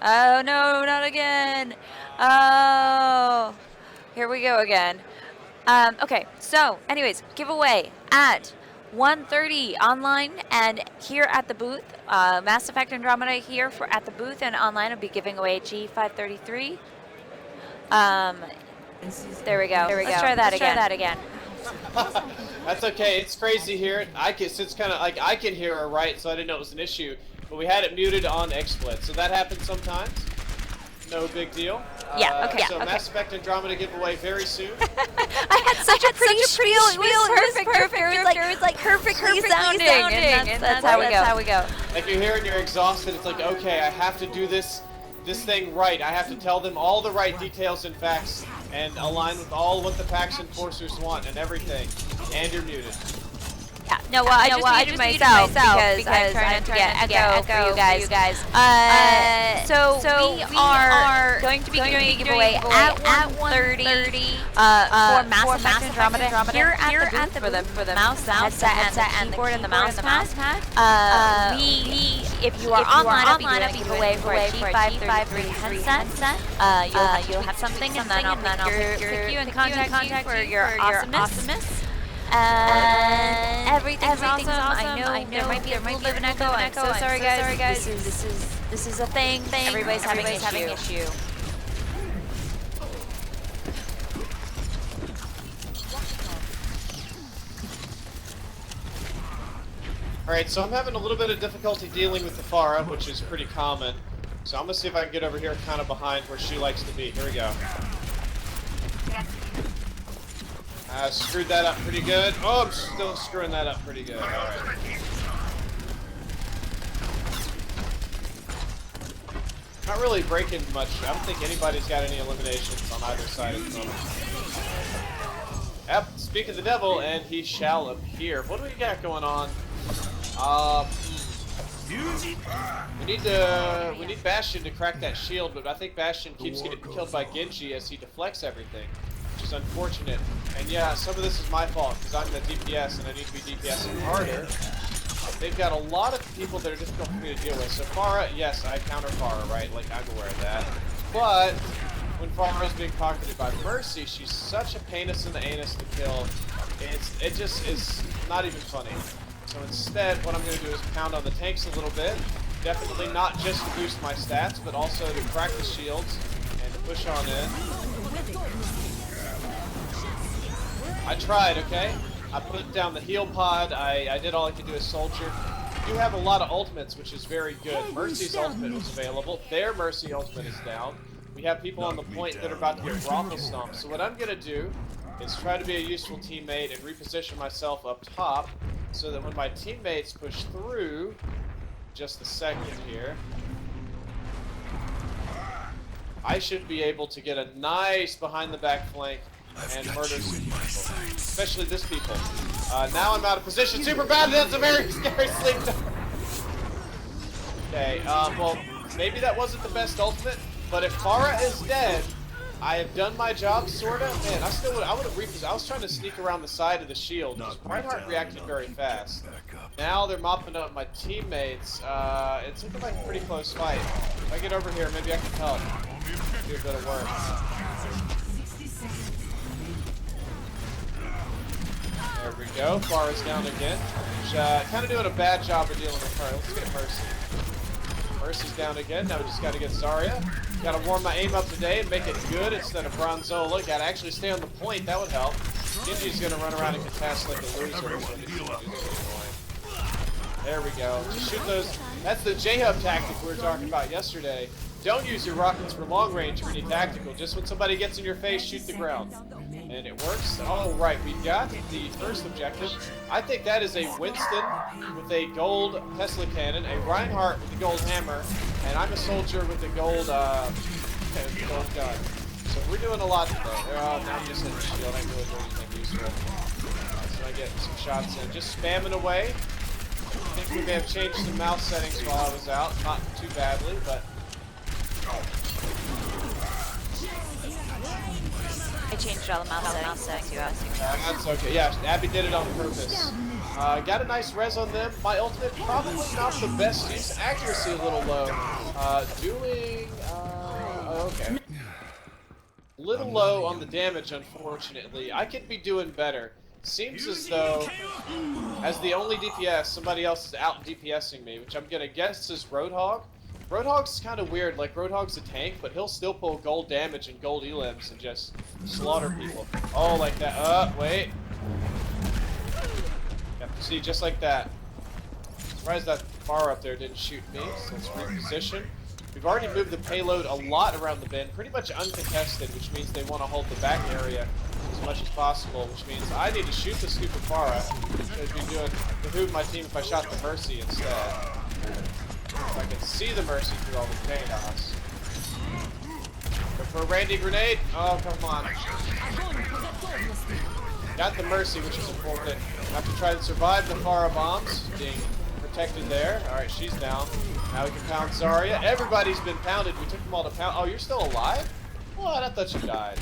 Oh no, not again. Oh, here we go again. Okay, so anyways, giveaway at 1:30 online and here at the booth. Mass Effect Andromeda here for at the booth and online. I'll be giving away G533. There we go. Let's try that again. That's okay. It's crazy here. It's kind of like I can hear her right, so I didn't know it was an issue. But we had it muted on XSplit, so that happens sometimes. No big deal. Yeah. Okay. So okay. Mass Effect Andromeda giveaway very soon. I had such a pretty spiel. It was perfect. It was like perfectly sounding. And that's how we go. Like you're here and you're exhausted. It's like, okay, I have to do this thing right. I have to tell them all the right details and facts and align with all what the PAX enforcers want and everything. And you're muted. Yeah, no, well, I just muted myself because I'm trying to get echo for you guys. So we are going to be doing a giveaway at 1:30 for Mass Effect Andromeda here at the booth for the mouse, headset, and the keyboard and the mouse pad. If you are online, I'll be doing a giveaway for a G533 headset. You'll have something, and then I'll pick you and contact you for your awesomeness. Everything's awesome. I know there might be a little bit of an echo. I'm so sorry, guys. This is a thing. Everybody's having issue. Alright, so I'm having a little bit of difficulty dealing with the Farah, which is pretty common. So I'm gonna see if I can get over here kind of behind where she likes to be. Here we go. Screwed that up pretty good. Oh, I'm still screwing that up pretty good. Alright. Not really breaking much. I don't think anybody's got any eliminations on either side at the moment. Yep, speak of the devil, and he shall appear. What do we got going on? We need Bastion to crack that shield, but I think Bastion keeps getting killed by Genji as he deflects everything, which is unfortunate. And yeah, some of this is my fault because I'm the DPS and I need to be DPSing harder. They've got a lot of people that are difficult for me to deal with. So Farah, yes, I counter Farah, right? Like I'm aware of that. But when Farah is being pocketed by Mercy, she's such a painus in the anus to kill. It just is not even funny. So instead, what I'm going to do is pound on the tanks a little bit. Definitely not just to boost my stats, but also to crack the shields and to push on in. I tried, okay? I put down the heal pod. I did all I could do as soldier. You have a lot of ultimates, which is very good. Mercy's ultimate was available. Their Mercy ultimate is down. We have people on the point that are about to get Raffle stomped. So what I'm going to do is try to be a useful teammate and reposition myself up top so that when my teammates push through, just a second here, I should be able to get a nice behind the back flank and murder some people, especially this people. Now I'm out of position super bad. That's a very scary sleep dart. Okay, well, maybe that wasn't the best ultimate, but if Farah is dead, I have done my job, sorta. Man, I would have repositioned. I was trying to sneak around the side of the shield. Reinhardt reacted very fast. Now they're mopping up my teammates. It's looking like a pretty close fight. If I get over here, maybe I can help. Do a bit of work. There we go. Farah's down again. Kind of doing a bad job of dealing with her. Let's get Mercy. Mercy's down again. Now we just got to get Zarya. Got to warm my aim up today and make it good instead of Bronzola. Got to actually stay on the point. That would help. Genji's going to run around and contest like a loser. There we go. Just shoot those. That's the J-Hub tactic we were talking about yesterday. Don't use your rockets for long range or any tactical. Just when somebody gets in your face, shoot the ground. And it works. All right, we got the first objective. I think that is a Winston with a gold Tesla cannon, a Reinhardt with the gold hammer, and I'm a soldier with the gold, gold gun. So we're doing a lot today. Now I'm just hitting the shield. I ain't really doing anything useful. So I get some shots in. Just spamming away. I think we may have changed some mouse settings while I was out. Not too badly, but... I changed all the mouse settings you asked. That's okay. Yeah, Abby did it on purpose. Got a nice res on them. My ultimate, probably not the best use. Accuracy a little low. Okay. Little low on the damage, unfortunately. I could be doing better. Seems as though, as the only DPS, somebody else is out DPSing me, which I'm gonna guess is Roadhog. Roadhog's kind of weird. Like, Roadhog's a tank, but he'll still pull gold damage and gold elims and just slaughter people. Oh, like that. Wait. See, just like that. Surprised that bar up there didn't shoot me, so let's reposition. We've already moved the payload a lot around the bend, pretty much uncontested, which means they want to hold the back area as much as possible, which means I need to shoot the stupid Farah. It would be doing behoove my team if I shot the Mercy instead. If I could see the Mercy through all the chaos. Go for a Randy grenade. Oh, come on. Got the Mercy, which is important. I have to try to survive the Farah bombs, being protected there. Alright, she's down. Now we can pound Zarya. Everybody's been pounded. We took them all to pound. Oh, you're still alive? What? I thought you died.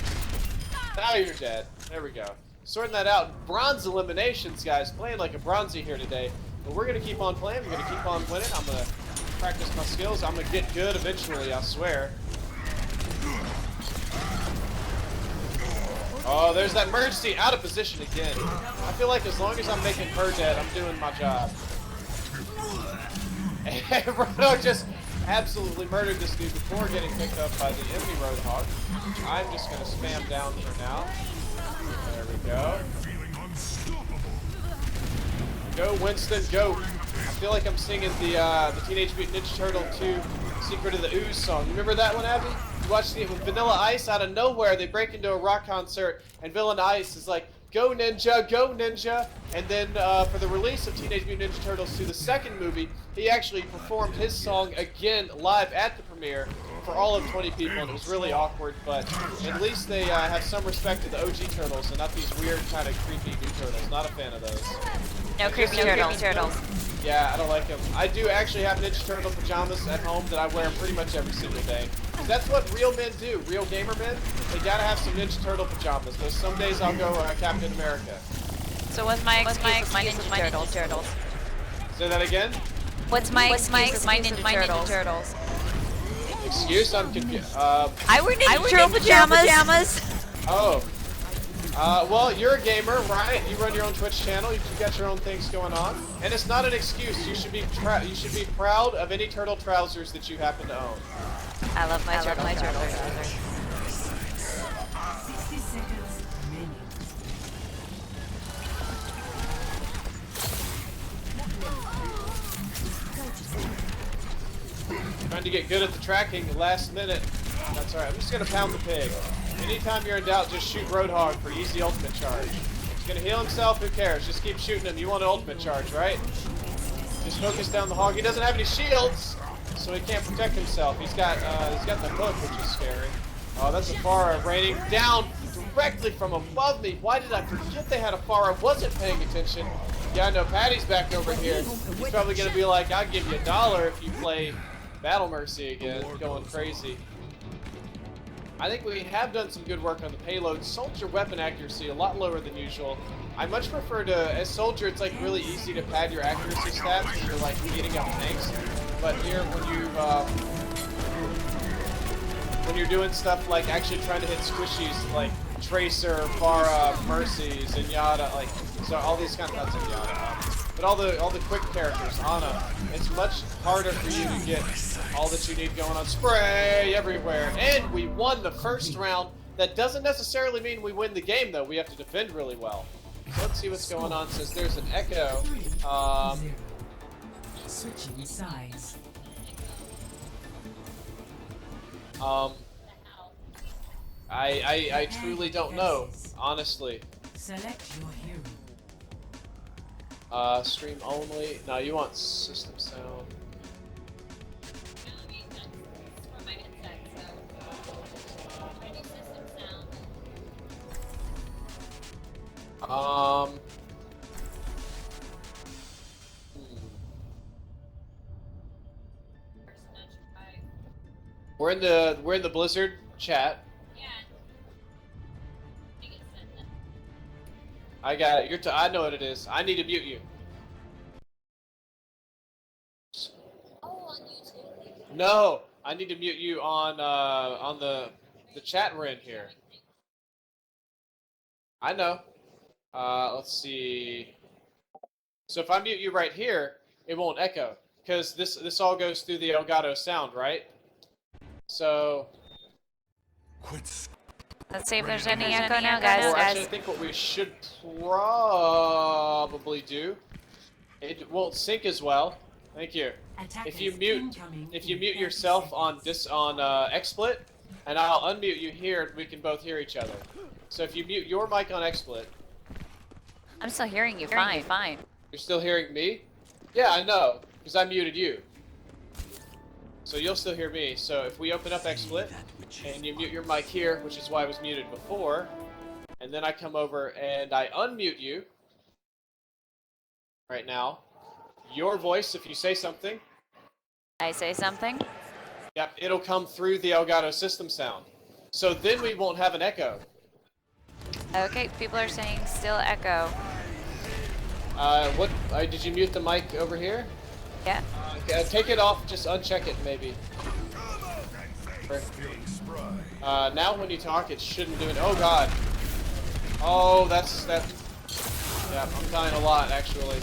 Now you're dead. There we go. Sorting that out. Bronze eliminations, guys. Playing like a bronzy here today. But we're going to keep on playing. We're going to keep on winning. I'm going to practice my skills. I'm going to get good eventually, I swear. Oh, there's that Mercy out of position again. I feel like as long as I'm making her dead, I'm doing my job. And Roadhog just absolutely murdered this dude before getting picked up by the enemy Roadhog. I'm just going to spam down for now. There we go. Go, Winston, go. I feel like I'm singing the Teenage Mutant Ninja Turtle 2 Secret of the Ooze song. You remember that one, Abby? You watched it with Vanilla Ice. Out of nowhere, they break into a rock concert, and Vanilla Ice is like, "Go Ninja, go Ninja!" And then for the release of Teenage Mutant Ninja Turtles 2, the second movie, he actually performed his song again live at the premiere for all of 20 people, and it was really awkward, but at least they have some respect to the OG Turtles and not these weird kind of creepy new Turtles. Not a fan of those. No creepy turtles. Yeah, I don't like them. I do actually have Ninja Turtle pajamas at home that I wear pretty much every single day. That's what real men do. Real gamer men, they gotta have some Ninja Turtle pajamas. But some days I'll go Captain America. So what's my excuse with my Ninja Turtles? Say that again? What's my excuse with my Ninja Turtles? Excuse? I'm confused. I wear Ninja Turtle pajamas. Oh. Well, you're a gamer, right? You run your own Twitch channel. You got your own things going on, and it's not an excuse. You should be proud of any turtle trousers that you happen to own. I love my turtle trousers. Trying to get good at the tracking last minute. That's alright. I'm just gonna pound the pig. Anytime you're in doubt, just shoot Roadhog for easy ultimate charge. He's gonna heal himself, who cares? Just keep shooting him. You want an ultimate charge, right? Just focus down the hog. He doesn't have any shields, so he can't protect himself. He's got the hook, which is scary. Oh, that's a Farah raining down directly from above me. Why did I forget they had a Farah? I wasn't paying attention. Yeah, I know Patty's back over here. He's probably gonna be like, "I'll give you $1 if you play Battle Mercy again," going crazy. I think we have done some good work on the payload. Soldier weapon accuracy a lot lower than usual. I much prefer to, as Soldier, it's like really easy to pad your accuracy stats when you're like beating up tanks. But here, when you're doing stuff like actually trying to hit squishies like Tracer, Farah, Mercy, Zenyatta, like so all these kind of not Zenyatta. But all the quick characters, Ana, it's much harder for you to get all that you need going on. Spray everywhere. And we won the first round. That doesn't necessarily mean we win the game, though. We have to defend really well. So let's see what's going on since there's an echo. Switching sides. I truly don't know, honestly. Select your hero. Stream only. No, you want system sound. We're in the Blizzard chat. I got it. I know what it is. I need to mute you. No, I need to mute you on the chat we're in here. I know. Let's see. So if I mute you right here, it won't echo because this all goes through the Elgato sound, right? So. Let's see if there's any echo now, guys. Or actually, I think what we should probably do, it won't sync as well. Thank you. If you mute yourself on XSplit, and I'll unmute you here, we can both hear each other. So if you mute your mic on XSplit, I'm still hearing you. Fine. You're still hearing me? Yeah, I know, because I muted you. So you'll still hear me. So if we open up XSplit and you mute your mic here, which is why I was muted before, and then I come over and I unmute you right now, your voice, if you say something. I say something? Yep, it'll come through the Elgato system sound. So then we won't have an echo. Okay, people are saying still echo. Did you mute the mic over here? Yeah. Take it off, just uncheck it maybe. Now when you talk, it shouldn't do it. Oh god. Oh, that. Yeah, I'm dying a lot actually.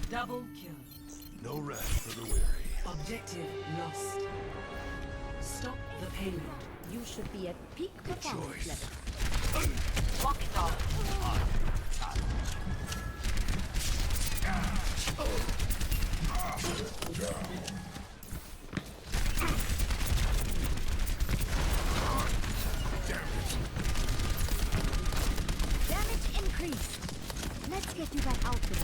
Double kill. No rest for the weary. Objective lost. Stop the payload. You should be at peak performance level. Walk it off. Damage increased. Let's get you back out there.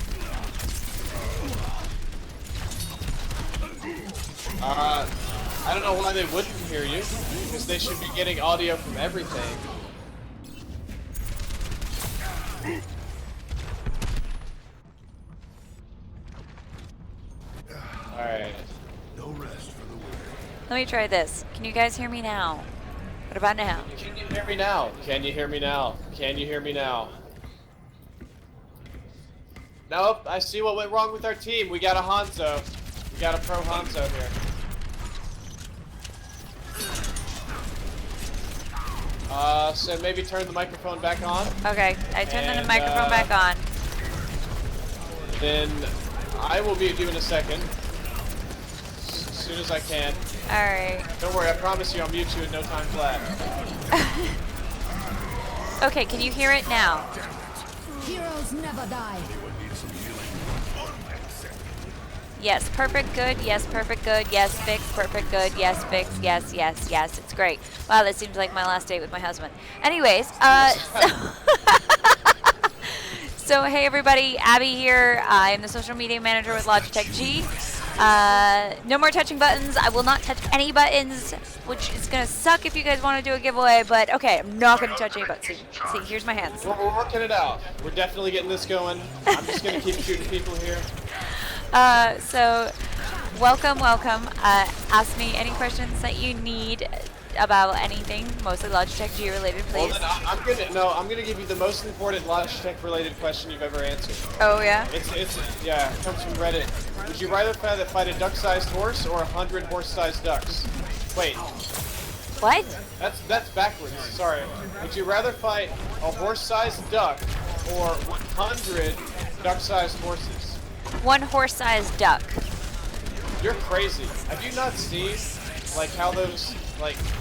I don't know why they wouldn't hear you, because they should be getting audio from everything. Alright. No rest for the weary. Let me try this. Can you guys hear me now? What about now? Can you hear me now? Can you hear me now? Can you hear me now? Nope, I see what went wrong with our team. We got a Hanzo. We got a pro Hanzo here. So maybe turn the microphone back on. Okay, I turned the microphone back on. Then I will mute you in a second. As soon as I can. Alright. Don't worry, I promise you I'll mute you in no time flat. Okay, can you hear it now? Heroes never die. Yes, perfect, good. Yes, perfect, good. Yes, fix, perfect, good. Yes, fix, yes, yes, yes. It's great. Wow, that seems like my last date with my husband. Anyways, so hey everybody, Abby here. I'm the social media manager with Logitech G. No more touching buttons. I will not touch any buttons, which is gonna suck if you guys want to do a giveaway, but okay, I'm not gonna touch any buttons. See, here's my hands. We're working it out. We're definitely getting this going. I'm just gonna keep shooting people here. So welcome. Ask me any questions that you need about anything, mostly Logitech G related, please. Well, then I'm gonna give you the most important Logitech related question you've ever answered. Oh yeah? It comes from Reddit. Would you rather fight a duck-sized horse or 100 horse-sized ducks? Wait. What? That's backwards. Sorry. Would you rather fight a horse-sized duck or 100 duck-sized horses? One horse-sized duck. You're crazy. Have you not seen like how those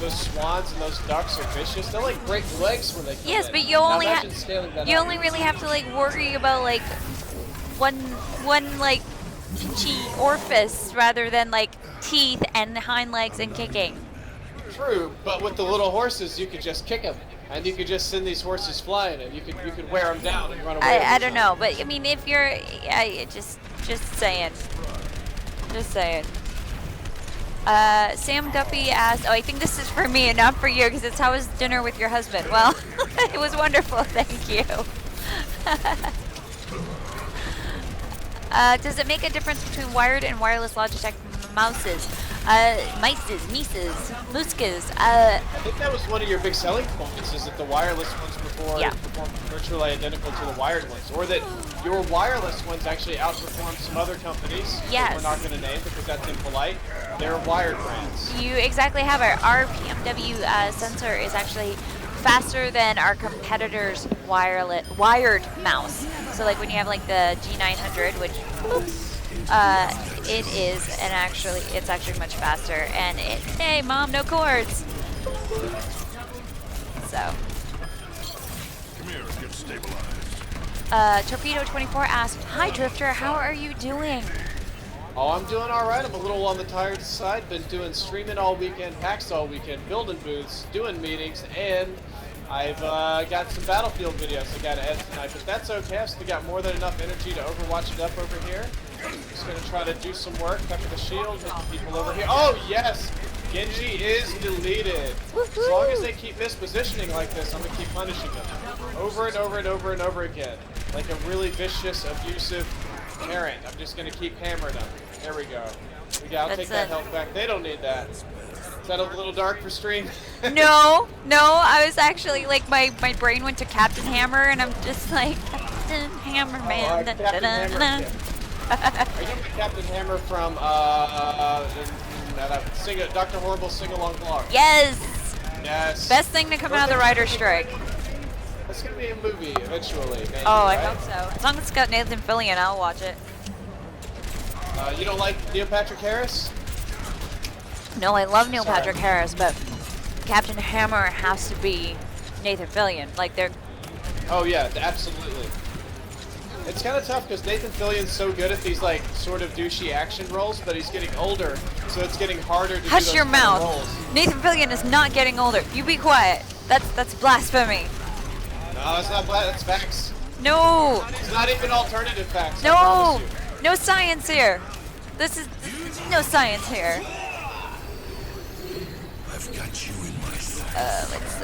swans and those ducks are vicious? They'll like break legs when they come Yes, in. but you only really have to like worry about like one like orifice rather than like teeth and hind legs and kicking. True, but with the little horses, you could just kick them, and you could just send these horses flying, and you could wear them down and run away. I don't know, but I mean, if you're, just saying, Sam Guppy asked, oh, I think this is for me and not for you, because it's how was dinner with your husband? Well, it was wonderful, thank you. Does it make a difference between wired and wireless Logitech mouses? Mooskas. I think that was one of your big selling points, is that the wireless ones perform virtually identical to the wired ones, or that your wireless ones actually outperform some other companies that we're not going to name because that's impolite. They're wired brands. You exactly have it. Our PMW sensor is actually faster than our competitors' wired mouse. So like when you have like the G900, which it is, and it's actually much faster. And hey, mom, no cords. So. Come here, get stabilized. Torpedo24 asked, "Hi Drifter, how are you doing?" Oh, I'm doing all right. I'm a little on the tired side. Been doing streaming all weekend, PAX all weekend, building booths, doing meetings, and I've got some Battlefield videos I got to edit tonight. But that's okay. I've still got more than enough energy to Overwatch it up over here. Just gonna try to do some work, cover the shield, hit the people over here. Oh yes, Genji is deleted. As long as they keep mispositioning like this, I'm gonna keep punishing them over and over and over and over again, like a really vicious, abusive parent. I'm just gonna keep hammering them. There we go. I'll take that health back. They don't need that. Is that a little dark for stream? No. I was actually like my brain went to Captain Hammer, and I'm just like Captain Hammer Man. Captain Hammer. Are you Captain Hammer from Dr. Horrible's sing-along vlog? Yes. Yes. Best thing to come out of the writer's strike. It's gonna be a movie eventually. Maybe, oh, right? I hope so. As long as it's got Nathan Fillion, I'll watch it. You don't like Neil Patrick Harris? No, I love Neil Patrick Harris, but Captain Hammer has to be Nathan Fillion. Like they're. Oh yeah, absolutely. It's kind of tough because Nathan Fillion's so good at these like sort of douchey action roles, but he's getting older, so it's getting harder to do those your kind of mouth. roles. Nathan Fillion is not getting older. You be quiet. That's blasphemy. No, that's not that's facts. No. It's not even alternative facts. No. No science here. This is no science here. I've got you in my sight. Let's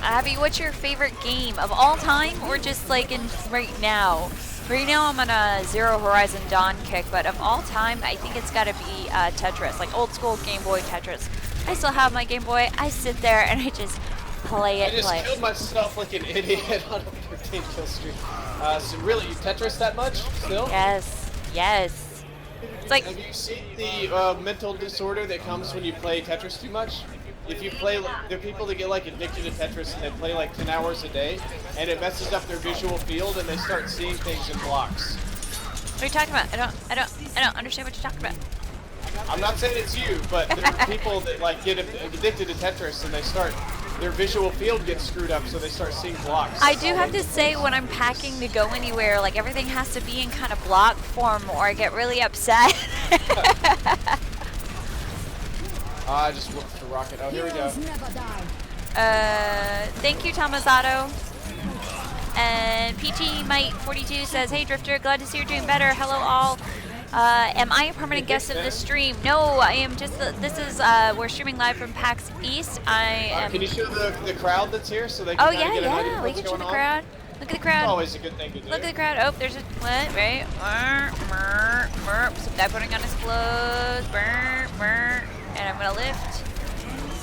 Abby, what's your favorite game of all time, or just like in right now? Right now I'm on a Zero Horizon Dawn kick, but of all time, I think it's got to be Tetris, like old school Game Boy Tetris. I still have my Game Boy. I sit there and I just play it. I just killed myself like an idiot on a 13 kill streak. So really, you Tetris that much still? Yes. It's like. Have you seen the mental disorder that comes when you play Tetris too much? If you play, there are people that get like addicted to Tetris and they play like 10 hours a day, and it messes up their visual field and they start seeing things in blocks. What are you talking about? I don't understand what you're talking about. I'm not saying it's you, but there are people that like get addicted to Tetris and they start, their visual field gets screwed up, so they start seeing blocks. I do have to say, when I'm packing to go anywhere, like everything has to be in kind of block form, or I get really upset. I just looked the rocket. Oh, here we go. Thank you, Tamazato. And PT Mite 42 says, "Hey Drifter, glad to see you're doing better. Hello all. Am I a permanent guest of the stream? No, I am just. This is we're streaming live from PAX East. I am. Can you show the crowd that's here so they can get an idea of we what's can show going the on? crowd. Look at the crowd. It's always a good thing to do. Look at the crowd. Oh, there's a what? Right? Some guy putting on his clothes. And I'm gonna lift.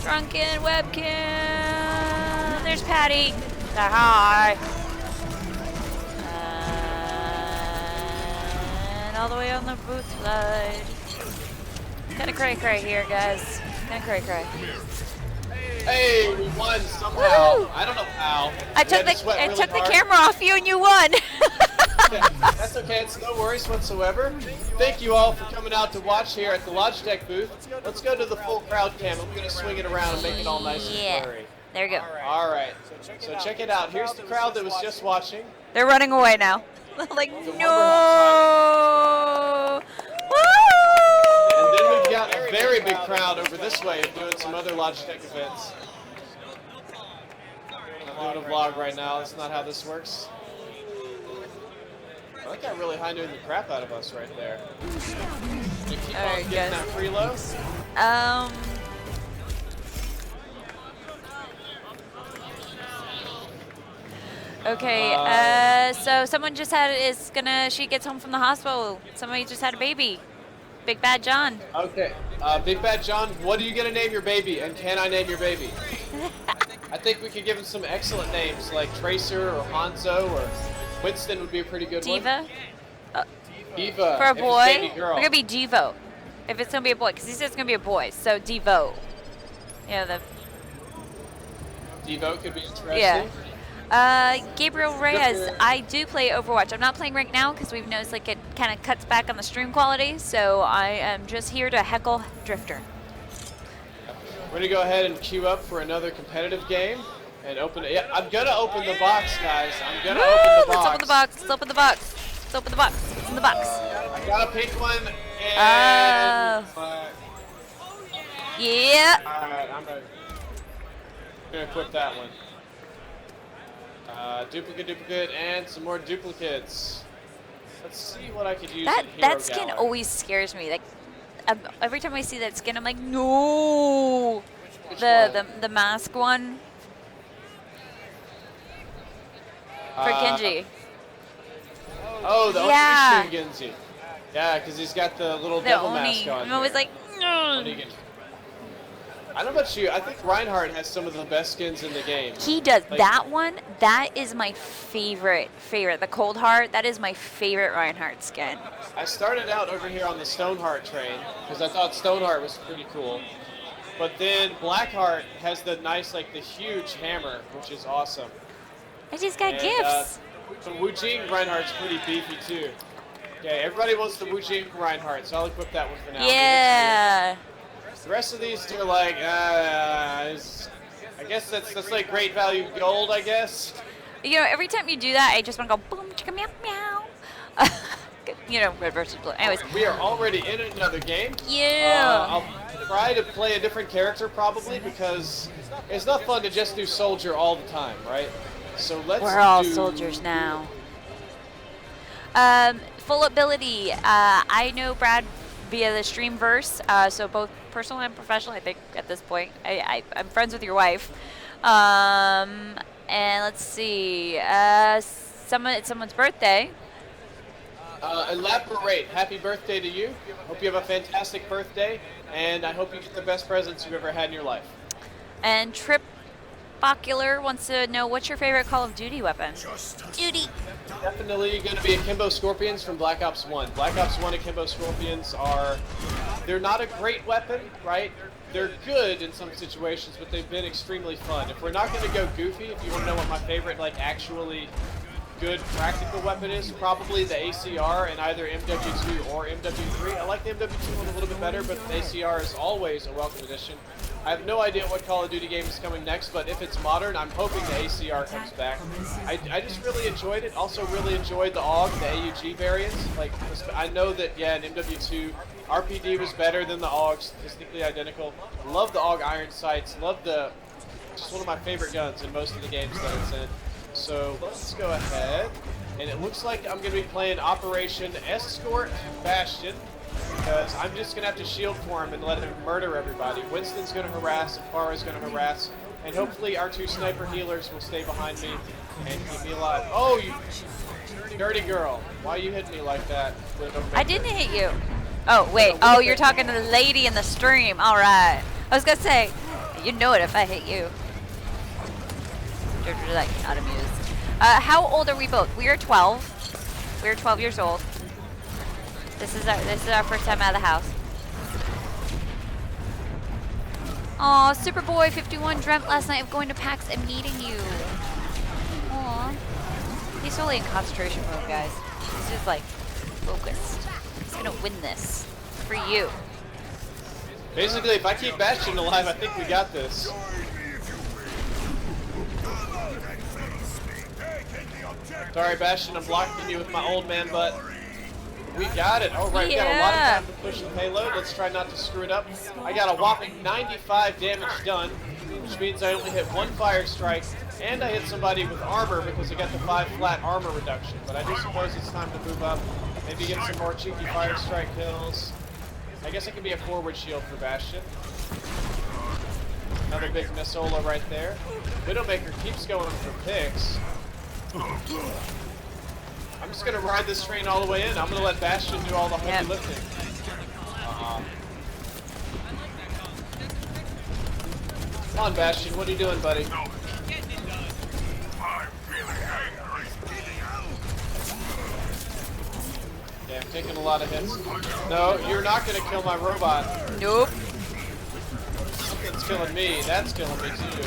Drunken webcam. There's Patty. Say hi. And all the way on the booth side. Kinda cray here, guys. Kinda cray. Hey, we won somehow. Woo! I don't know how. I took the camera off you and you won. Yeah, that's okay. It's no worries whatsoever. Thank you all for coming out to watch here at the Logitech booth. Let's go to the full crowd cam. I'm going to swing it around and make it all nice and blurry. There you go. All right. So check it out. Here's the crowd that was just watching. They're running away now. Like, no. Woo! And then we've got a very big crowd over this way doing some other Logitech events. I'm doing a vlog right now. That's not how this works. That got really high noon the crap out of us right there. Getting that freelo. Okay, so someone just she gets home from the hospital. Somebody just had a baby. Big Bad John. Okay, Big Bad John, what are you gonna name your baby, and can I name your baby? I think we could give him some excellent names, like Tracer or Hanzo or Winston would be a pretty good Diva? one. Diva. For a if it's boy? baby girl. We're gonna be Devo. If it's gonna be a boy, because he says it's gonna be a boy, so Devo. Yeah, the. Devo could be interesting. Yeah. Gabriel Reyes, I do play Overwatch. I'm not playing right now because we've noticed like it kind of cuts back on the stream quality, so I am just here to heckle Drifter. We're gonna go ahead and queue up for another competitive game and open it. Yeah, I'm gonna open the box, guys. I'm gonna open the box. Let's open the box. Let's open the box. Let's open the box. What's in the box? I got a pink one and. Yeah. Alright, I'm gonna equip that one. Duplicate, and some more duplicates. Let's see what I could use. That skin always scares me. Like every time I see that skin, I'm like, no. The mask one for Genji. Oh, the yeah. Oni Genji. Yeah, because he's got the little devil mask on. I'm always like, no. I don't know about you. I think Reinhardt has some of the best skins in the game. He does. Like, that one, that is my favorite. The Cold Heart, that is my favorite Reinhardt skin. I started out over here on the Stoneheart train because I thought Stoneheart was pretty cool. But then Blackheart has the nice, like the huge hammer, which is awesome. I just got gifts. The Wu Jing Reinhardt's pretty beefy too. Okay, everybody wants the Wu Jing Reinhardt, so I'll equip that one for now. Yeah. The rest of these are like, I guess that's like great value gold, I guess. You know, every time you do that, I just want to go boom, chicka, meow, meow. You know, red versus blue. Anyways. We are already in another game. Yeah. I'll try to play a different character probably because it's not fun to just do soldier all the time, right? So We're all soldiers now. Full ability. I know Brad via the Streamverse, so both personal and professional, I think, at this point. I'm friends with your wife. And let's see. It's someone's birthday. Elaborate. Happy birthday to you. Hope you have a fantastic birthday, and I hope you get the best presents you've ever had in your life. And Trip Ocular wants to know, what's your favorite Call of Duty weapon? Duty. Definitely going to be Akimbo Scorpions from Black Ops 1. Black Ops 1 Akimbo Scorpions they're not a great weapon, right? They're good in some situations, but they've been extremely fun. If we're not going to go goofy, if you want to know what my favorite, like, actually good practical weapon is, probably the ACR in either MW2 or MW3. I like the MW2 one a little bit better, but the ACR is always a welcome addition. I have no idea what Call of Duty game is coming next, but if it's modern, I'm hoping the ACR comes back. I just really enjoyed it. Also really enjoyed the AUG, the AUG variants. Like, I know that, yeah, in MW2, RPD was better than the AUG, statistically identical. Love the AUG iron sights. Love just one of my favorite guns in most of the games that it's in. So let's go ahead. And it looks like I'm going to be playing Operation Escort Bastion, because I'm just going to have to shield for him and let him murder everybody. Winston's going to harass, and Pharah's going to harass, and hopefully our two sniper healers will stay behind me and keep me alive. Oh, you dirty girl. Why you hitting me like that? I didn't hit you. Oh, wait. Oh, you're talking to the lady in the stream. All right. I was going to say, you know it if I hit you. You're like not amused. How old are we both? We are 12. We are 12 years old. This is our first time out of the house. Aw, Superboy 51 dreamt last night of going to PAX and meeting you. Aw. He's totally in concentration mode, guys. He's just like focused. He's gonna win this for you. Basically, if I keep Bastion alive, I think we got this. Sorry, Bastion, I'm blocking you with my old man butt. We got it. All right, we got a lot of time to push the payload. Let's try not to screw it up. I got a whopping 95 damage done, which means I only hit one fire strike, and I hit somebody with armor because I got the 5 flat armor reduction. But I do suppose it's time to move up. Maybe get some more cheeky fire strike kills. I guess it can be a forward shield for Bastion. Another big Missola right there. Widowmaker keeps going for picks. I'm just gonna ride this train all the way in. I'm gonna let Bastion do all the heavy lifting. Come on, Bastion, what are you doing, buddy? Yeah, I'm taking a lot of hits. No, you're not gonna kill my robot. Nope. Something's killing me. That's killing me too.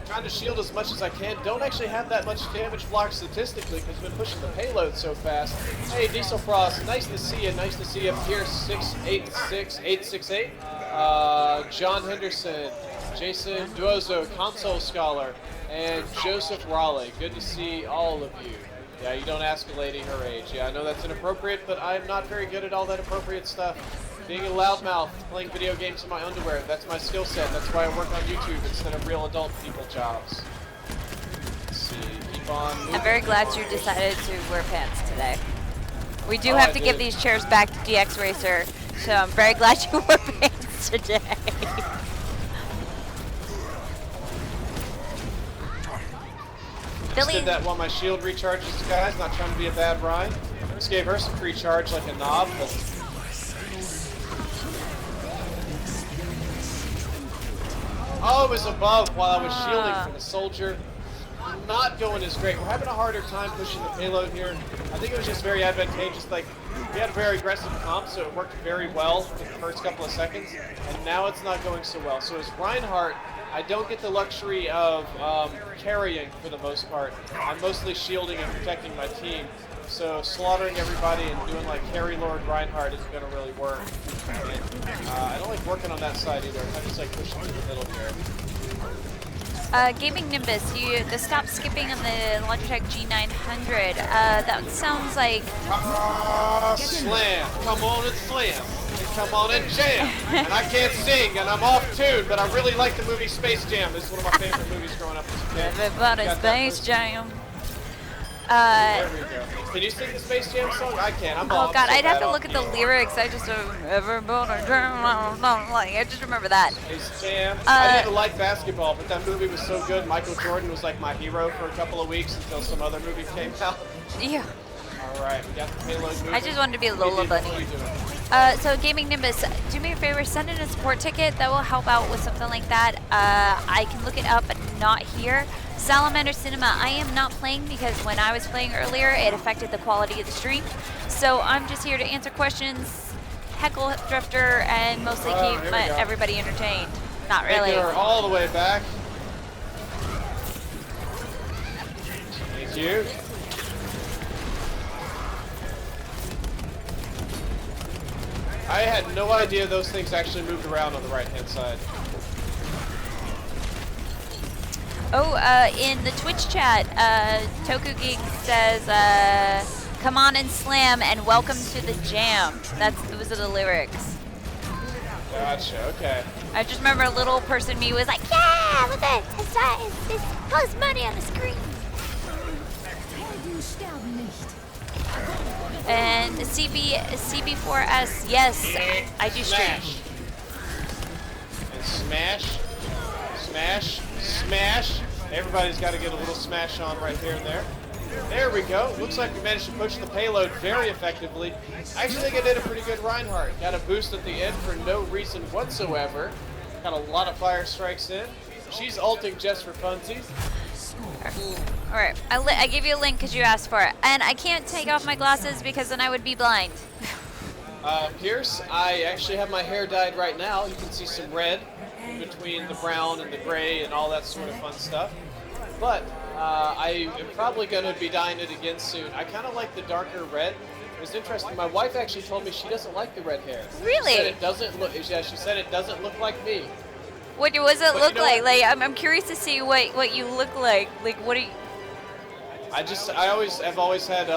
Trying to shield as much as I can. Don't actually have that much damage block statistically because we've been pushing the payload so fast. Hey, Diesel Frost, nice to see you. Nice to see you. Pierce 686868. John Henderson, Jason Duozo, Console Scholar, and Joseph Raleigh. Good to see all of you. Yeah, you don't ask a lady her age. Yeah, I know that's inappropriate, but I'm not very good at all that appropriate stuff. Being a loudmouth, playing video games in my underwear, that's my skill set. That's why I work on YouTube instead of real adult people jobs. Let's see, keep on moving. I'm very glad you decided to wear pants today. We do have to give these chairs back to DX Racer, so I'm very glad you wore pants today. Just did that while my shield recharges, guys. Not trying to be a bad Ryan. Just gave her some free charge like a knob, but... Oh, it was above while I was shielding for the soldier. Not going as great. We're having a harder time pushing the payload here. I think it was just very advantageous. Like, we had a very aggressive comp, so it worked very well for the first couple of seconds. And now it's not going so well. So as Reinhardt, I don't get the luxury of carrying for the most part. I'm mostly shielding and protecting my team. So slaughtering everybody and doing like Carry Lord Reinhardt isn't going to really work. And, I don't like working on that side either. I just like pushing to the middle here. Gaming Nimbus, the stop skipping on the Logitech G900, that sounds like... Slam! Come on and slam! And come on and jam! And I can't sing and I'm off tune, but I really like the movie Space Jam. This is one of my favorite movies growing up as a kid. Everybody Space Jam. There we go. Can you sing the Space Jam song? I can't. I'm Oh god, I'd have to look at the lyrics. I just everybody jam, like I just remember that. Space Jam. I didn't like basketball, but that movie was so good. Michael Jordan was like my hero for a couple of weeks until some other movie came out. Yeah. All right, we got the payload moving. I just wanted to be a Lola Bunny. So Gaming Nimbus, do me a favor, send in a support ticket. That will help out with something like that. I can look it up, but not here. Salamander Cinema, I am not playing because when I was playing earlier, it affected the quality of the stream. So I'm just here to answer questions, heckle Drifter, and mostly keep everybody entertained. Not really. Take her all the way back. Thank you. I had no idea those things actually moved around on the right-hand side. Oh, in the Twitch chat, Toku Geek says, come on and slam and welcome to the jam. Those are the lyrics. Gotcha, okay. I just remember a little person me was like, yeah, look at this plus money on the screen. And CB4S, yes, I do stream. And smash, smash, smash. Everybody's got to get a little smash on right here and there. There we go. Looks like we managed to push the payload very effectively. I actually think I did a pretty good Reinhardt. Got a boost at the end for no reason whatsoever. Got a lot of fire strikes in. She's ulting just for funsies. Alright, I gave you a link because you asked for it. And I can't take off my glasses because then I would be blind. Pierce, I actually have my hair dyed right now. You can see some red between the brown and the gray and all that sort of fun stuff. But I am probably going to be dyeing it again soon. I kind of like the darker red. It was interesting. My wife actually told me she doesn't like the red hair. Really? She said it doesn't look. Yeah, she said it doesn't look like me. What does it look like? Like I'm curious to see what you look like. Like what do you? I've always had.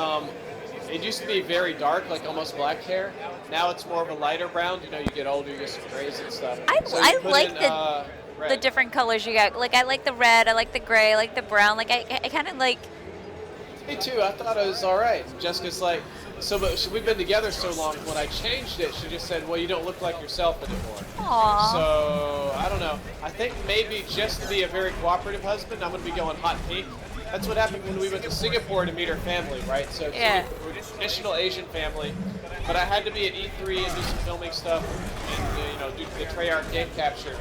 It used to be very dark, like almost black hair. Now it's more of a lighter brown. You know, you get older, you get some grays and stuff. I like the different colors you got. Like I like the red, I like the gray, I like the brown. Like I kind of like. Me too. I thought it was all right. Jessica's like, but we've been together so long. When I changed it, she just said, "Well, you don't look like yourself anymore." Aww. So I don't know. I think maybe just to be a very cooperative husband, I'm gonna be going hot pink. That's what happened when we went to Singapore to meet her family, right? So Yeah. we're a traditional Asian family, but I had to be at E3 and do some filming stuff and do the Treyarch game capture.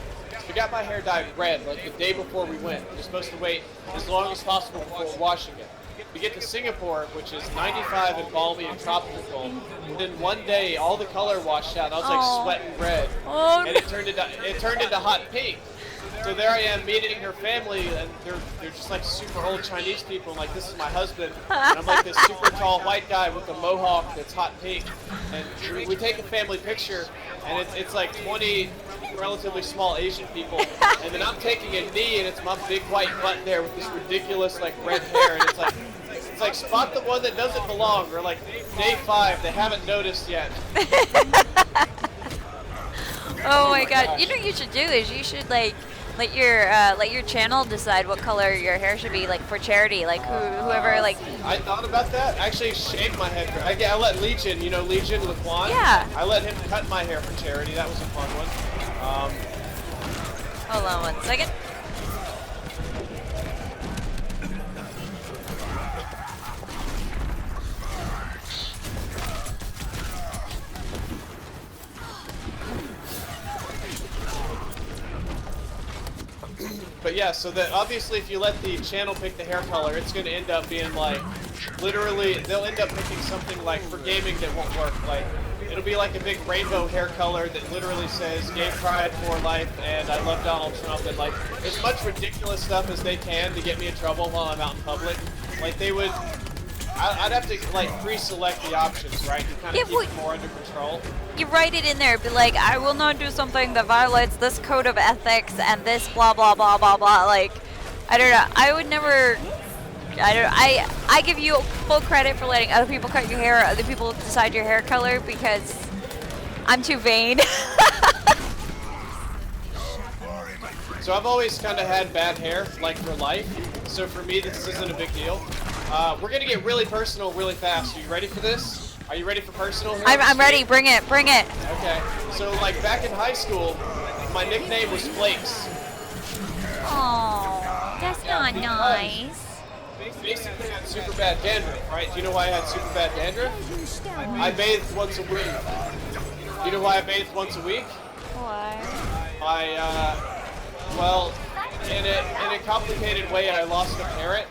We got my hair dyed red like the day before we went. We're supposed to wait as long as possible before washing it. We get to Singapore, which is 95 and balmy and tropical. Within one day, all the color washed out. And I was like sweating red, Oh, and it turned into hot pink. So there I am meeting her family, and they're just like super old Chinese people. And like, this is my husband, and I'm like this super tall white guy with a mohawk that's hot pink. And we take a family picture, and it's like 20 relatively small Asian people, and then I'm taking a knee, and it's my big white butt there with this ridiculous like red hair, and it's like spot the one that doesn't belong, or like day 5 they haven't noticed yet. Oh my god! You know what you should do is you should like let your channel decide what color your hair should be, like for charity, like whoever like. I thought about that. I actually shaved my head. I let Legion, Legion Laquan. Yeah. I let him cut my hair for charity. That was a fun one. Hold on one second. But yeah, so that obviously if you let the channel pick the hair color, it's going to end up being like, literally, they'll end up picking something like for gaming that won't work. Like, it'll be like a big rainbow hair color that literally says "Gay Pride for Life" and "I love Donald Trump," and like as much ridiculous stuff as they can to get me in trouble while I'm out in public. Like they would, I'd have to like pre-select the options, right, to kind of keep it more under control. You write it in there, be like, I will not do something that violates this code of ethics and this blah blah blah blah blah. Like, I don't know. I would never. I give you full credit for letting other people cut your hair, other people decide your hair color, because I'm too vain. So I've always kind of had bad hair, like for life. So for me, this isn't a big deal. We're gonna get really personal really fast. Are you ready for this? Are you ready for personal here? I'm ready. Bring it. Bring it. Okay. So like back in high school, my nickname was Flakes. Oh, that's not nice. Basically, I had super bad dandruff, right? Do you know why I had super bad dandruff? I bathed once a week. Do you know why I bathed once a week? Why? Well, in a complicated way, I lost a parent,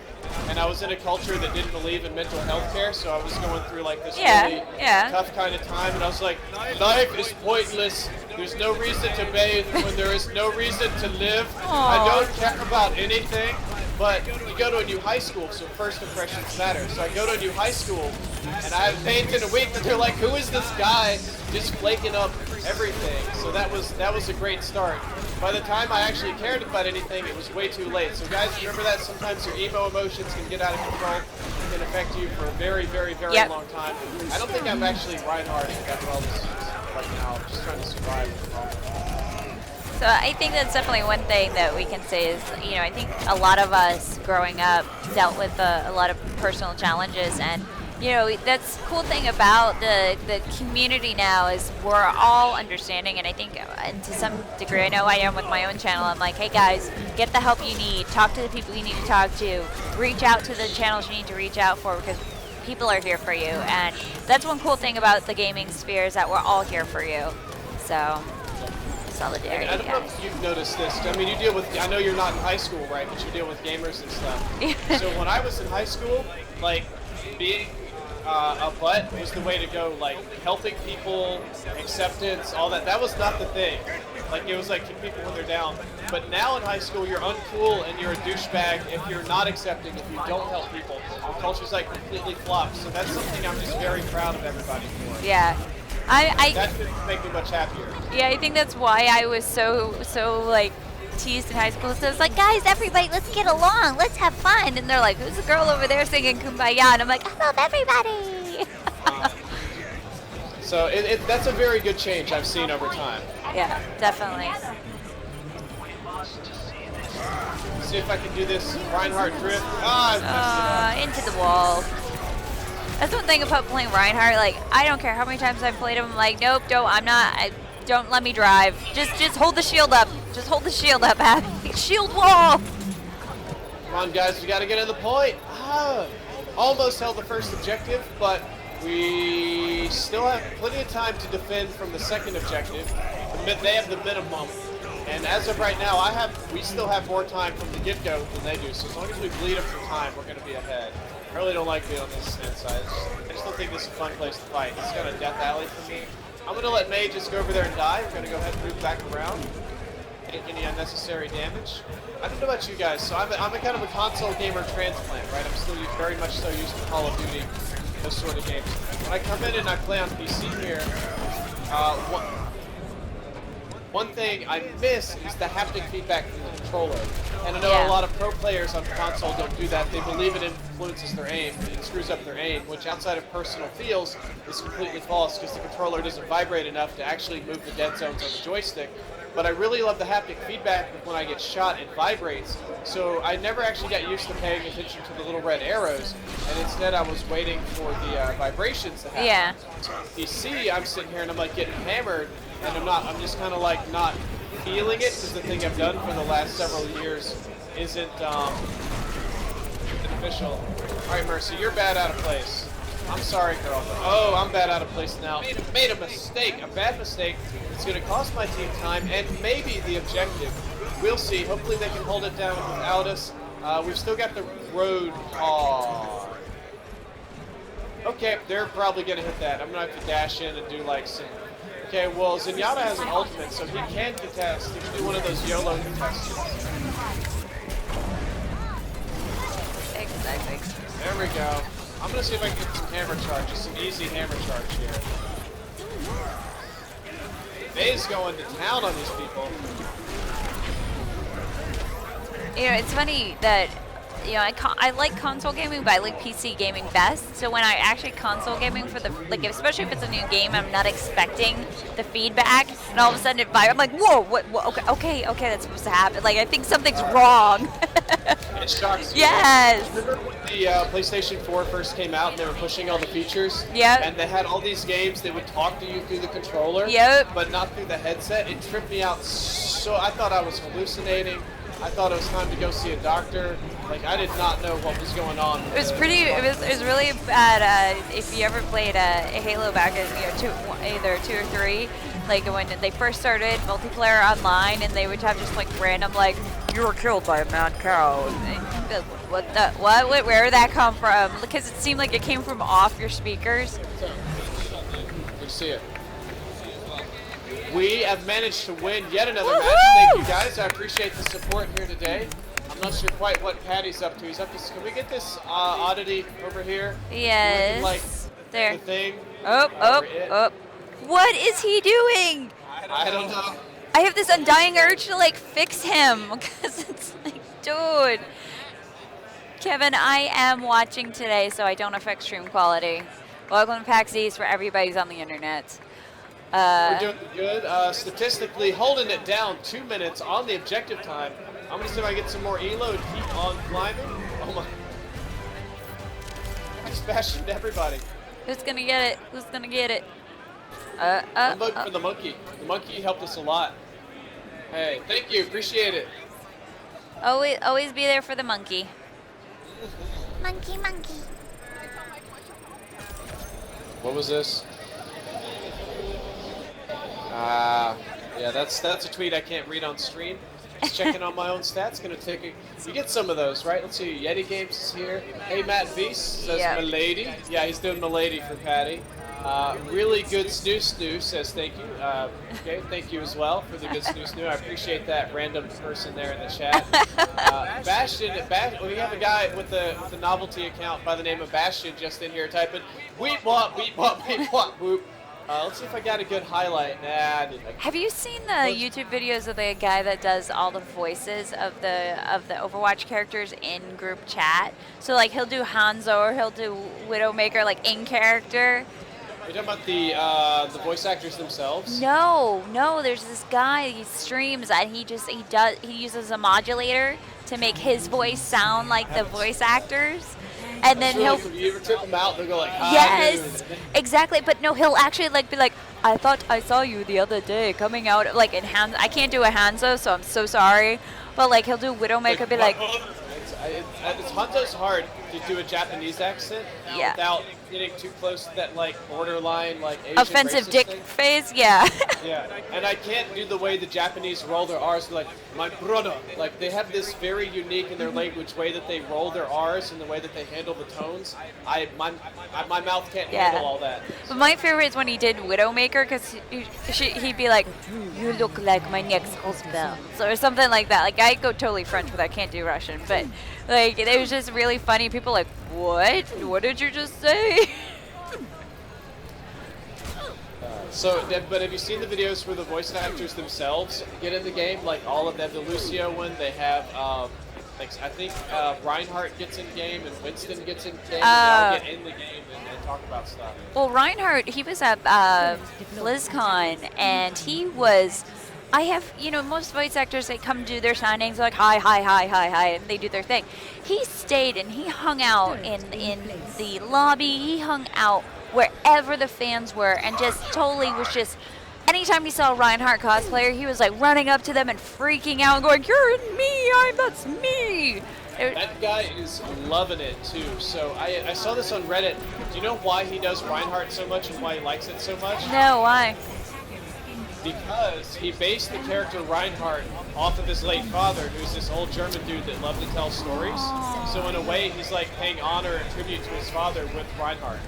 and I was in a culture that didn't believe in mental health care, so I was going through like this really tough kind of time, and I was like, life is pointless. There's no reason to bathe when there is no reason to live. Aww. I don't care about anything. But you go to a new high school, so first impressions matter. So I go to a new high school, and I haven't bathed in a week, and they're like, who is this guy just flaking up everything? So that was a great start. By the time I actually cared about anything, it was way too late. So guys, remember that sometimes your emo emotions can get out of control and can affect you for a very, very, very long time. I don't think I'm actually Reinhardt after all this right now. I'm just trying to survive. So I think that's definitely one thing that we can say is, I think a lot of us growing up dealt with a lot of personal challenges, and that's the cool thing about the community now is we're all understanding, and I think and to some degree, I know I am with my own channel, I'm like, hey guys, get the help you need, talk to the people you need to talk to, reach out to the channels you need to reach out for, because people are here for you, and that's one cool thing about the gaming sphere is that we're all here for you. So solidarity, I don't know if you've noticed this. I mean, you deal with, I know you're not in high school, right, but you deal with gamers and stuff. So when I was in high school, like, being a butt was the way to go, like, helping people, acceptance, all that. That was not the thing. Like, it was like, kick people when they're down. But now in high school, you're uncool and you're a douchebag if you're not accepting, if you don't help people. The culture's, like, completely flopped. So that's something I'm just very proud of everybody for. Yeah. That didn't make me much happier. Yeah, I think that's why I was so like teased in high school. So it's like, guys, everybody, let's get along, let's have fun. And they're like, who's the girl over there singing Kumbaya? And I'm like, I love everybody. So that's a very good change I've seen over time. Yeah, definitely. See if I can do this Reinhardt drift. Ah, I messed it up. Into the wall. That's one thing about playing Reinhardt. Like, I don't care how many times I've played him. I'm like, nope, don't let me drive. Just hold the shield up. Just hold the shield up, Abby. Shield wall. Come on, guys, we got to get in the point. Almost held the first objective, but we still have plenty of time to defend from the second objective. They have the minimum. And as of right now, we still have more time from the get-go than they do. So as long as we bleed them for time, we're going to be ahead. I really don't like being on this side. I just don't think this is a fun place to fight. It's kind of death alley for me. I'm going to let May just go over there and die. We're going to go ahead and move back around. Take any unnecessary damage. I don't know about you guys, so I'm a kind of a console gamer transplant, right? I'm still very much so used to Call of Duty, those sort of games. When I come in and I play on PC here, one thing I miss is the haptic feedback from the controller. And I know a lot of pro players on console don't do that. They believe it influences their aim, it screws up their aim, which outside of personal feels is completely false because the controller doesn't vibrate enough to actually move the dead zones on the joystick. But I really love the haptic feedback when I get shot, it vibrates. So I never actually got used to paying attention to the little red arrows, and instead I was waiting for the vibrations to happen. Yeah. So you see, I'm sitting here and I'm like getting hammered, and I'm just kind of like not feeling it because the thing I've done for the last several years isn't beneficial. All right, Mercy, you're bad out of place. I'm sorry, girl. Oh, I'm bad out of place now. Made a mistake, a bad mistake. It's going to cost my team time and maybe the objective. We'll see. Hopefully they can hold it down without us. We've still got the road. Aww. Okay, they're probably going to hit that. I'm going to have to dash in and do like some... Okay, well, Zenyatta has an ultimate, so he can contest. He can do one of those YOLO contests. Exactly. There we go. I'm going to see if I can get some hammer charges, some easy hammer charge here. May's going to town on these people. You know, it's funny that, you know, I like console gaming, but I like PC gaming best. So when I actually console gaming for the, like, especially if it's a new game, I'm not expecting the feedback, and all of a sudden it vibrates. I'm like, whoa, what, okay, that's supposed to happen. Like, I think something's wrong. It shocks you. Yes. Remember when the PlayStation 4 first came out and they were pushing all the features? Yep. And they had all these games that would talk to you through the controller, Yep. but not through the headset. It tripped me out so I thought I was hallucinating. I thought it was time to go see a doctor. Like, I did not know what was going on. It was really bad. If you ever played Halo back in either 2 or 3, like when they first started multiplayer online, and they would have just like random like, you were killed by a mad cow. And, what? Where did that come from? Because it seemed like it came from off your speakers. Good to see it. We have managed to win yet another Woohoo! match. Thank you guys. I appreciate the support here today. I'm not sure quite what Patty's up to. He's up to. Can we get this oddity over here? Yes. Like there. the thing. Oh. What is he doing? I don't know. I have this undying urge to like fix him because it's like, dude. Kevin, I am watching today, so I don't affect stream quality. Welcome to PAX East, where everybody's on the internet. We're doing good. Statistically, holding it down 2 minutes on the objective time. I'm going to see if I get some more elo and keep on climbing. Oh my. I just bashed into everybody. Who's going to get it? Who's going to get it? I'm voting for the monkey. The monkey helped us a lot. Hey, thank you. Appreciate it. Always be there for the monkey. Monkey. What was this? Yeah, that's a tweet I can't read on stream. Just checking on my own stats. Gonna take a. You get some of those, right? Let's see. Yeti Games is here. Hey, Matt Beast says Milady. Yeah, he's doing Milady for Patty. Really good snoo says thank you. Okay, thank you as well for the good snoo. I appreciate that random person there in the chat. Bastion, we have a guy with the novelty account by the name of Bastion just in here typing weep wop, whoop. Let's see if I got a good highlight. Nah, I didn't. Have you seen the YouTube videos of the guy that does all the voices of the Overwatch characters in group chat? So like he'll do Hanzo or he'll do Widowmaker like in character. you talking about the voice actors themselves? No, no. There's this guy. He streams and he uses a modulator to make his voice sound like the voice actors, and then That's really cool. You ever trip them out? They'll go like, "Hi, yes, dude." exactly. But no, he'll actually like be like, I thought I saw you the other day coming out like in hand. I can't do a Hanzo, so I'm so sorry. But like he'll do Widowmaker, be like, It's Hanzo's hard to do a Japanese accent Yeah. without getting too close to that like borderline like Asian offensive racist dick thing. face. Yeah. Yeah, and I can't do the way the Japanese roll their R's, like, my brother. Like, they have this very unique in their language way that they roll their R's and the way that they handle the tones. My mouth can't Yeah. handle all that. But my favorite is when he did Widowmaker, because he'd be like, you look like my next husband, or something like that. Like, I go totally French, but I can't do Russian. But, like, it was just really funny. People like, what? What did you just say? So, but have you seen the videos where the voice actors themselves get in the game? Like, all of them, the Lucio one, they have, like, I think Reinhardt gets in game and Winston gets in game, and they all get in the game and talk about stuff. Well, Reinhardt, he was at BlizzCon, and he was... most voice actors, they come do their signings, like, hi, and they do their thing. He stayed and he hung out in the lobby, he hung out wherever the fans were, and just totally was just, anytime he saw a Reinhardt cosplayer, he was like running up to them and freaking out and going, you're in me, that's me. That guy is loving it too. So I saw this on Reddit. Do you know why he does Reinhardt so much and why he likes it so much? No, why? Because he based the character Reinhardt off of his late father, who's this old German dude that loved to tell stories. So in a way, he's like paying honor and tribute to his father with Reinhardt.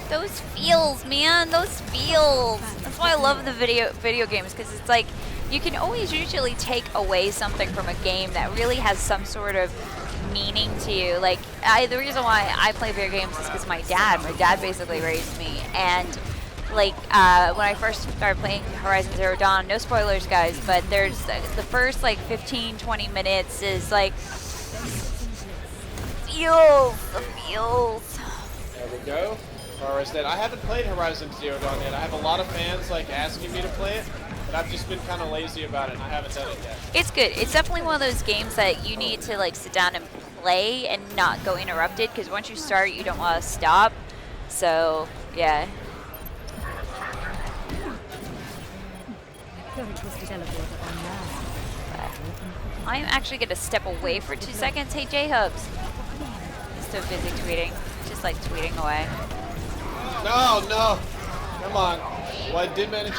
Those feels, man, those feels. That's why I love the video games, because it's like you can always usually take away something from a game that really has some sort of meaning to you. Like the reason why I play video games is because my dad basically raised me, and like when I first started playing Horizon Zero Dawn, no spoilers guys, but there's the first like 15-20 minutes is like the feels. There we go. As that, I haven't played Horizon Zero Dawn yet. I have a lot of fans like asking me to play it, but I've just been kind of lazy about it and I haven't done it yet. It's good. It's definitely one of those games that you need to like sit down and play and not go interrupted, because once you start you don't want to stop. So yeah. I'm actually going to step away for 2 seconds. Hey J-Hubs. He's so busy tweeting. Just like tweeting away. No. Come on. Well, I did manage.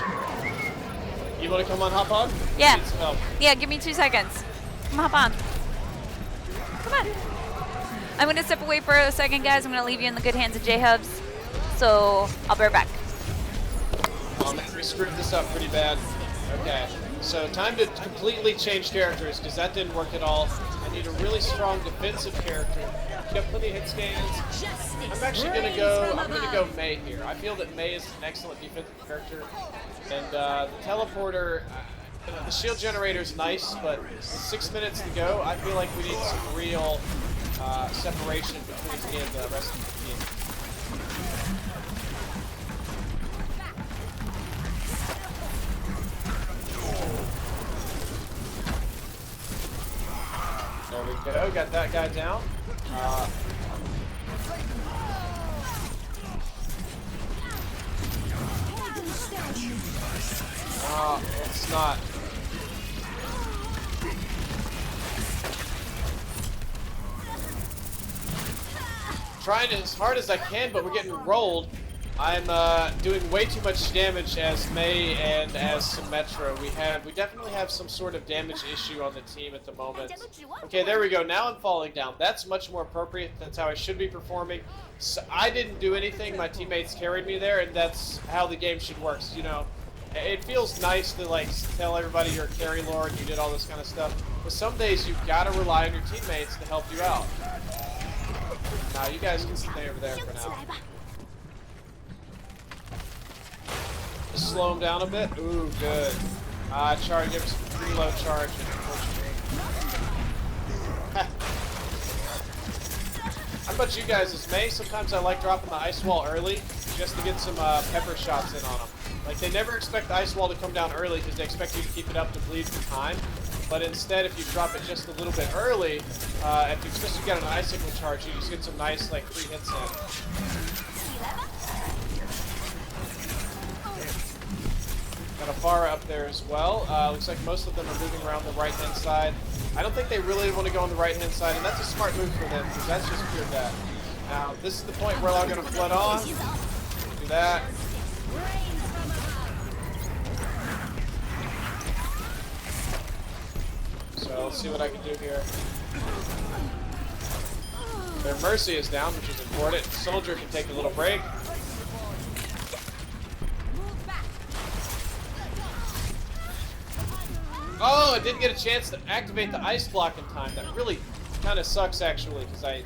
You want to come on, hop on? Yeah. Need some help. Yeah, give me 2 seconds. Come hop on. Come on. I'm going to step away for a second, guys. I'm going to leave you in the good hands of J-Hubs. So, I'll be right back. Oh man, we screwed this up pretty bad. Okay. So, time to completely change characters, because that didn't work at all. I need a really strong defensive character. You got plenty of hit scans. I'm actually going to go Mei here. I feel that Mei is an excellent defensive character. And the teleporter, the shield generator is nice, but with 6 minutes to go, I feel like we need some real separation between me and the rest of the team. There we go, got that guy down. It's not. Trying as hard as I can, but we're getting rolled. I'm doing way too much damage as Mei and as Symmetra. We definitely have some sort of damage issue on the team at the moment. Okay, there we go. Now I'm falling down. That's much more appropriate. That's how I should be performing. So I didn't do anything. My teammates carried me there, and that's how the game should work. So, you know, it feels nice to like tell everybody you're a carry lord, you did all this kind of stuff. But some days you've got to rely on your teammates to help you out. Now you guys can stay over there for now. Just slow him down a bit. Ooh, good. Charge, give him some preload charge. How about you guys? As Mei, sometimes I like dropping the ice wall early. You just to get some pepper shots in on them. Like, they never expect the ice wall to come down early because they expect you to keep it up to bleed for time. But instead, if you drop it just a little bit early, if you especially get an icicle charge, you just get some nice, like, free hits in. Got a Pharah up there as well. Looks like most of them are moving around the right-hand side. I don't think they really want to go on the right-hand side, and that's a smart move for them, because that's just pure death. Now, this is the point where I'm going to flood on. Do that. So, let's see what I can do here. Their Mercy is down, which is important. Soldier can take a little break. Oh, I didn't get a chance to activate the ice block in time. That really kind of sucks, actually, because I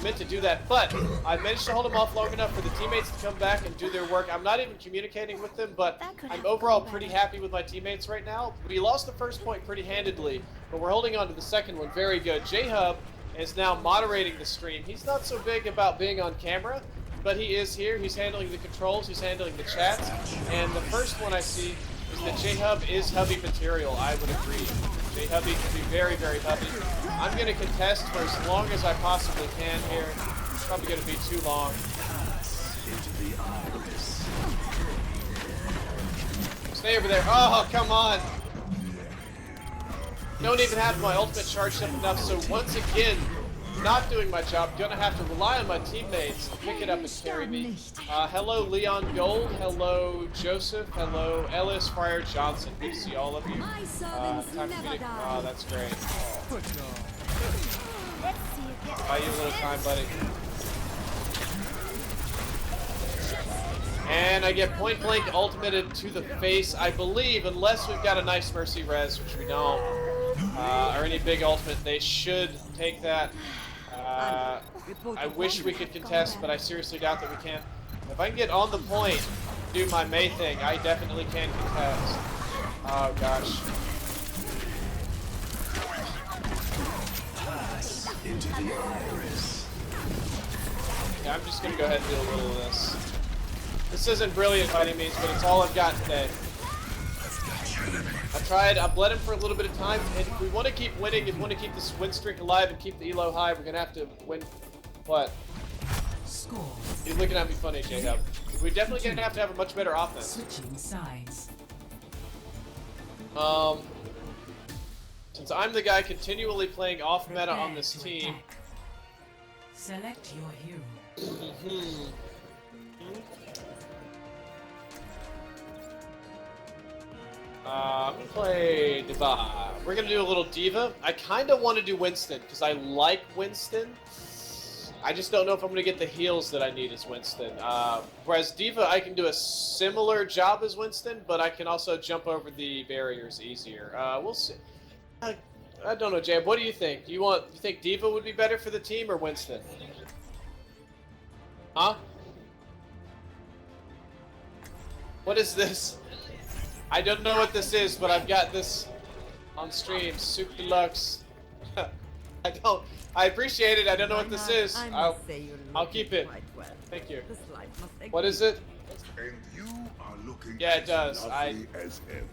meant to do that. But I managed to hold them off long enough for the teammates to come back and do their work. I'm not even communicating with them, but I'm overall pretty happy with my teammates right now. We lost the first point pretty handedly, but we're holding on to the second one very good. J-Hub is now moderating the stream. He's not so big about being on camera, but he is here. He's handling the controls. He's handling the chats. And the first one I see is that J-Hub is hubby material. I would agree. J-Hubby can be very, very hubby. I'm going to contest for as long as I possibly can here. It's probably going to be too long. Stay over there. Oh, come on. Don't even have my ultimate charged up enough, so once again, not doing my job, gonna have to rely on my teammates to pick it up and carry me. Hello Leon Gold, hello Joseph, hello Ellis Fryer Johnson. Good to see all of you. Time for me to, oh, that's great. Buy you a little time, buddy. And I get point blank ultimated to the face, I believe, unless we've got a nice Mercy res, which we don't, or any big ultimate. They should take that. I wish we could contest, but I seriously doubt that we can. If I can get on the point, do my May thing, I definitely can contest. Oh gosh. Yeah, I'm just gonna go ahead and do a little of this. This isn't brilliant by any means, but it's all I've got today. I've bled him for a little bit of time, and if we want to keep winning, if we want to keep this win streak alive and keep the elo high, we're going to have to win. What? You're looking at me funny, J-Hub. We're definitely going to have a much better offense. Switching sides. Since I'm the guy continually playing off meta on this team. Select your hero. I'm gonna play Diva. We're gonna do a little Diva. I kind of want to do Winston because I like Winston. I just don't know if I'm gonna get the heals that I need as Winston. Whereas Diva, I can do a similar job as Winston, but I can also jump over the barriers easier. We'll see. I don't know, Jab. What do you think? You think Diva would be better for the team or Winston? Huh? What is this? I don't know what this is, but I've got this on stream. Soup Deluxe. I appreciate it. I don't know what this is. I'll keep it. Thank you. What is it? And you are looking Yeah, it does. lovely as ever.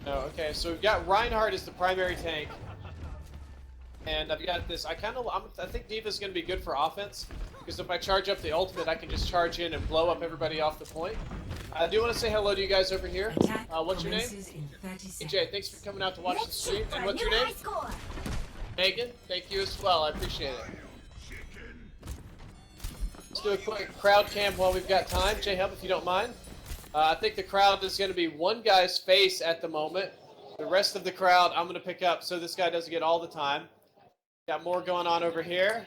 No, okay, so we've got Reinhardt as the primary tank. And I've got this. I think Diva's going to be good for offense. Because if I charge up the ultimate, I can just charge in and blow up everybody off the point. I do want to say hello to you guys over here. What's your name? AJ, thanks for coming out to watch the stream. And what's your name? Megan, thank you as well. I appreciate it. Let's do a quick crowd cam while we've got time. J-Hub, if you don't mind. I think the crowd is going to be one guy's face at the moment. The rest of the crowd I'm going to pick up so this guy doesn't get all the time. Got more going on over here.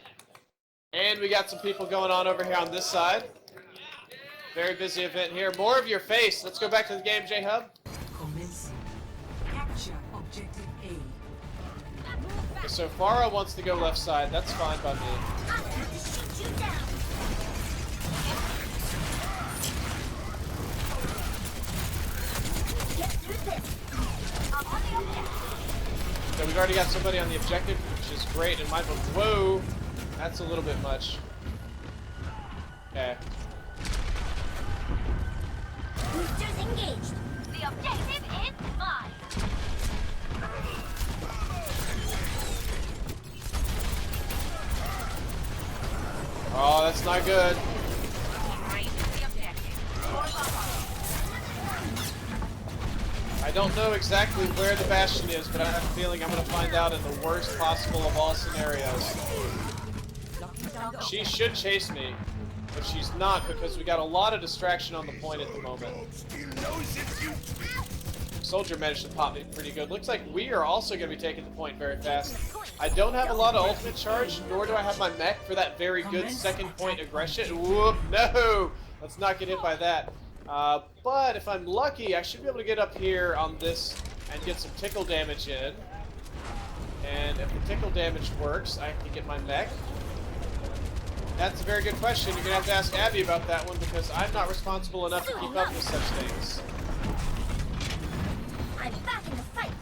And we got some people going on over here on this side. Very busy event here. More of your face. Let's go back to the game, J-Hub. Capture objective A. Okay, so Pharah wants to go left side. That's fine by me. So we've already got somebody on the objective, which is great in my book. Whoa! That's a little bit much. Okay. Boosters engaged. The objective is mine. Oh, that's not good. I don't know exactly where the Bastion is, but I have a feeling I'm going to find out in the worst possible of all scenarios. She should chase me, but she's not because we got a lot of distraction on the point at the moment. Soldier managed to pop me pretty good. Looks like we are also going to be taking the point very fast. I don't have a lot of ultimate charge, nor do I have my mech for that very good second point aggression. Whoop, no! Let's not get hit by that. But if I'm lucky, I should be able to get up here on this and get some tickle damage in. And if the tickle damage works, I can get my mech. That's a very good question. You're going to have to ask Abby about that one because I'm not responsible enough to keep up with such things. I'm back in the fight.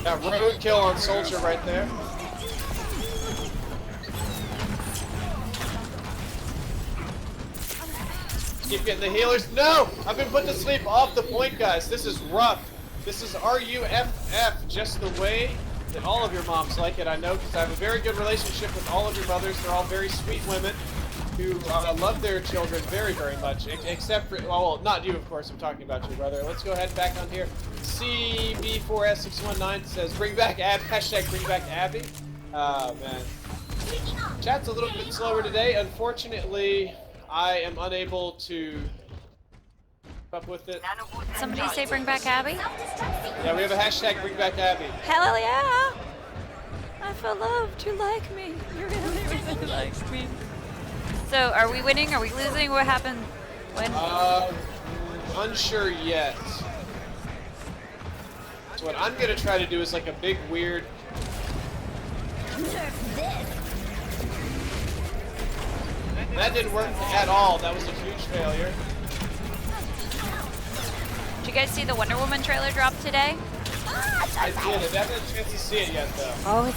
Got roadkill on Soldier right there. Keep getting the healers. No! I've been put to sleep off the point, guys. This is rough. This is RUFF, just the way that all of your moms like it, I know, because I have a very good relationship with all of your mothers. They're all very sweet women who love their children very, very much. Except for, well, not you, of course. I'm talking about your brother. Let's go ahead and back on here. CB4S619 says, bring back Abby. Hashtag bring back Abby. Oh, man. Chat's a little bit slower today. Unfortunately, I am unable to keep up with it. Somebody say bring back Abby? Yeah, we have a hashtag bring back Abby. Hell yeah! I feel loved. You like me. You really like me. So, are we winning? Are we losing? What happened? When? Unsure yet. So what I'm gonna try to do is like a big weird. That didn't work at all. That was a huge failure. Did you guys see the Wonder Woman trailer drop today? I did. I haven't had a chance to see it yet, though. Oh,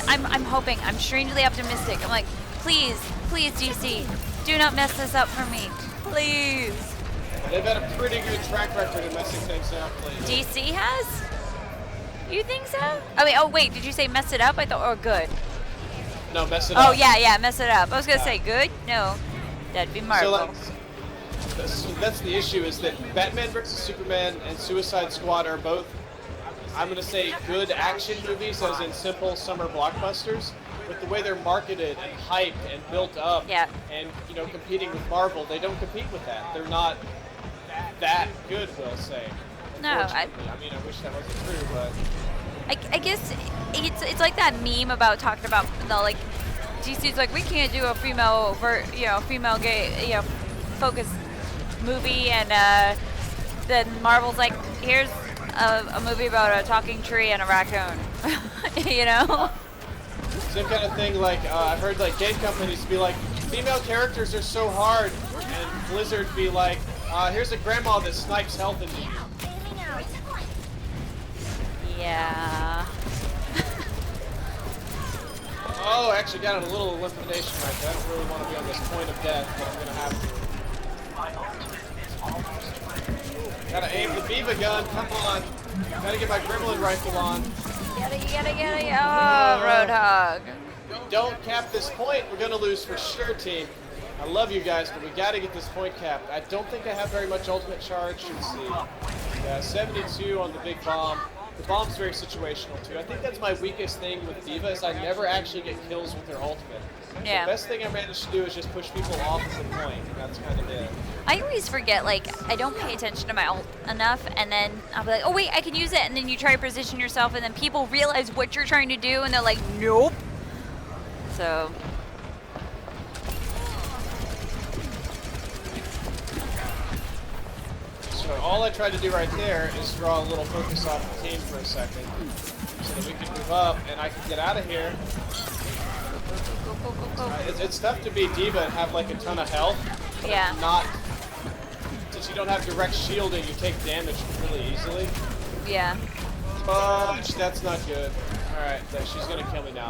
I'm hoping. I'm strangely optimistic. I'm like, please, please, DC, do not mess this up for me, please. They've had a pretty good track record of messing things up lately. DC has? You think so? I mean, oh wait, did you say mess it up? I thought, or good. No, mess it up. Oh yeah, mess it up. I was gonna say good. No, that'd be Marvel. So, that's the issue, is that Batman vs Superman and Suicide Squad are both, I'm going to say, good action movies, as in simple summer blockbusters. But the way they're marketed and hyped and built up, and competing with Marvel, they don't compete with that. They're not that good, we'll say. No, I mean, I wish that wasn't true, but I guess it's like that meme about talking about like DC's like, we can't do a female female gay focused movie, and then Marvel's like, here's a movie about a talking tree and a raccoon. Same kind of thing. Like I've heard like game companies be like, female characters are so hard, and Blizzard be like, here's a grandma that snipes health into you. Yeah. Oh, I actually got a little elimination right there. I don't really want to be on this point of death, but I'm gonna have to. Gotta aim the Viva gun. Come on. Gotta get my Gremlin rifle on. You gotta. Oh, Roadhog. Don't cap this point. We're gonna lose for sure, team. I love you guys, but we gotta get this point capped. I don't think I have very much ultimate charge. Let's see. Yeah, 72 on the big bomb. The bomb's very situational too. I think that's my weakest thing with D.Va, is I never actually get kills with her ultimate. Yeah. The best thing I managed to do is just push people off of the point, and that's kind of it. I always forget, like, I don't pay attention to my ult enough, and then I'll be like, oh wait, I can use it, and then you try to position yourself, and then people realize what you're trying to do, and they're like, nope. So. So all I tried to do right there is draw a little focus off the team for a second, so that we can move up, and I can get out of here. It's tough to be D.Va and have like a ton of health, but since you don't have direct shielding, you take damage really easily. Yeah. That's not good. Alright, she's gonna kill me now.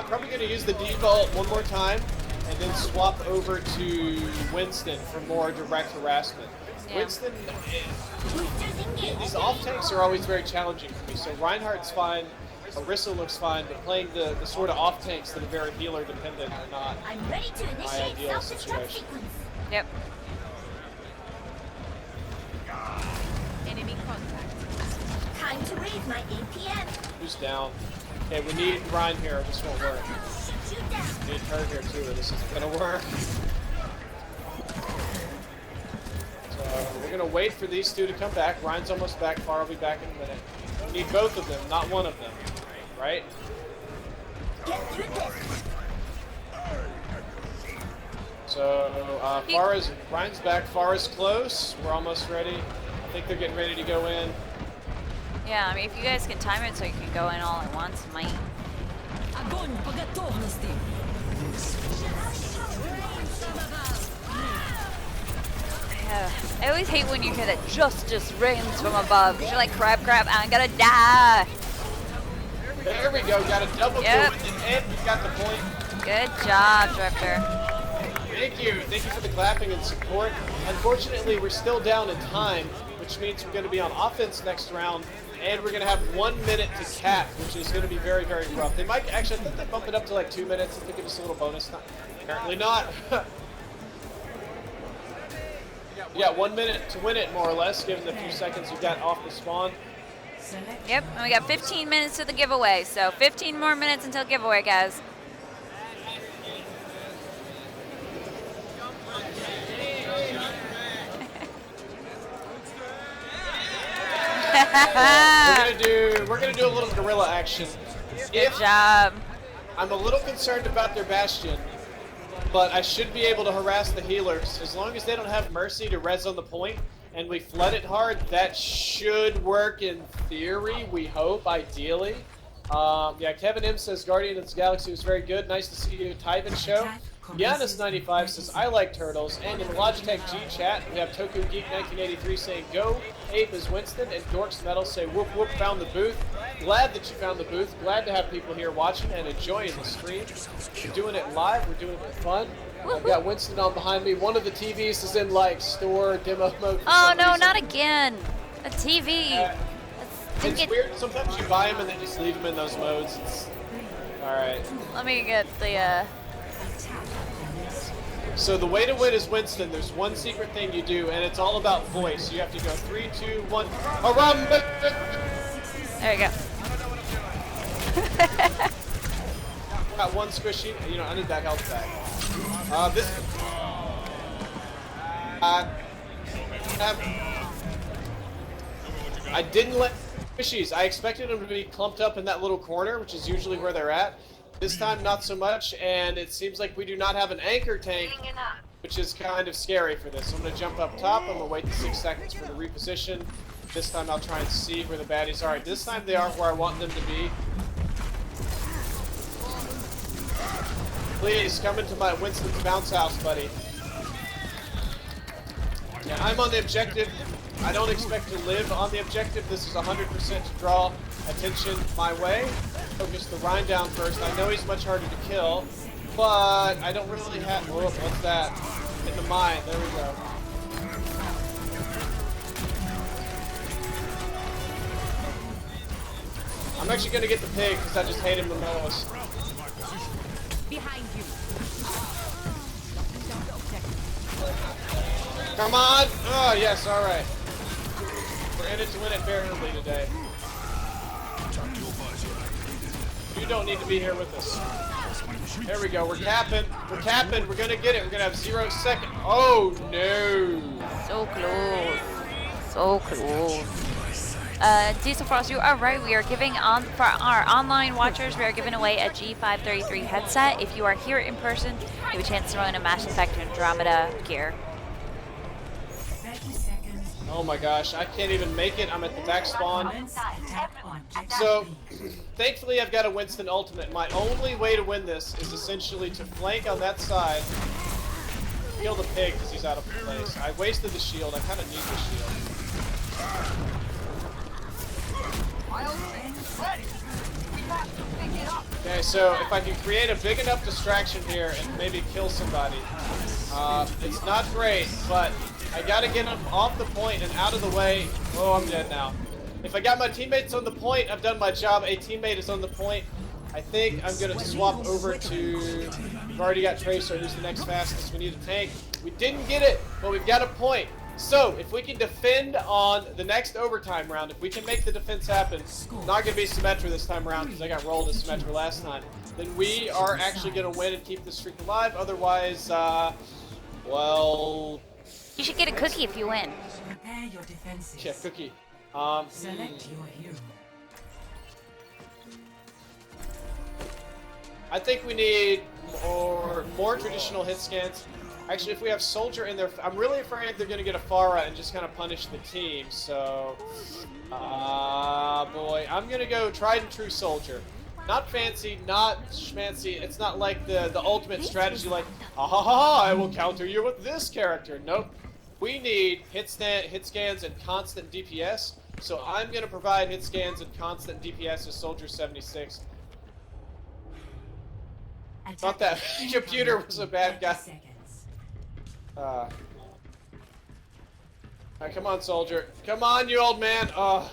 Probably gonna use the default one more time, and then swap over to Winston for more direct harassment. Yeah. Winston, these off tanks are always very challenging for me. So Reinhardt's fine, Orisa looks fine, but playing the sort of off tanks that are very healer dependent are not I'm ready to my initiate ideal self-destruct situation. sequence. Yep. Enemy contact. Time to raise my APM. Who's down? Okay, we need Ryan here, or this won't work. Shoot you down. We need her here too, or this isn't gonna work. So we're gonna wait for these two to come back. Ryan's almost back, Far will be back in a minute. We need both of them, not one of them. Right? Get through this. So Ryan's back, Far is close. We're almost ready. I think they're getting ready to go in. Yeah, I mean, if you guys can time it so you can go in all at once, it might. Огонь по готовности. Yeah. I always hate when you hear that justice reigns from above. You're like, crap, I'm gonna die. There we go, got a double kill with it, and we got the point. Good job, Drifter. Thank you for the clapping and support. Unfortunately, we're still down in time, which means we're going to be on offense next round, and we're going to have 1 minute to cap, which is going to be very, very rough. They might actually, I think they bump it up to like 2 minutes if they give us a little bonus. Apparently not. Yeah, 1 minute to win it, more or less, given the few seconds you got off the spawn. Select Yep, and we got 15 minutes to the giveaway, so 15 more minutes until giveaway, guys. we're gonna do a little guerrilla action. Good job. I'm a little concerned about their Bastion, but I should be able to harass the healers. As long as they don't have Mercy to res on the point, and we flood it hard, that should work in theory, we hope, ideally. Yeah, Kevin M says Guardian of the Galaxy was very good. Nice to see you. Tyven Show. Giannis95 says, I like turtles. And in the Logitech G chat, we have Toku Geek 1983 saying, go, Abe is Winston. And Dorks Metal say, whoop whoop, found the booth. Glad that you found the booth. Glad to have people here watching and enjoying the stream. We're doing it live. We're doing it fun. I've got Winston on behind me. One of the TVs is in, like, store demo mode. Oh, no, not again. A TV. It's weird. Sometimes you buy them and then just leave them in those modes. Alright. Let me get the, So the way to win is Winston. There's one secret thing you do, and it's all about voice. You have to go 3, 2, 1. There you go. Got one squishy. You know, I need that health back. I didn't let squishies. I expected them to be clumped up in that little corner, which is usually where they're at. This time, not so much, and it seems like we do not have an anchor tank, which is kind of scary for this. So I'm going to jump up top. I'm going to wait the 6 seconds for the reposition. This time, I'll try and see where the baddies are. This time, they are where I want them to be. Please, come into my Winston's bounce house, buddy. Yeah, I'm on the objective. I don't expect to live on the objective. This is 100% to draw attention my way. Focus the Rhine down first. I know he's much harder to kill, but I don't really have... Whoa, what's that? In the mine. There we go. I'm actually going to get the pig because I just hate him the most. behind you. Come on! Oh, yes, alright. We're in it to win it barely today. You don't need to be here with us. There we go, we're capping. We're capping, we're gonna get it. We're gonna have 0 second. Oh, no. So close. So close. Diesel Frost, you are right. We are giving on for our online watchers. We are giving away a G533 headset. If you are here in person, you have a chance to win a Mass Effect Andromeda gear. 30 seconds. Oh my gosh, I can't even make it. I'm at the back spawn. Commence attack on objective So, B. thankfully I've got a Winston ultimate. My only way to win this is essentially to flank on that side, kill the pig because he's out of place. I wasted the shield. I kind of need the shield. Okay, so if I can create a big enough distraction here and maybe kill somebody, it's not great, but I gotta get them off the point and out of the way. Oh, I'm dead now. If I got my teammates on the point, I've done my job. A teammate is on the point. I think I'm gonna swap over to, we've already got Tracer, who's the next fastest. We need a tank. We didn't get it, but we've got a point. So, if we can defend on the next overtime round, if we can make the defense happen, not going to be Symmetra this time around because I got rolled as Symmetra last time, then we are actually going to win and keep this streak alive. Otherwise, well... You should get a cookie if you win. Prepare your defenses. Yeah, cookie. Select your hero. I think we need more traditional hit scans. Actually, if we have Soldier in there, I'm really afraid they're going to get a Pharah and just kind of punish the team. So, boy, I'm going to go tried and true Soldier. Not fancy, not schmancy. It's not like the ultimate strategy like, ha ha ha, I will counter you with this character. Nope. We need hit scans and constant DPS. So I'm going to provide hit scans and constant DPS to Soldier 76. Thought that computer was a bad guy. Alright, come on, Soldier. Come on, you old man. You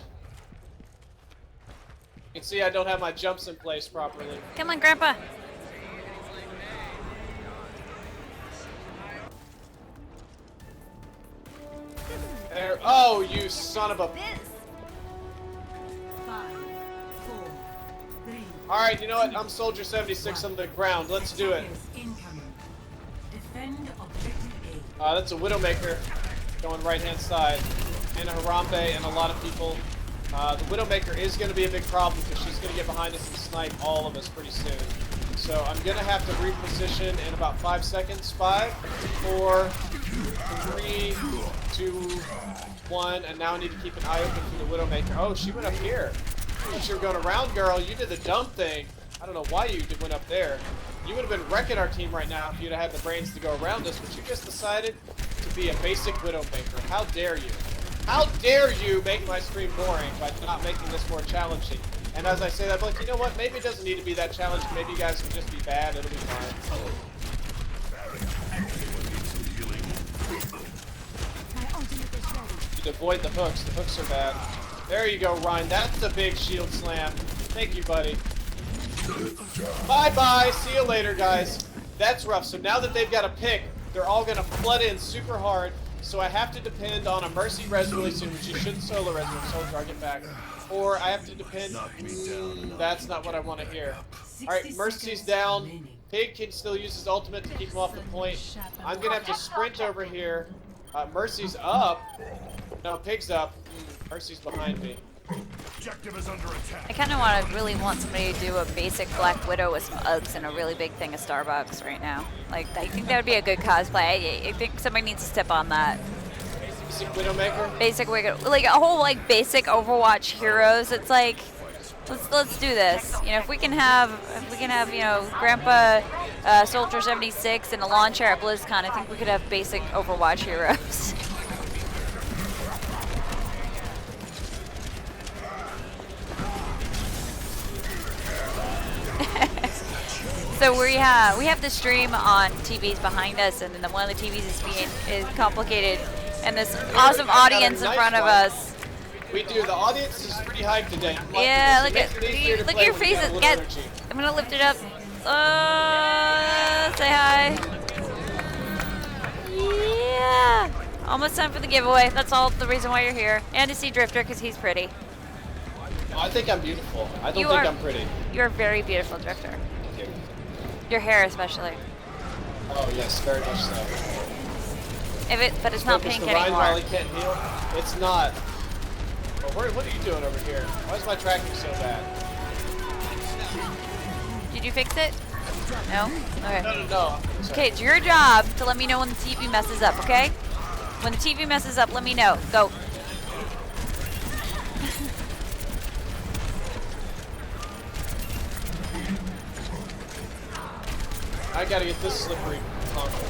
can see I don't have my jumps in place properly. Come on, Grandpa. There. Oh, you son of a... 5, 4, 3. Alright, you know what? I'm Soldier 76 on the ground. Let's do it. Incoming. Defend objective A. That's a Widowmaker going right-hand side. And a Harambe and a lot of people. The Widowmaker is going to be a big problem because she's going to get behind us and snipe all of us pretty soon. So I'm going to have to reposition in about 5 seconds. 5, 4, 3, 2, 1. And now I need to keep an eye open for the Widowmaker. Oh, she went up here. I thought you were going around, girl. You did the dumb thing. I don't know why you went up there. You would have been wrecking our team right now if you'd have had the brains to go around us, but you just decided to be a basic Widowmaker. How dare you? How dare you make my stream boring by not making this more challenging? And as I say that, I'm like, you know what? Maybe it doesn't need to be that challenging. Maybe you guys can just be bad. It'll be fine. You avoid the hooks. The hooks are bad. There you go, Ryan. That's the big shield slam. Thank you, buddy. Bye-bye. See you later, guys. That's rough. So now that they've got a pick, they're all going to flood in super hard. So I have to depend on a Mercy res really soon, which you should solo res when Soldier I get back. Or I have to depend... that's not what I want to hear. Alright, Mercy's down. Pig can still use his ultimate to keep him off the point. I'm going to have to sprint over here. Mercy's up. No, Pig's up. Mercy's behind me. Objective is under attack. I kind of really want somebody to do a basic Black Widow with some Uggs and a really big thing of Starbucks right now. Like, I think that would be a good cosplay. I think somebody needs to step on that. Basic Widowmaker? Basic Widow, like a whole like basic Overwatch heroes. It's like, let's do this. You know, if we can have you know Grandpa Soldier 76 and a lawn chair at BlizzCon, I think we could have basic Overwatch heroes. So we have the stream on TVs behind us, and then one of the TVs is complicated, and this awesome audience in front of us. We do. The audience is pretty hyped today. Yeah, look at your faces. I'm gonna lift it up. Say hi. Yeah. Almost time for the giveaway. That's all the reason why you're here, and to see Drifter because he's pretty. I think I'm beautiful. I don't think I'm pretty. You're very beautiful, Drifter. Your hair, especially. Oh yes, very much so. But it's not pink anymore. While he can't heal. It's not. Well, what are you doing over here? Why is my tracking so bad? Did you fix it? No? Okay. No. Okay, it's your job to let me know when the TV messes up, okay? When the TV messes up, let me know. Go. I gotta get this slippery console.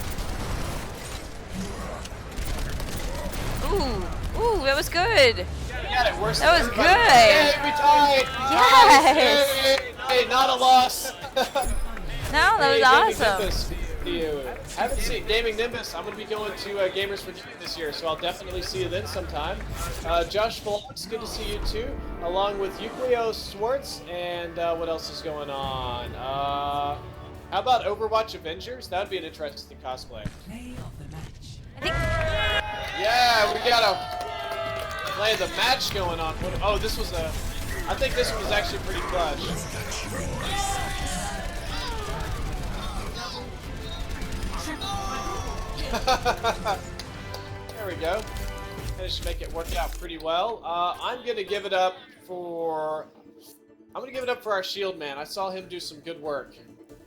Ooh, that was good. get it. Worse That was than everybody. good. Yay, we tied. Yes. Hey, not a loss. No, that was awesome. Nimbus, you haven't seen Gaming Nimbus. I'm going to be going to Gamers for Kids this year, so I'll definitely see you then sometime. Josh Vlogs, good to see you too, along with Yukleo Swartz, and what else is going on? How about Overwatch Avengers? That would be an interesting cosplay. Play of the match. I think Yeah, we got a play of the match going on. Oh, this was a. I think this one was actually pretty clutch. There we go. Managed to make it work out pretty well. I'm gonna give it up for. I'm gonna give it up for our shield man. I saw him do some good work.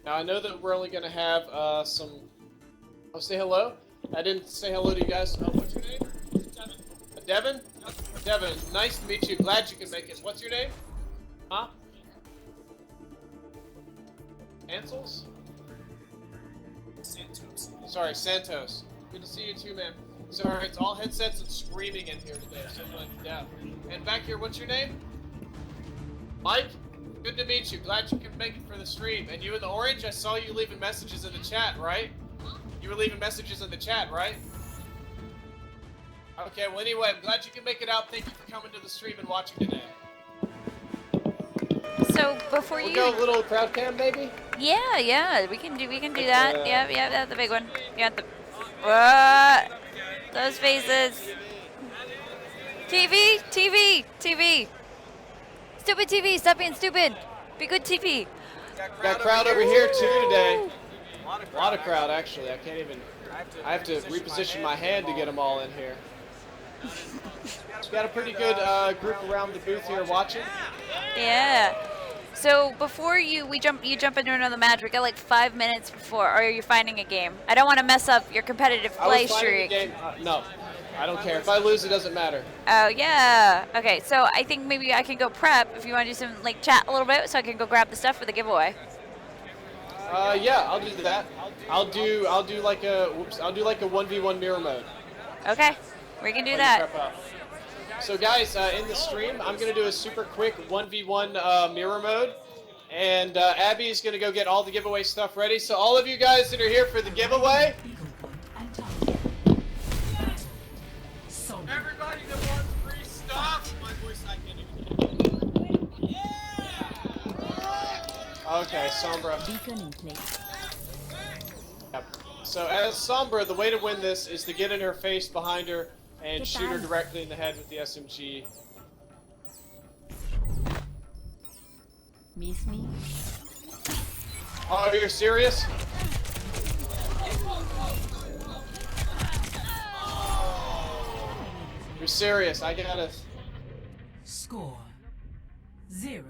Now I know that we're only gonna have some. Oh, say hello. I didn't say hello to you guys. What's your name? Devin. Devin. Nice to meet you. Glad you can make it. What's your name? Huh? Ansels? Santos. Sorry, Santos. Good to see you too, man. Sorry, it's all headsets and screaming in here today, so I'm like deaf. And back here, what's your name? Mike? Good to meet you. Glad you can make it for the stream. And you in the orange, I saw you leaving messages in the chat, right? You were leaving messages in the chat, right? Okay, well anyway, I'm glad you can make it out. Thank you for coming to the stream and watching today. so. Before We'll you, go a little crowd cam, maybe? yeah, we can do that. Yeah, that's the big one. Yeah, those faces. TV. Stupid TV, stop being stupid. Be good TV. Got crowd over here too today. A lot of crowd, actually. I can't even. I have to reposition my hand to get them all in here. So we got a pretty good group around the booth here watching. Yeah. So before you jump into another match, we got like 5 minutes before, or you're finding a game. I don't want to mess up your competitive play streak. No, I don't care. If I lose, it doesn't matter. Oh yeah. Okay, so I think maybe I can go prep if you want to do some like chat a little bit, so I can go grab the stuff for the giveaway. Yeah, I'll do that. I'll do like a 1v1 mirror mode. Okay, we can do While you that. prep up. So guys, in the stream, I'm gonna do a super quick 1v1 mirror mode, and Abby's gonna go get all the giveaway stuff ready. So all of you guys that are here for the giveaway, everybody that wants free stuff. My voice I can't even. Yeah. Okay, Sombra. Beacon in place. Yep. So as Sombra, the way to win this is to get in her face behind her and shoot her directly in the head with the SMG. Miss me? Oh, you're serious? You're serious? I gotta. Score 0-1.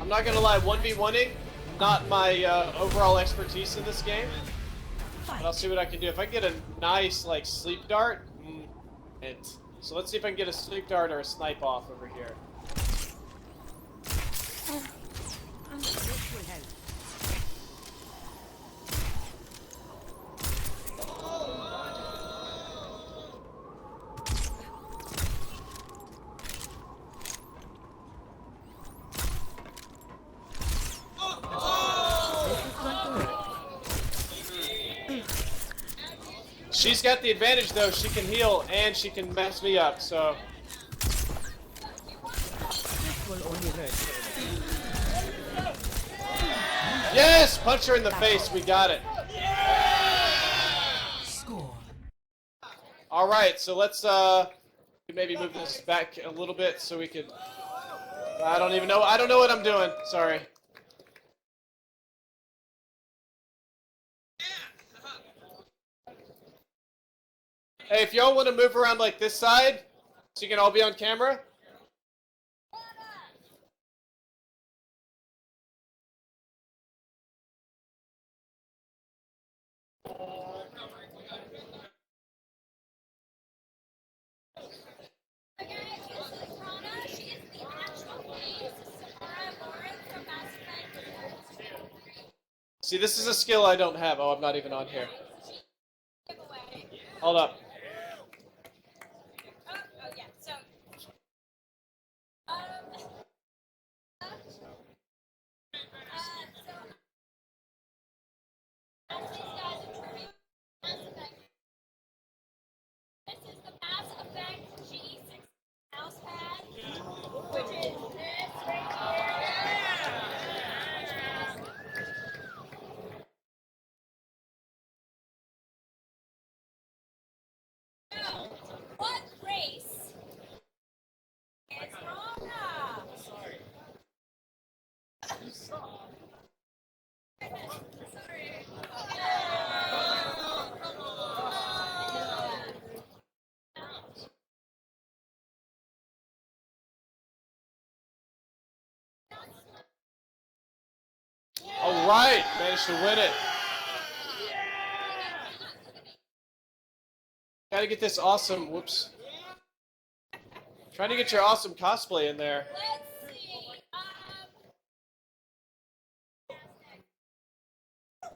I'm not gonna lie. 1v1ing, not my overall expertise in this game. But I'll see what I can do. If I get a nice like sleep dart, so let's see if I can get a sleep dart or a snipe off over here. She's got the advantage though. She can heal and she can mess me up. So. Yes! Punch her in the face. We got it. Score. All right. So let's maybe move this back a little bit so we could. I don't even know. I don't know what I'm doing. Sorry. Hey, if y'all want to move around like this side, so you can all be on camera. See, this is a skill I don't have. Oh, I'm not even on here. Hold up. right, managed to win it. Gotta get this awesome, whoops. Trying to get your awesome cosplay in there. Let's see.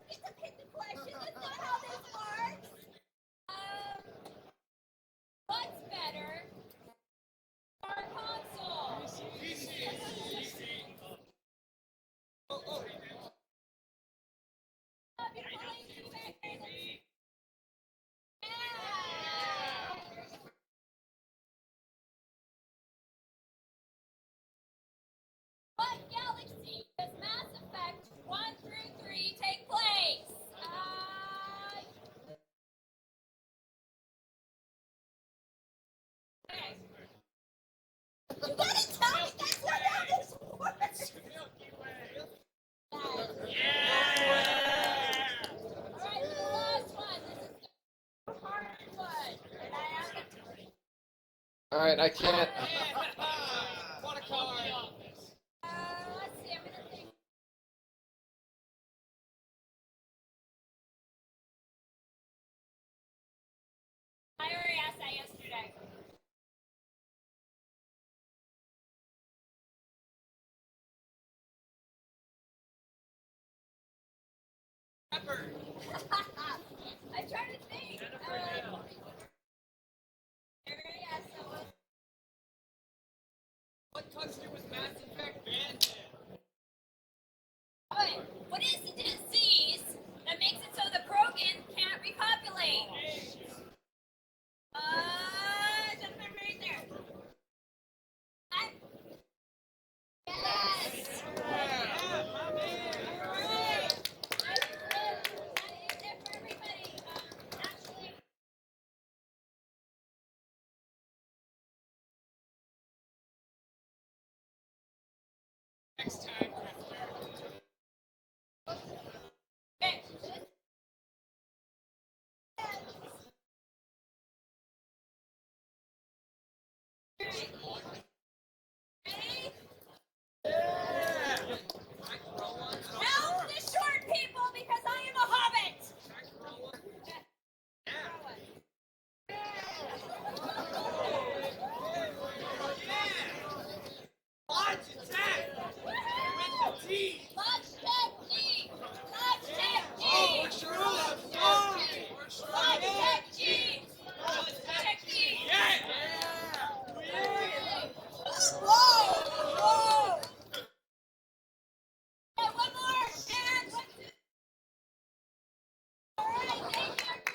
It's a hidden question. That's not how this works. What's better? Our console. What galaxy does Mass Effect 1 through 3 take place? Okay. You gotta tell me that's not how this works! Alright, the last one. This is the hard one. And I have Alright, I can't. let's see, I'm gonna think. I already asked that yesterday. I'm trying to think. I already asked that one. What touched you with Mass Effect Bandit? Okay, what is the disease that makes it so the Krogan can't repopulate? Gentleman right there. Yes! Alright! That is it for everybody. Actually, Next time. okay. Ready? Help the short people because I am a hobbit! Launch attack! With the T! Logitech G! Logitech G! Oh, we're sure of it! We're sure of it! Logitech G! Logitech G! Yeah! Whoa! Whoa! Yeah, one more! And one, two. All right, thank you, everybody!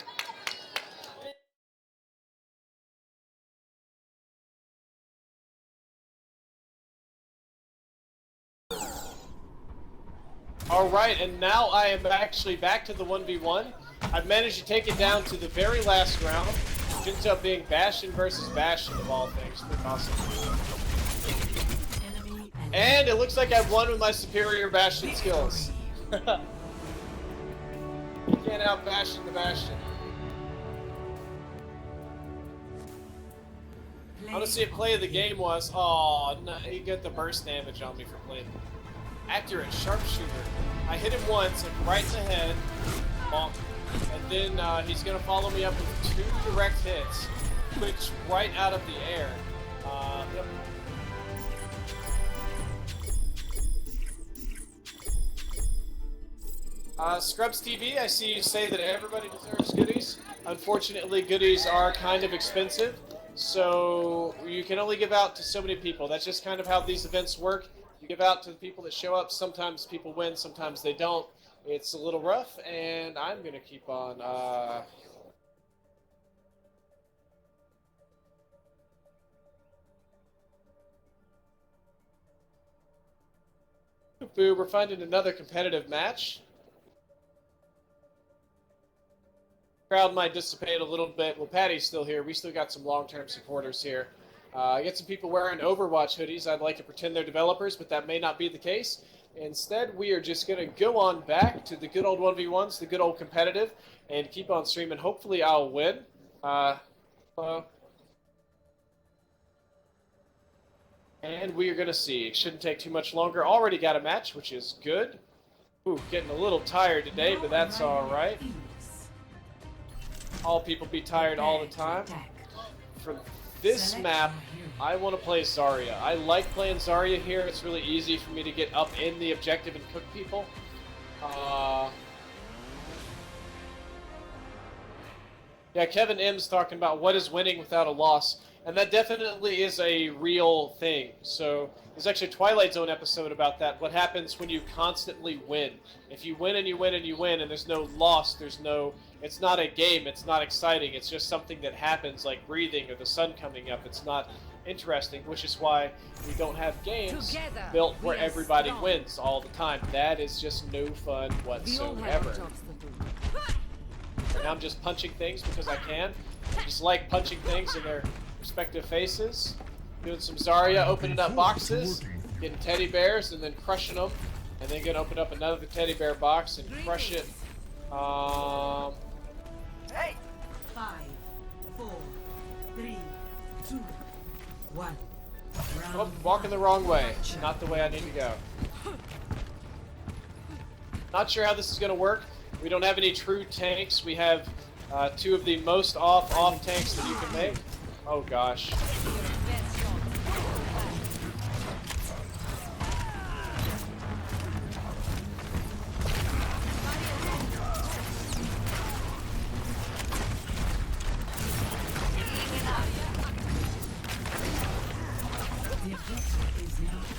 Alright, and now I am actually back to the 1v1. I've managed to take it down to the very last round, which ends up being Bastion versus Bastion of all things. Pretty awesome. Enemy And it looks like I've won with my superior Bastion skills. You can't out Bastion the Bastion. I want to see what play of the game was. Oh, no, he got the burst damage on me for playing. Accurate sharpshooter. I hit him once, like right in the head. Bonk. And then he's going to follow me up with 2 direct hits, which right out of the air. Yep. Scrubs TV, I see you say that everybody deserves goodies. Unfortunately, goodies are kind of expensive, so you can only give out to so many people. That's just kind of how these events work. You give out to the people that show up. Sometimes people win, sometimes they don't. It's a little rough, and I'm going to keep on... Boo, we're finding another competitive match. Crowd might dissipate a little bit. Well, Patty's still here. We still got some long-term supporters here. I get some people wearing Overwatch hoodies. I'd like to pretend they're developers, but that may not be the case. Instead, we are just going to go on back to the good old 1v1s, the good old competitive, and keep on streaming. Hopefully I'll win. Hello. And we are going to see. It shouldn't take too much longer. Already got a match, which is good. Ooh, getting a little tired today, but that's alright. All people be tired all the time. For this map, I want to play Zarya. I like playing Zarya here. It's really easy for me to get up in the objective and cook people. Yeah, Kevin M's talking about what is winning without a loss, and that definitely is a real thing. So there's actually a Twilight Zone episode about that. What happens when you constantly win? If you win and you win and you win, and there's no loss, it's not a game, it's not exciting, it's just something that happens like breathing or the sun coming up. It's not interesting, which is why we don't have games built where everybody wins all the time. That is just no fun whatsoever. And I'm just punching things because I can. I just like punching things in their respective faces. Doing some Zarya, opening up boxes, getting teddy bears, and then crushing them. And then gonna open up another teddy bear box and crush it. Hey! 5, 4, 3, 2, 1. Oh, walking the wrong way. Not the way I need to go. Not sure how this is gonna work. We don't have any true tanks. We have two of the most off tanks that you can make. Oh gosh.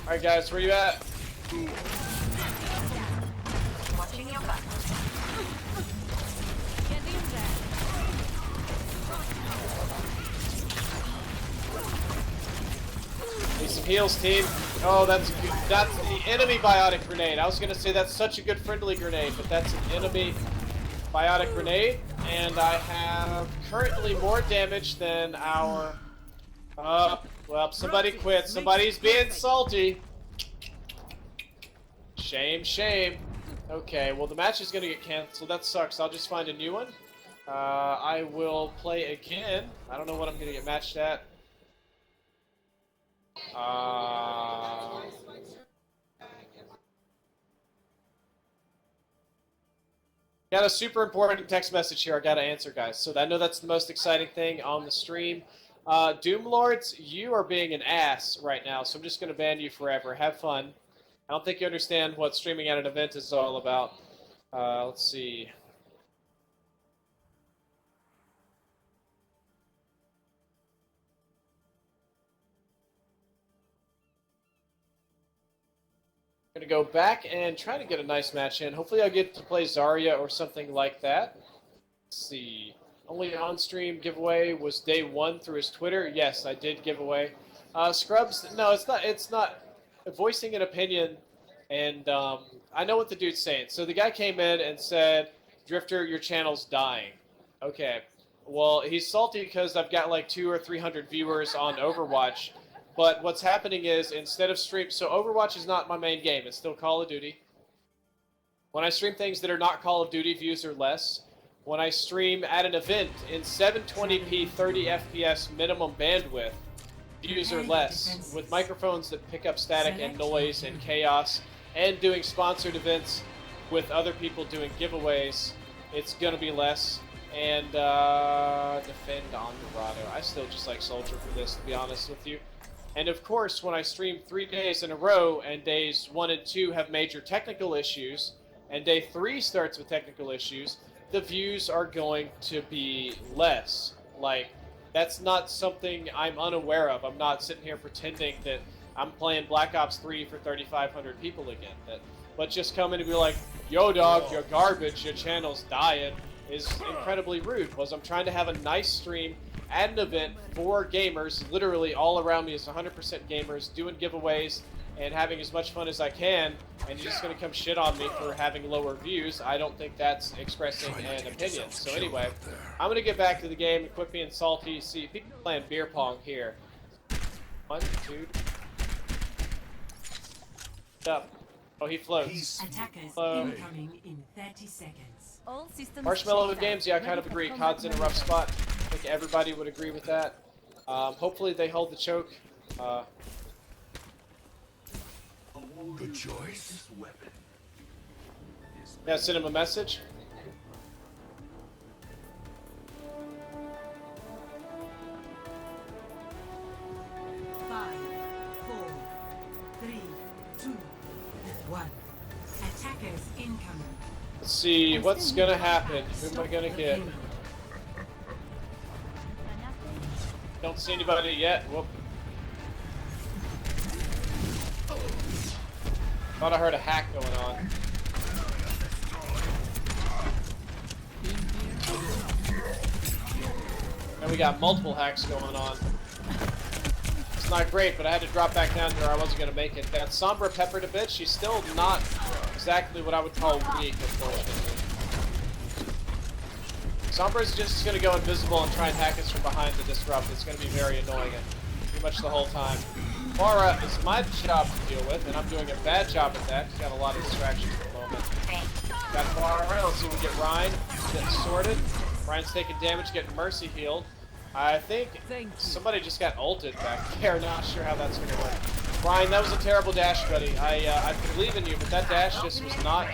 Alright guys, where you at? Watching your back. Need some heals, team. Oh, that's good. That's the enemy biotic grenade. I was gonna say that's such a good friendly grenade, but that's an enemy biotic grenade, and I have currently more damage than our. Well, somebody quit. Somebody's being salty. Shame, shame. Okay, well the match is gonna get canceled. That sucks. I'll just find a new one. I will play again. I don't know what I'm gonna get matched at. Got a super important text message here I gotta answer, guys. So I know that's the most exciting thing on the stream. Doomlords, you are being an ass right now, so I'm just gonna ban you forever. Have fun. I don't think you understand what streaming at an event is all about. Let's see. I'm gonna go back and try to get a nice match in. Hopefully I'll get to play Zarya or something like that. Let's see. Only on-stream giveaway was day 1 through his Twitter. Yes, I did give away. Scrubs, no, it's not. It's not voicing an opinion. And I know what the dude's saying. So the guy came in and said, "Drifter, your channel's dying." Okay. Well, he's salty because I've got like 200 or 300 viewers on Overwatch. But what's happening is, instead of stream, so Overwatch is not my main game. It's still Call of Duty. When I stream things that are not Call of Duty, views are less. When I stream at an event in 720p 30 FPS minimum bandwidth, views are less. With microphones that pick up static and noise and chaos, and doing sponsored events with other people doing giveaways, it's gonna be less. And defend on Dorado. I still just like Soldier for this, to be honest with you. And of course, when I stream 3 days in a row, and days 1 and 2 have major technical issues, and day 3 starts with technical issues, the views are going to be less. Like, that's not something I'm unaware of. I'm not sitting here pretending that I'm playing Black Ops 3 for 3,500 people again. But just come in and be like, "Yo dog, you're garbage, your channel's dying," is incredibly rude, because I'm trying to have a nice stream at an event for gamers. Literally all around me is 100% gamers, doing giveaways and having as much fun as I can, and you're just going to come shit on me for having lower views. I don't think that's expressing an opinion. So anyway, I'm going to get back to the game and quit being salty. See, people playing beer pong here. 1, 2. Up. Oh, he floats. Attackers Hello. incoming in 30 seconds. All systems Marshmallow checked Games, out. yeah, I kind Ready of for agree. combat COD's in a rough spot. I think everybody would agree with that. Hopefully they hold the choke. Good choice. Yeah, send him a message. Five, four, three, two, one. Attackers incoming. Let's see what's gonna happen. Who am I gonna get? Don't see anybody yet. Whoop. Thought I heard a hack going on. And we got multiple hacks going on. It's not great, but I had to drop back down here or I wasn't going to make it. That Sombra peppered a bit. She's still not exactly what I would call weak, unfortunately. Sombra's just going to go invisible and try and hack us from behind to disrupt. It's going to be very annoying pretty much the whole time. Pharah is my job to deal with, and I'm doing a bad job at that. He's got a lot of distractions at the moment. Got Pharah. Let's see if we get Ryan getting sorted. Ryan's taking damage, getting Mercy healed. I think somebody just got ulted back there. Not sure how that's going to work. Ryan, that was a terrible dash, buddy. I believe in you, but that dash just was not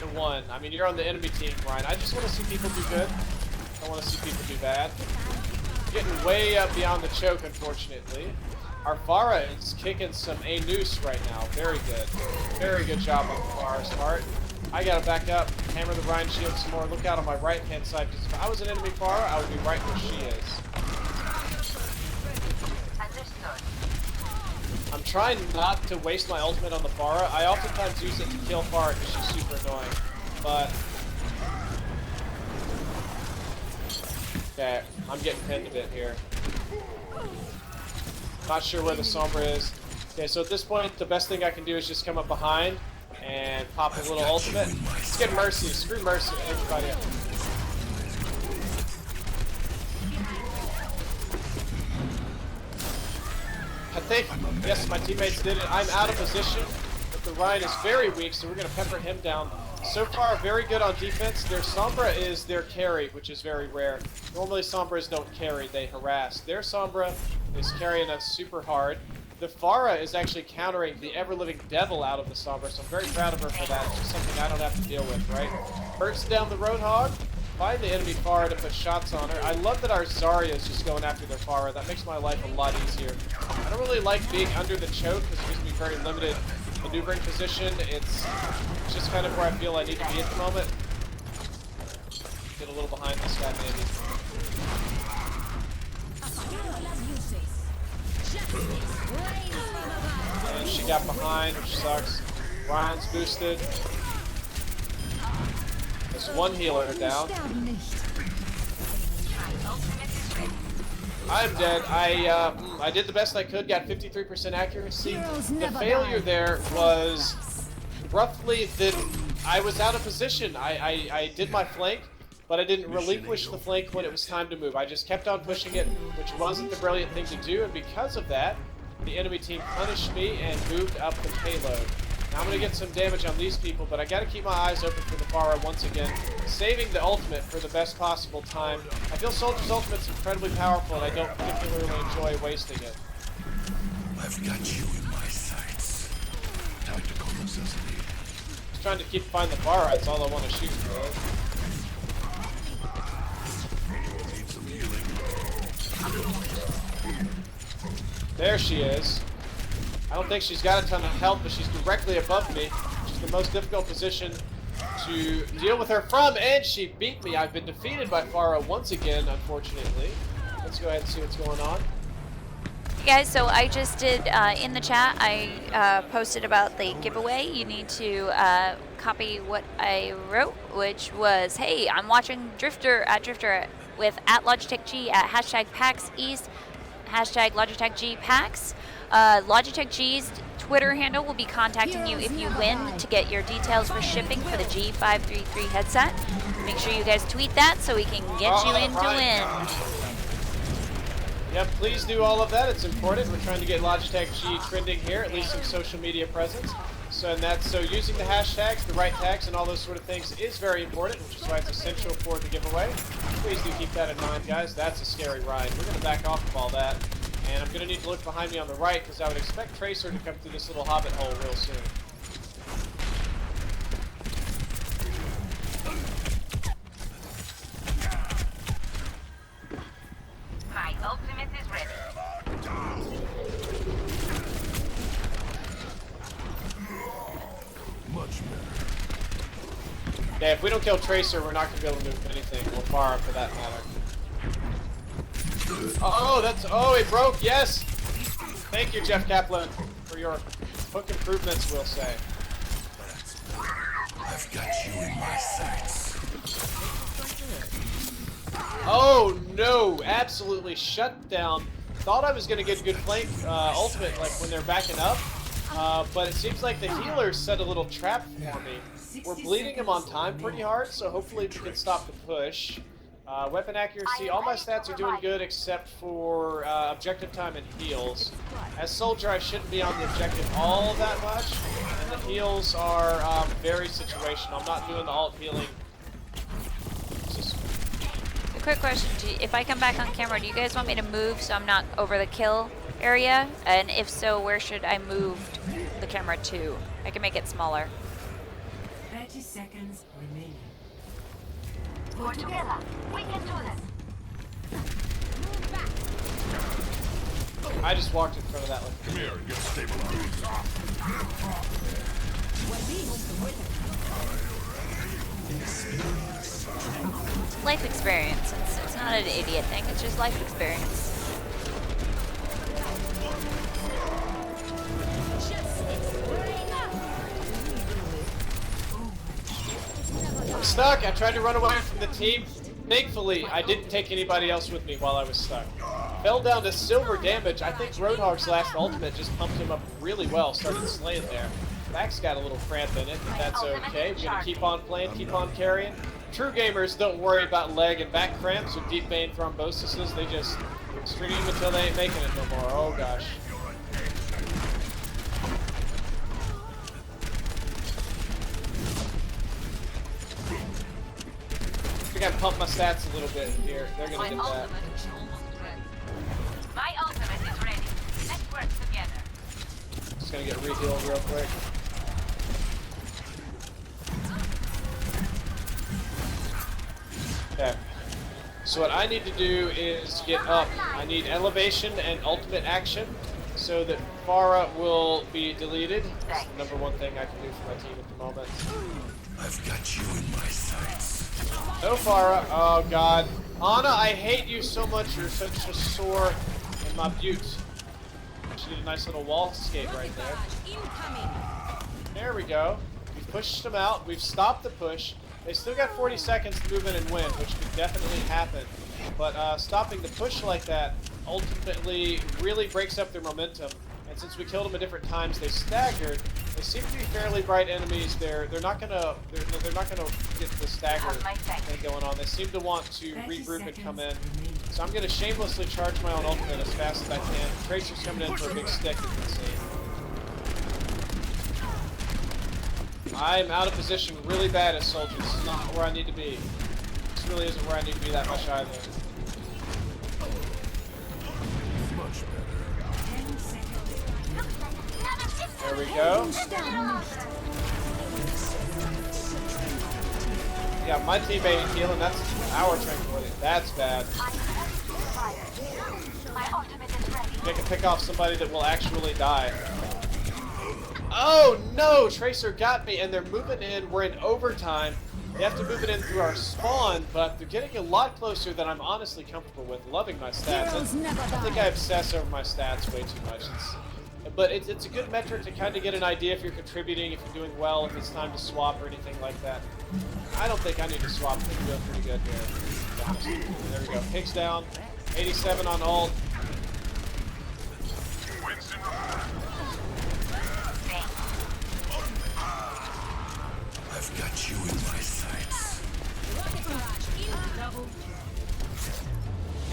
the one. I mean, you're on the enemy team, Ryan. I just want to see people do good. I don't want to see people do bad. Getting way up beyond the choke, unfortunately. Our Pharah is kicking some A noose right now. Very good. Very good job on Pharah's part. I gotta back up, hammer the Ryan shield some more. Look out on my right hand side, because if I was an enemy Pharah, I would be right where she is. I'm trying not to waste my ultimate on the Pharah. I oftentimes use it to kill Pharah because she's super annoying. But okay, I'm getting pinned a bit here. Not sure where the Sombra is. Okay, so at this point, the best thing I can do is just come up behind and pop a little ultimate. Let's get Mercy. Screw Mercy, everybody. I think, yes, my teammates did it. I'm out of position, but the Ryan is very weak, so we're going to pepper him down. So far, very good on defense. Their Sombra is their carry, which is very rare. Normally, Sombras don't carry, they harass. Their Sombra is carrying us super hard. The Pharah is actually countering the ever-living devil out of the Sombra, so I'm very proud of her for that. It's just something I don't have to deal with, right? Burst down the Roadhog. Find the enemy Pharah to put shots on her. I love that our Zarya is just going after their Pharah. That makes my life a lot easier. I don't really like being under the choke because it gives me very limited maneuvering position. It's just kind of where I feel I need to be at the moment. Get a little behind this guy, maybe. And she got behind, which sucks. Ryan's boosted. There's one healer down. I'm dead. I did the best I could, got 53% accuracy. The failure there was roughly that I was out of position. I did my flank, but I didn't relinquish the flank when it was time to move. I just kept on pushing it, which wasn't the brilliant thing to do, and because of that, the enemy team punished me and moved up the payload. Now I'm going to get some damage on these people, but I got to keep my eyes open for the Pharah once again, saving the ultimate for the best possible time. I feel Soldier's ultimate's incredibly powerful, and I don't particularly enjoy wasting it. I've got you in my sights. Tactical necessity. Just trying to find the Pharah, that's all I want to shoot, bro. Need some healing. There she is. I don't think she's got a ton of health, but she's directly above me, which is the most difficult position to deal with her from, and she beat me. I've been defeated by Pharah once again, unfortunately. Let's go ahead and see what's going on. Hey guys, so I just did, in the chat, I posted about the giveaway. You need to copy what I wrote, which was, hey, I'm watching Drifter with @Logitech G at #PAX East, #Logitech G PAX. Logitech G's Twitter handle will be contacting you if you win to get your details for shipping for the G533 headset. Make sure you guys tweet that so we can get you in to win. Yep, please do all of that. It's important. We're trying to get Logitech G trending here, at least some social media presence. So using the hashtags, the right tags, and all those sort of things is very important, which is why it's essential for the giveaway. Please do keep that in mind, guys. That's a scary ride. We're going to back off of all that. And I'm going to need to look behind me on the right because I would expect Tracer to come through this little hobbit hole real soon. Yeah, if we don't kill Tracer, we're not going to be able to move anything, or Farah for that matter. Oh, oh, it broke, yes! Thank you, Jeff Kaplan, for your hook improvements, we'll say. I've got you in my sights. Oh, no, absolutely shut down. Thought I was going to get a good flank ultimate, like, when they're backing up. But it seems like the healers set a little trap for me. We're bleeding him on time pretty hard, so hopefully we can stop the push. Weapon accuracy, all my stats are doing good except for objective time and heals. As soldier, I shouldn't be on the objective all that much, and the heals are very situational. I'm not doing the alt healing. Just... A quick question, if I come back on camera, do you guys want me to move so I'm not over the kill area? And if so, where should I move the camera to? I can make it smaller. 30 seconds remaining. We're together. We can do this. I just walked in front of that one. Come here and get stabilized. Life experience. It's not an idiot thing, it's just life experience. I'm stuck. I tried to run away from the team. Thankfully, I didn't take anybody else with me while I was stuck. Fell down to silver damage. I think Roadhog's last ultimate just pumped him up really well. Started slaying there. PAX got a little cramp in it, but that's okay. We're gonna keep on playing, keep on carrying. True gamers don't worry about leg and back cramps with deep vein thromboses. They just stream until they ain't making it no more. Oh gosh. I think I pumped my stats a little bit here. They're gonna get that. My ultimate is ready. Let's work together. Just gonna get re-healed real quick. Okay. So what I need to do is get up. I need elevation and ultimate action so that Farah will be deleted. That's the number one thing I can do for my team at the moment. I've got you in my sights. No, Farah. Oh, God. Anna, I hate you so much. You're such a sore in my butte. She did a nice little wall escape right there. There we go. We've pushed them out. We've stopped the push. They still got 40 seconds to move in and win, which could definitely happen. But stopping the push like that ultimately really breaks up their momentum. And since we killed them at different times, they staggered. They seem to be fairly bright enemies. They're not gonna get the stagger thing going on. They seem to want to regroup and come in. So I'm gonna shamelessly charge my own ultimate as fast as I can. Tracer's coming in for a big stick, you can see. I'm out of position really bad as soldiers. This is not where I need to be. This really isn't where I need to be that much either. Much better. There we go. Yeah, my teammate ain't healing. That's our tranquility. That's bad. They can pick off somebody that will actually die. Oh no! Tracer got me, and they're moving in. We're in overtime. They have to move it in through our spawn, but they're getting a lot closer than I'm honestly comfortable with. Loving my stats. I think I obsess over my stats way too much. But it's a good metric to kind of get an idea if you're contributing, if you're doing well, if it's time to swap or anything like that. I don't think I need to swap. I think we're doing pretty good here. There we go. Pig's down. 87 on ult. I've got you in my sights.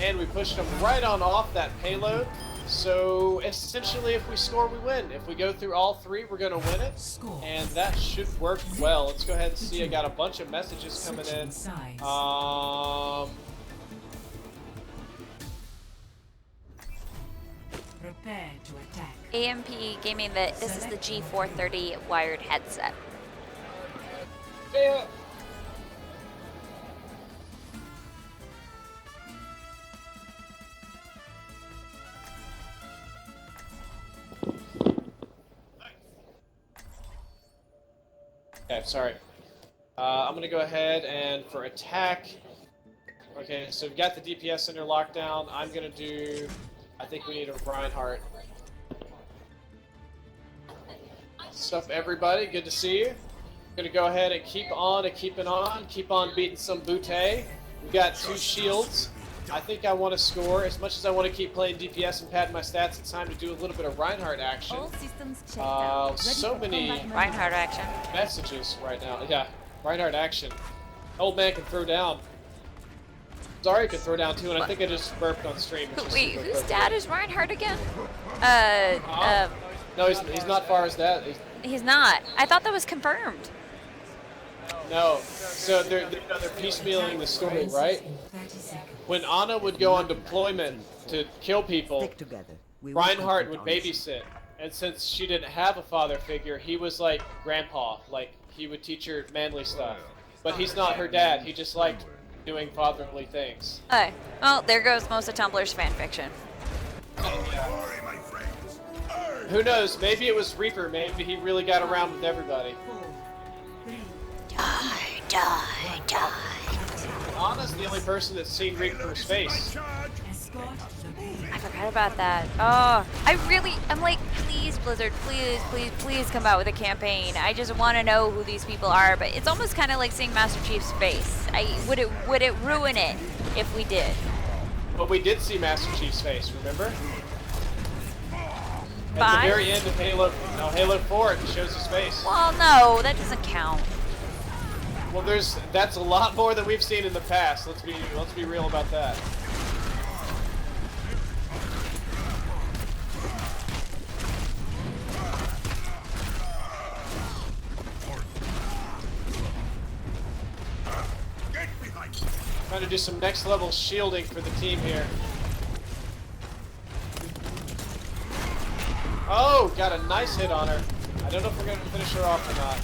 And we pushed them right on off that payload. So essentially, if we score, we win. If we go through all three, we're going to win it. And that should work well. Let's go ahead and see. I got a bunch of messages coming in. Prepare to attack. AMP Gaming, this is the G430 wired headset. Yeah. Okay, sorry. I'm gonna go ahead and for attack. Okay, so we've got the DPS under lockdown. I'm gonna do. I think we need a Reinhardt. What's up, everybody? Good to see you. I'm gonna go ahead and keep on beating some Butte. We got 2 shields. I think I want to score. As much as I want to keep playing DPS and padding my stats, it's time to do a little bit of Reinhardt action. All systems checked out. Ready So for many combat Reinhardt action. messages right now. Yeah, Reinhardt action. Old man can throw down. Sorry, can throw down too, and I think I just burped on stream. It's just Wait, super whose quick. dad is Reinhardt again? No, he's not far as that. He's not. I thought that was confirmed. No, so they're piecemealing the story, right? 30 seconds. When Anna would go on deployment to kill people, Stick together. We Reinhardt would won't compete babysit. And since she didn't have a father figure, he was like grandpa. Like, he would teach her manly stuff. But he's not her dad. He just liked doing fatherly things. Oh, well, there goes most of Tumblr's fanfiction. Who knows? Maybe it was Reaper. Maybe he really got around with everybody. 4, 3, Die, die, die. Anna's the only person that's seen Reaper's face. escort the base. I forgot about that. Oh, I'm like, please, Blizzard, please come out with a campaign. I just want to know who these people are, but it's almost kind of like seeing Master Chief's face. Would it ruin it if we did? But we did see Master Chief's face, remember? At Five? the very end of Halo 4, it shows his face. Well, no, that doesn't count. Well, that's a lot more than we've seen in the past. Let's be real about that. Trying to do some next level shielding for the team here. Oh, got a nice hit on her. I don't know if we're going to finish her off or not.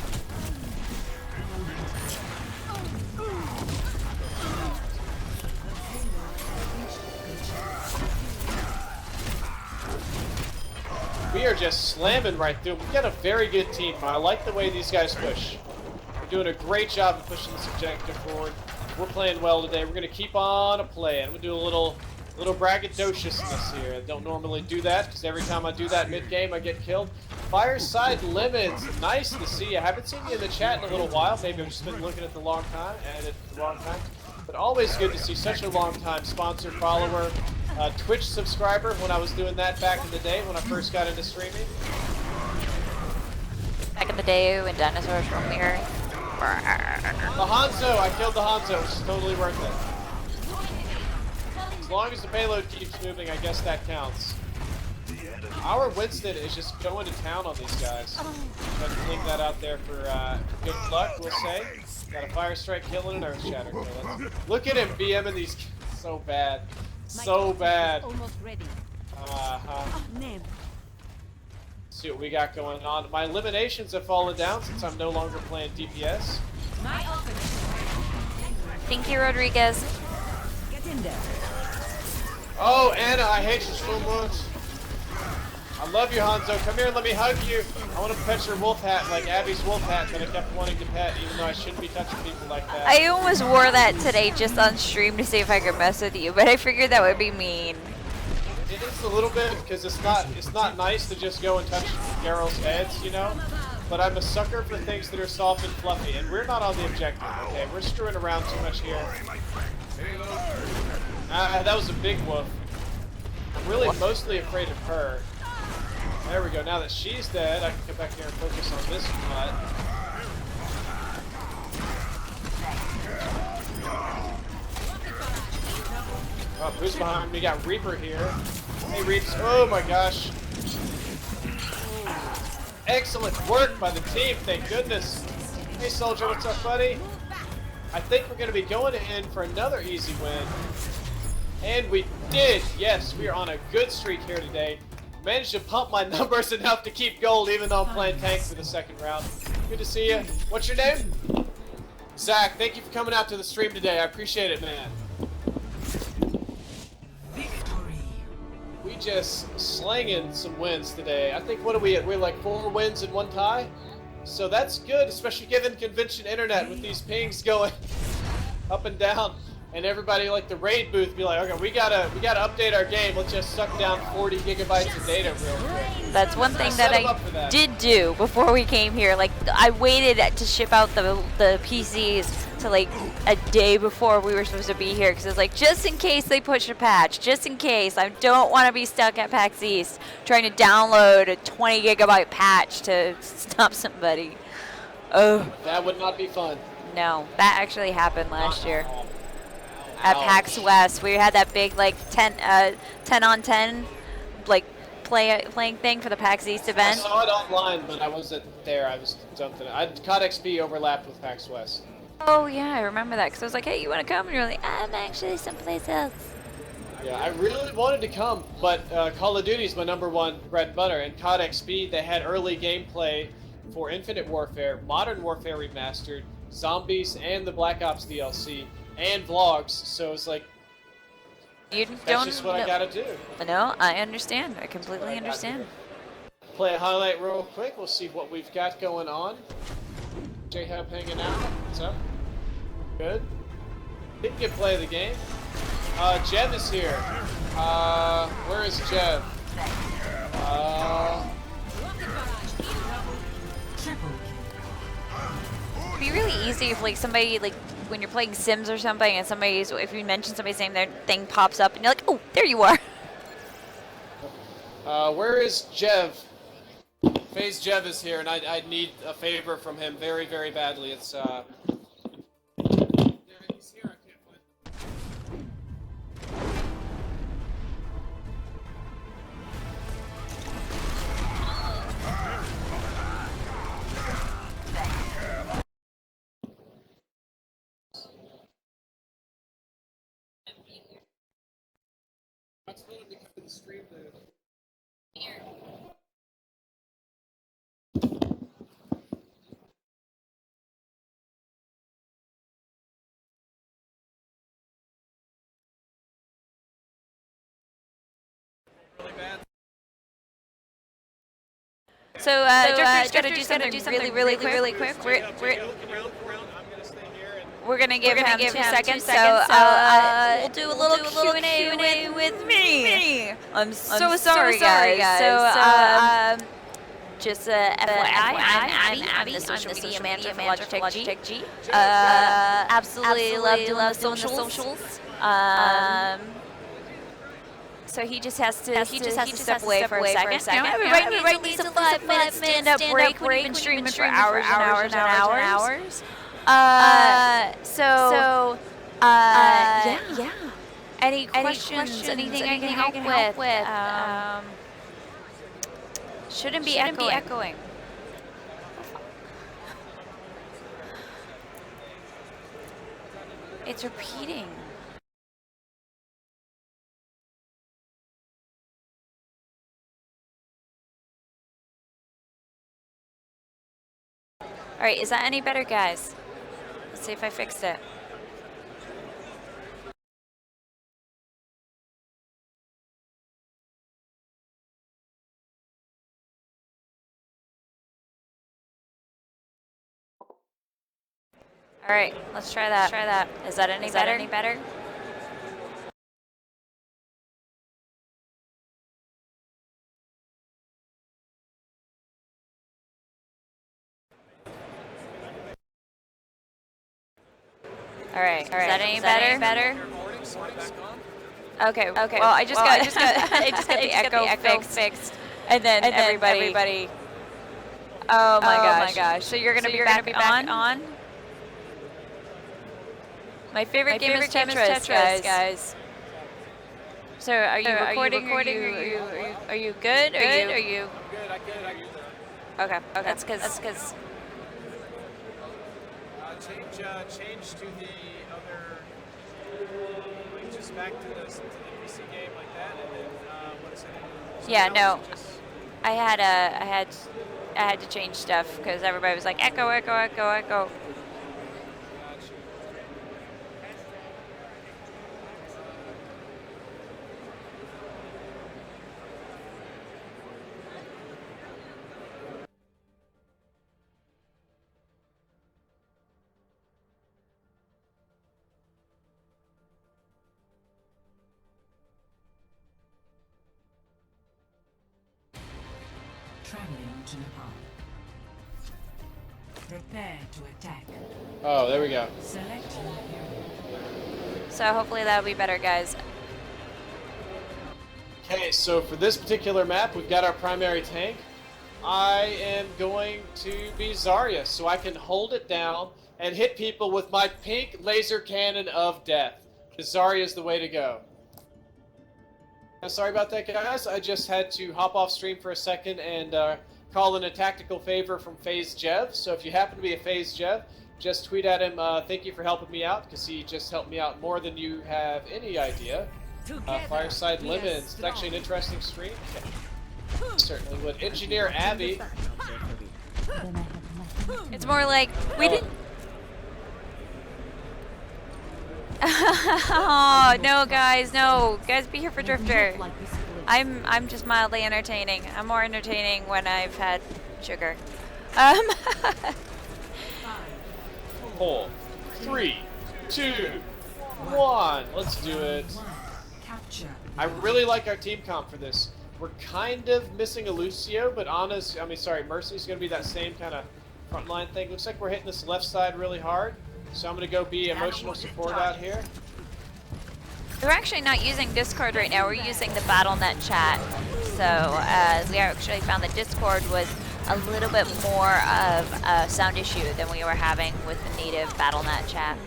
We are just slamming right through. We've got a very good team. I like the way these guys push. We're doing a great job of pushing this objective forward. We're playing well today. We're going to keep on playing. We'll do a little braggadociousness here. I don't normally do that because every time I do that mid-game, I get killed. Fireside Lemons, nice to see you. I haven't seen you in the chat in a little while. Maybe I've just been looking at the wrong time. But always good to see such a long-time sponsor, follower, Twitch subscriber when I was doing that back in the day when I first got into streaming. Back in the day when dinosaurs roamed the earth. The Hanzo, I killed the Hanzo, which is totally worth it. As long as the payload keeps moving, I guess that counts. Our Winston is just going to town on these guys. Got to link that out there for good luck, we'll say. Got a Fire Strike kill and an Earth Shatter kill. Look at him BMing these so bad. So bad. Almost ready. Name. See what we got going on. My eliminations have fallen down since I'm no longer playing DPS. Thank you, Rodriguez. Get in there. Oh, Anna, I hate you so much. I love you, Hanzo. Come here and let me hug you. I want to pet your wolf hat like Abby's wolf hat that I kept wanting to pet, even though I shouldn't be touching people like that. I almost wore that today just on stream to see if I could mess with you, but I figured that would be mean. It is a little bit because it's not nice to just go and touch girls' heads, you know. But I'm a sucker for things that are soft and fluffy, and we're not on the objective. Okay, we're screwing around too much here. That was a big woof. I'm really mostly afraid of her. There we go. Now that she's dead, I can come back here and focus on this nut. Oh, who's behind me? We got Reaper here. Hey, Reaps. Oh my gosh. Excellent work by the team. Thank goodness. Hey, Soldier. What's up, buddy? I think we're going to be going in for another easy win. And we did. Yes, we are on a good streak here today. Managed to pump my numbers enough to keep gold even though I'm playing tank for the second round. Good to see you. What's your name? Zach, thank you for coming out to the stream today. I appreciate it, man. Victory. We just slanging some wins today. I think, what are we at? We're like 4 wins and 1 tie? So that's good, especially given convention internet with these pings going up and down, and everybody like the raid booth be like, okay, we gotta update our game. Let's just suck down 40 gigabytes of data real quick. That's one thing Set that 'em up for I that. did do before we came here. Like, I waited to ship out the PCs to like a day before we were supposed to be here, because it's like, just in case they push a patch, just in case. I don't want to be stuck at PAX East trying to download a 20 gigabyte patch to stop somebody. Oh, That would not be fun. no, that actually happened last year. Ow. At PAX West, we had that big like 10 on 10 like playing thing for the PAX East I event. saw it online, but I wasn't there. I was jumping. COD XP overlapped with PAX West. Oh yeah, I remember that, because I was like, hey, you want to come? And you're like, I'm actually someplace else. Yeah, I really wanted to come, but Call of Duty's my #1 bread and butter. And COD XP, they had early gameplay for Infinite Warfare, Modern Warfare Remastered, Zombies, and the Black Ops DLC, and vlogs. So it's like, that's just what I gotta do. No, I understand. I completely understand. Play a highlight real quick. We'll see what we've got going on. J-Hub hanging out. What's up? Good. Didn't get play of the game. Jev is here. Where is Jev? It'd be really easy if like somebody, like when you're playing Sims or something, and if you mention somebody's name, their thing pops up and you're like, oh, there you are. Where is Jev? FaZe Jev is here, and I need a favor from him very, very badly. It's there, he's here. I can't find him. That's really because of the stream there. Here. So, Jeffrey's got to do something really quick. We're gonna give him 2 seconds. So, we'll do a little Q&A with me. I'm so sorry, guys. So, just FYI, I'm Abby. I'm the social media manager for Logitech G. Absolutely love doing the socials. So he just has to step away for a second. Everybody needs a 5-minute stand-up break. We've been streaming for hours and hours and hours. Yeah. Any questions? Anything I can help with? Shouldn't be echoing. It's repeating. All right, is that any better, guys? Let's see if I fixed it. All right, let's try that. Is that any better? All right. Is that any better? Okay. Well, I just got the echo fixed, and then everybody. Oh my gosh! So you're gonna be back on? My favorite game is Tetris, guys. So are you recording? Are you good? Are you? I'm good. Okay. That's because. Change to the other, like just back to the PC game like that, and then what is it? Yeah, no, I had to change stuff because everybody was like echo. Traveling to Nepal. Prepare to attack. Oh, there we go. Select your hero. So hopefully that'll be better, guys. Okay, so for this particular map, we've got our primary tank. I am going to be Zarya, so I can hold it down and hit people with my pink laser cannon of death. Zarya is the way to go. Sorry about that, guys. I just had to hop off stream for a second and call in a tactical favor from FaZe Jev. So if you happen to be a FaZe Jev, just tweet at him, thank you for helping me out, because he just helped me out more than you have any idea. Fireside Lemons. It's actually an interesting stream. Certainly would. Engineer Abby. It's more like we didn't. Oh no, guys, no, guys, be here for Drifter. I'm just mildly entertaining. I'm more entertaining when I've had sugar. 4, 3, 2, 1. Let's do it. Capture. I really like our team comp for this. We're kind of missing a Lucio, but Mercy's going to be that same kind of frontline thing. Looks like we're hitting this left side really hard, so I'm going to go be emotional support out here. We're actually not using Discord right now. We're using the BattleNet chat. So we actually found that Discord was a little bit more of a sound issue than we were having with the native BattleNet chat.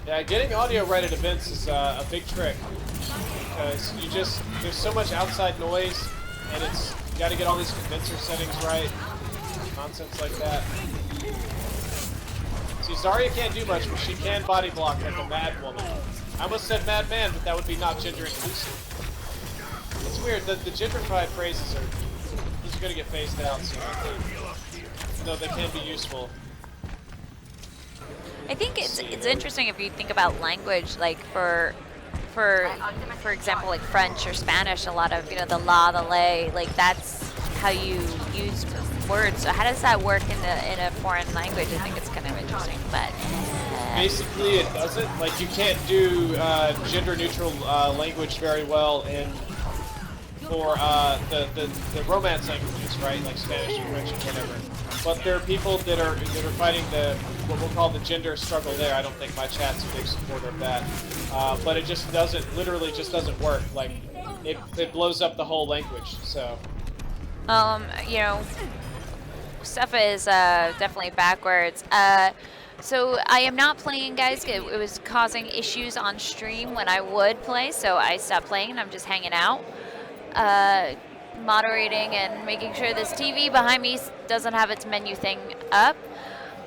Yeah, getting audio right at events is a big trick, because there's so much outside noise, and you got to get all these condenser settings right, nonsense like that. See, Zarya can't do much, but she can body block like a mad woman. I almost said mad man, but that would be not gender inclusive. It's weird, the gentrified phrases these are going to get phased out soon, I think. Though they can be useful. I think it's interesting if you think about language, like for example, like French or Spanish, a lot of, the la, the lay, like that's how you use words. So how does that work in a foreign language? I think it's kind of interesting, but basically it doesn't. Like, you can't do gender neutral language very well for the Romance languages, right? Like Spanish and French and whatever. But there are people that are fighting what we'll call the gender struggle there. I don't think my chat's a big supporter of that. But it literally just doesn't work. Like, it blows up the whole language, so. Stuff is definitely backwards. So I am not playing, guys. It was causing issues on stream when I would play, so I stopped playing and I'm just hanging out. Moderating and making sure this TV behind me doesn't have its menu thing up.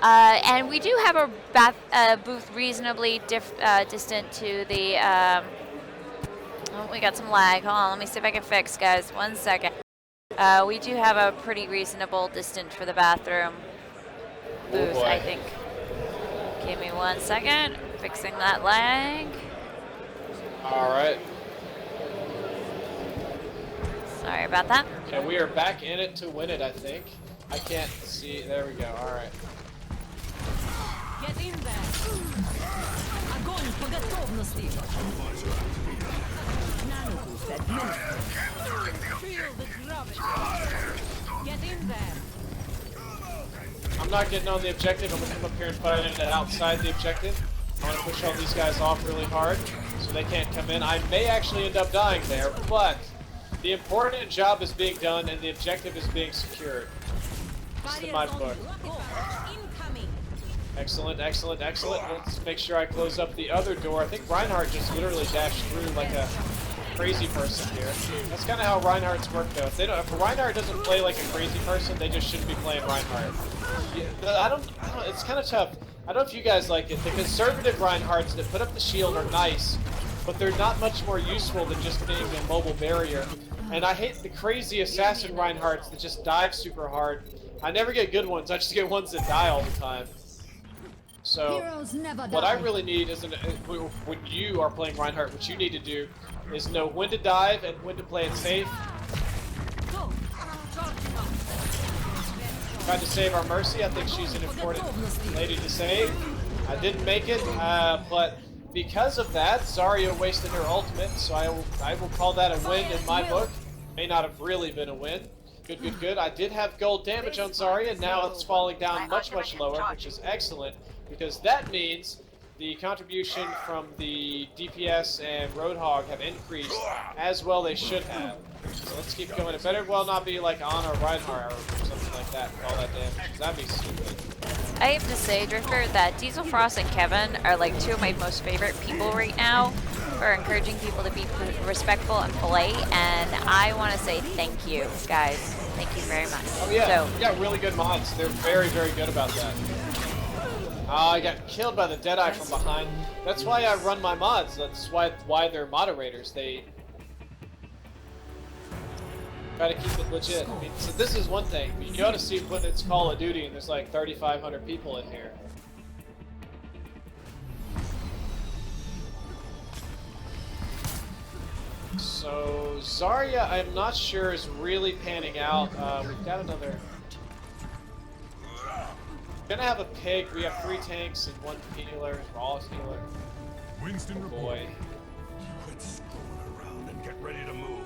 And we do have a booth reasonably distant to the... oh, we got some lag. Hold on, let me see if I can fix, guys. 1 second. We do have a pretty reasonable distance for the bathroom booth, I think. Give me 1 second. Fixing that lag. All right. Sorry about that. And we are back in it to win it, I think. I can't see. There we go. All right. Get in there. Огонь по готовности. Nanoboost administered. Feel the gravity. Get in there. I'm not getting on the objective. I'm going to come up here and fight it outside the objective. I want to push all these guys off really hard so they can't come in. I may actually end up dying there, but the important job is being done and the objective is being secured. Just in my book. Excellent, excellent, excellent. Let's make sure I close up the other door. I think Reinhardt just literally dashed through like a crazy person here. That's kind of how Reinhardt's work, though. If Reinhardt doesn't play like a crazy person, they just shouldn't be playing Reinhardt. Yeah, I don't. It's kind of tough. I don't know if you guys like it. The conservative Reinhardts that put up the shield are nice, but they're not much more useful than just being a mobile barrier. And I hate the crazy assassin Reinhardts that just dive super hard. I never get good ones. I just get ones that die all the time. So, what I really need is, when you are playing Reinhardt, what you need to do is know when to dive and when to play it safe. Tried to save our Mercy. I think she's an important lady to save. I didn't make it, but because of that, Zarya wasted her ultimate, so I will call that a win in my book. May not have really been a win. Good, good, good. I did have gold damage on Zarya, and now it's falling down much, much lower, which is excellent, because that means the contribution from the DPS and Roadhog have increased as well they should have. So let's keep going. It better well not be like on or Reinhardt or something like that with all that damage, because that'd be stupid. I have to say, Drifter, that Diesel Frost and Kevin are like two of my most favorite people right now for encouraging people to be respectful and polite, and I want to say thank you, guys. Thank you very much. Oh yeah, So, yeah, really good mods. They're very, very good about that. I got killed by the Deadeye from behind. That's why I run my mods. That's why they're moderators. They try to keep it legit. I mean, so this is one thing. You ought to see when it's Call of Duty and there's like 3,500 people in here. So Zarya, I'm not sure is really panning out. We've got another. We're gonna have a pig. We have 3 tanks and 1 healer, Raw's healer. Winston, Oh boy. quit screwing around and get ready to move.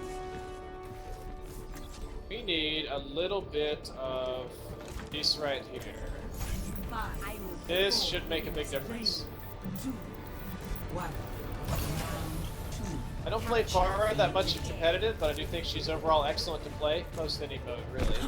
We need a little bit of this right here. 5, This should make a big difference. 2, 1. I don't play Farah that much in competitive, but I do think she's overall excellent to play, most any mode, really.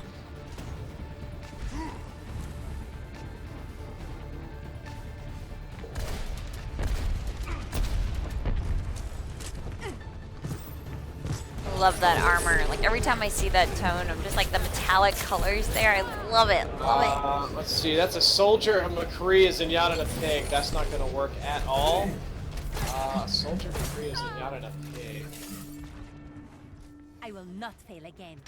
love that armor. Like every time I see that tone, I'm just like the metallic colors there. I love it. Love it. Let's see. That's a soldier. A McCree is Zenyatta and a pig. That's not going to work at all. Soldier McCree is Zenyatta and a pig. I will not fail again.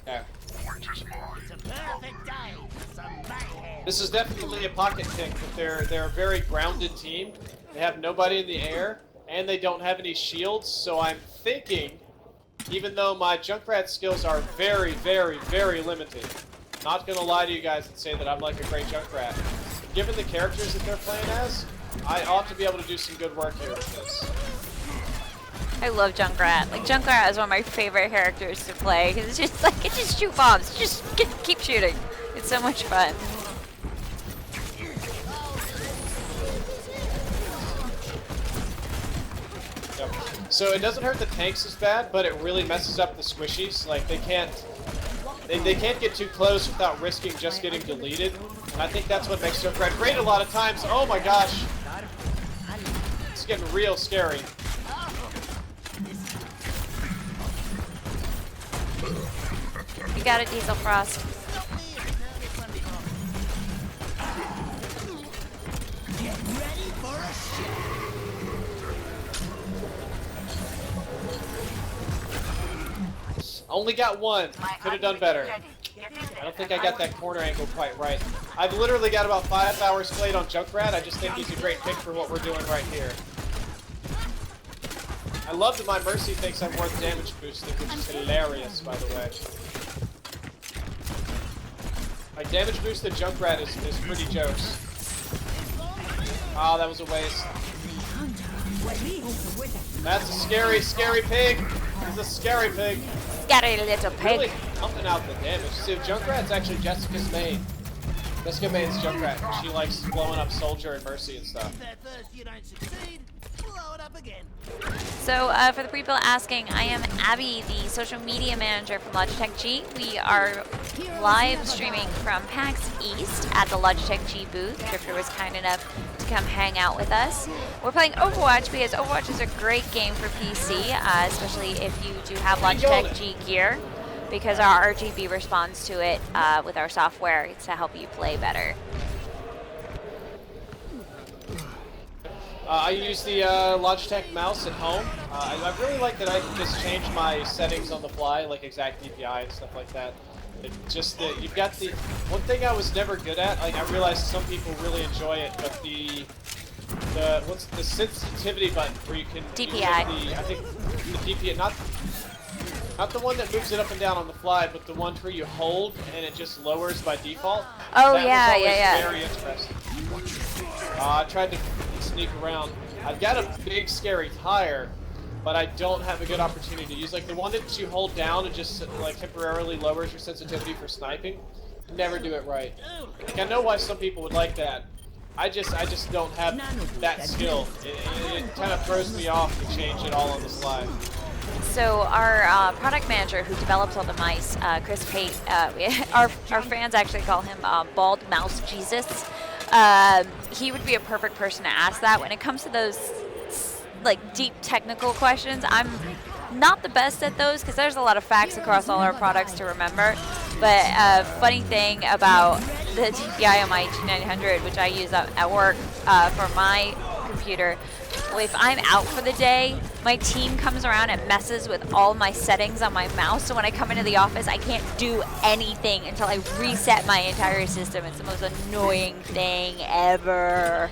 Okay. It's a perfect day for some mayhem. This is definitely a pocket pick, but they're a very grounded team. They have nobody in the air, and they don't have any shields, so I'm thinking, even though my Junkrat skills are very, very, very limited, not gonna lie to you guys and say that I'm like a great Junkrat. Given the characters that they're playing as, I ought to be able to do some good work here with this. I love Junkrat. Like Junkrat is one of my favorite characters to play because it's just like it just shoot bombs, just keep shooting. It's so much fun. Yep. So it doesn't hurt the tanks as bad, but it really messes up the squishies. Like they can't get too close without risking just getting deleted. And I think that's what makes Junkrat great a lot of times. Oh my gosh, it's getting real scary. You got it, Diesel Frost. Only got one. Could have done better. I don't think I got that corner angle quite right. I've literally got about 5 hours played on Junkrat. I just think he's a great pick for what we're doing right here. I love that my Mercy thinks I'm worth damage boosting, which is hilarious, by the way. Like, damage boosted Junkrat is pretty jokes. Oh, that was a waste. That's a scary, scary pig. He's a scary pig. Got a little pig. Really pumping out the damage. See, Junkrat's actually Jessica's main. Jessica main's Junkrat. She likes blowing up Soldier and Mercy and stuff. If at first you don't succeed, blow it up again. So for the people asking, I am Abby, the social media manager from Logitech G. We are live streaming from PAX East at the Logitech G booth. Drifter was kind enough to come hang out with us. We're playing Overwatch because Overwatch is a great game for PC, especially if you do have Logitech G gear, because our RGB responds to it with our software to help you play better. I use the Logitech mouse at home. I really like that I can just change my settings on the fly, like exact DPI and stuff like that. It just you've got the one thing I was never good at. Like I realized some people really enjoy it, but the what's the sensitivity button where you can DPI. I think the DPI, not the one that moves it up and down on the fly, but the one where you hold and it just lowers by default. Oh that yeah, was always yeah. very interesting. I tried to sneak around. I've got a big scary tire, but I don't have a good opportunity to use. Like the one that you hold down and just like temporarily lowers your sensitivity for sniping. Never do it right. Like I know why some people would like that. I just don't have that skill. It kind of throws me off to change it all on the slide. So our product manager who develops all the mice, Chris Pate, our fans actually call him Bald Mouse Jesus. He would be a perfect person to ask that. When it comes to those like deep technical questions, I'm not the best at those because there's a lot of facts across all our products to remember. But funny thing about the DPI on my G900, which I use at work for my computer, if I'm out for the day, my team comes around and messes with all my settings on my mouse. So when I come into the office, I can't do anything until I reset my entire system. It's the most annoying thing ever.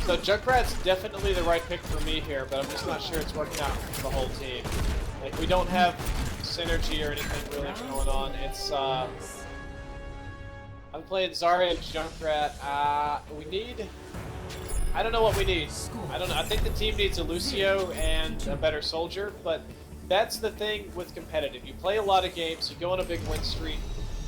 So Junkrat's definitely the right pick for me here, but I'm just not sure it's working out for the whole team. Like we don't have synergy or anything really going on. It's I'm playing Zarya and Junkrat. We need. I don't know what we need. I don't know. I think the team needs a Lucio and a better soldier, but that's the thing with competitive. You play a lot of games, you go on a big win streak,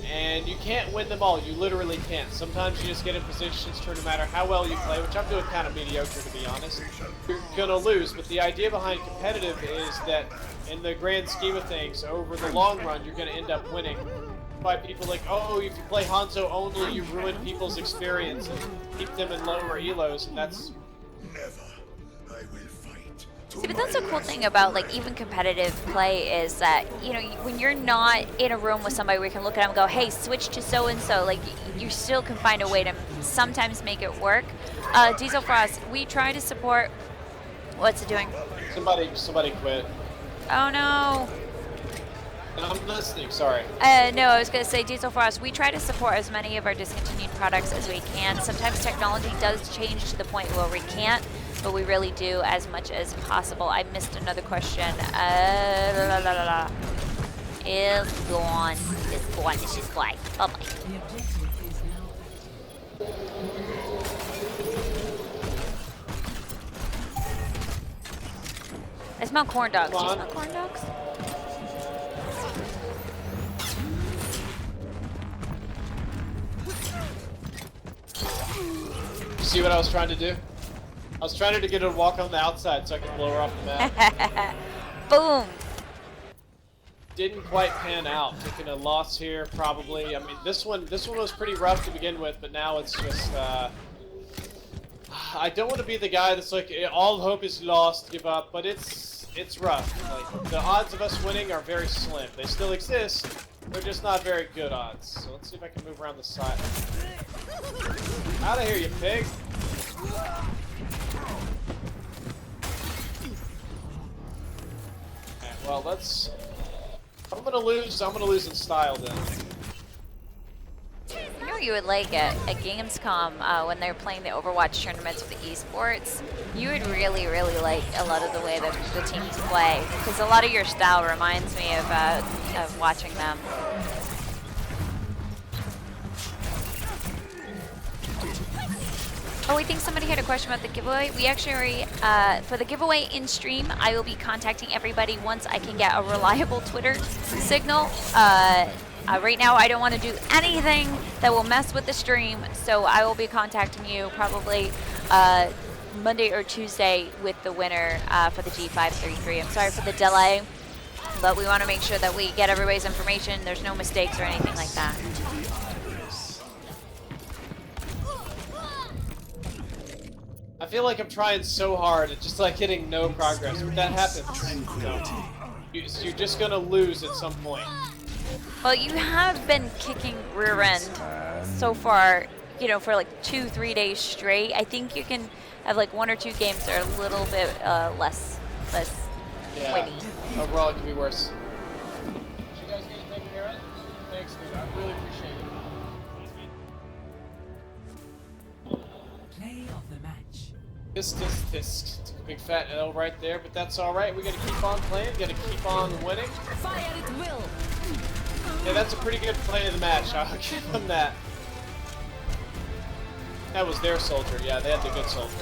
and you can't win them all. You literally can't. Sometimes you just get in positions to no matter how well you play, which I'm doing kind of mediocre to be honest, you're gonna lose. But the idea behind competitive is that in the grand scheme of things, over the long run, you're gonna end up winning. By people like, oh, if you play Hanzo only, you ruin people's experience and keep them in lower elos, and that's... Never. I will fight. See, but that's the cool thing about like even competitive play is that, you know, when you're not in a room with somebody where you can look at them and go, hey, switch to so-and-so, like you still can find a way to sometimes make it work. Diesel Frost, we try to support... What's it doing? Somebody quit. Oh no. I'm listening, sorry. No, I was going to say, Diesel Frost, we try to support as many of our discontinued products as we can. Sometimes technology does change to the point where we can't, but we really do as much as possible. I missed another question. It's gone. It's gone. It's just gone. Bye-bye. The objective is now. I smell corn dogs. Do you smell corn dogs? See what I was trying to do? I was trying to get her to walk on the outside so I could blow her off the map. Boom. Didn't quite pan out. Taking a loss here, probably. I mean, this one was pretty rough to begin with, but now it's just. I don't want to be the guy that's like all hope is lost, give up, but it's rough. Like the odds of us winning are very slim. They still exist. They're just not very good odds. So let's see if I can move around the side. Out of here, you pig! Okay, well, let's. I'm gonna lose in style then. You know you would like at Gamescom when they're playing the Overwatch tournaments with the esports, you would really like a lot of the way that the teams play, because a lot of your style reminds me of watching them. Oh, I think somebody had a question about the giveaway. We actually, for the giveaway in stream, I will be contacting everybody once I can get a reliable Twitter signal. Right now, I don't want to do anything that will mess with the stream, so I will be contacting you probably Monday or Tuesday with the winner for the G533. I'm sorry for the delay, but we want to make sure that we get everybody's information. There's no mistakes or anything like that. I feel like I'm trying so hard and just like getting no progress. When that happens, you're just gonna lose at some point. Well, you have been kicking rear end so far, you know, for like 2-3 days straight. I think you can have like 1 or 2 games that are a little bit less winny. Overall, it could be worse. Did you guys get anything here? Thanks, dude. I really appreciate it. Play of the match. This took a big fat L right there, but that's all right. We gotta keep on playing. Gotta keep on winning. Fire at will. Yeah, that's a pretty good play of the match. I'll give them that. That was their soldier. Yeah, they had the good soldier.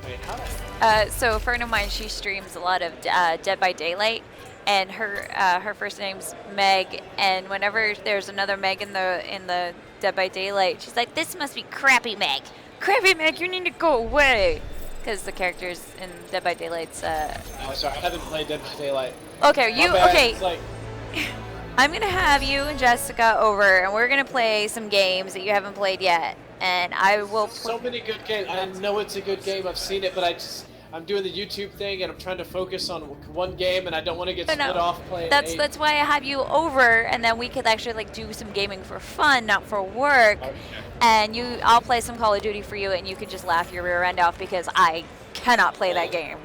Wait, how did... So a friend of mine, she streams a lot of Dead by Daylight, and her first name's Meg. And whenever there's another Meg in the Dead by Daylight, she's like, "This must be Crappy Meg. Crappy Meg, you need to go away." Because the characters in Dead by Daylight's. Oh, sorry, I haven't played Dead by Daylight. Okay, My bad. okay. It's like... I'm gonna have you and Jessica over, and we're gonna play some games that you haven't played yet. And I will. So many good games. I know it's a good game. I've seen it, but I'm doing the YouTube thing, and I'm trying to focus on one game, and I don't want to get split off playing. That's why I have you over, and then we could actually like do some gaming for fun, not for work. Okay. And I'll play some Call of Duty for you, and you can just laugh your rear end off because I cannot play that game.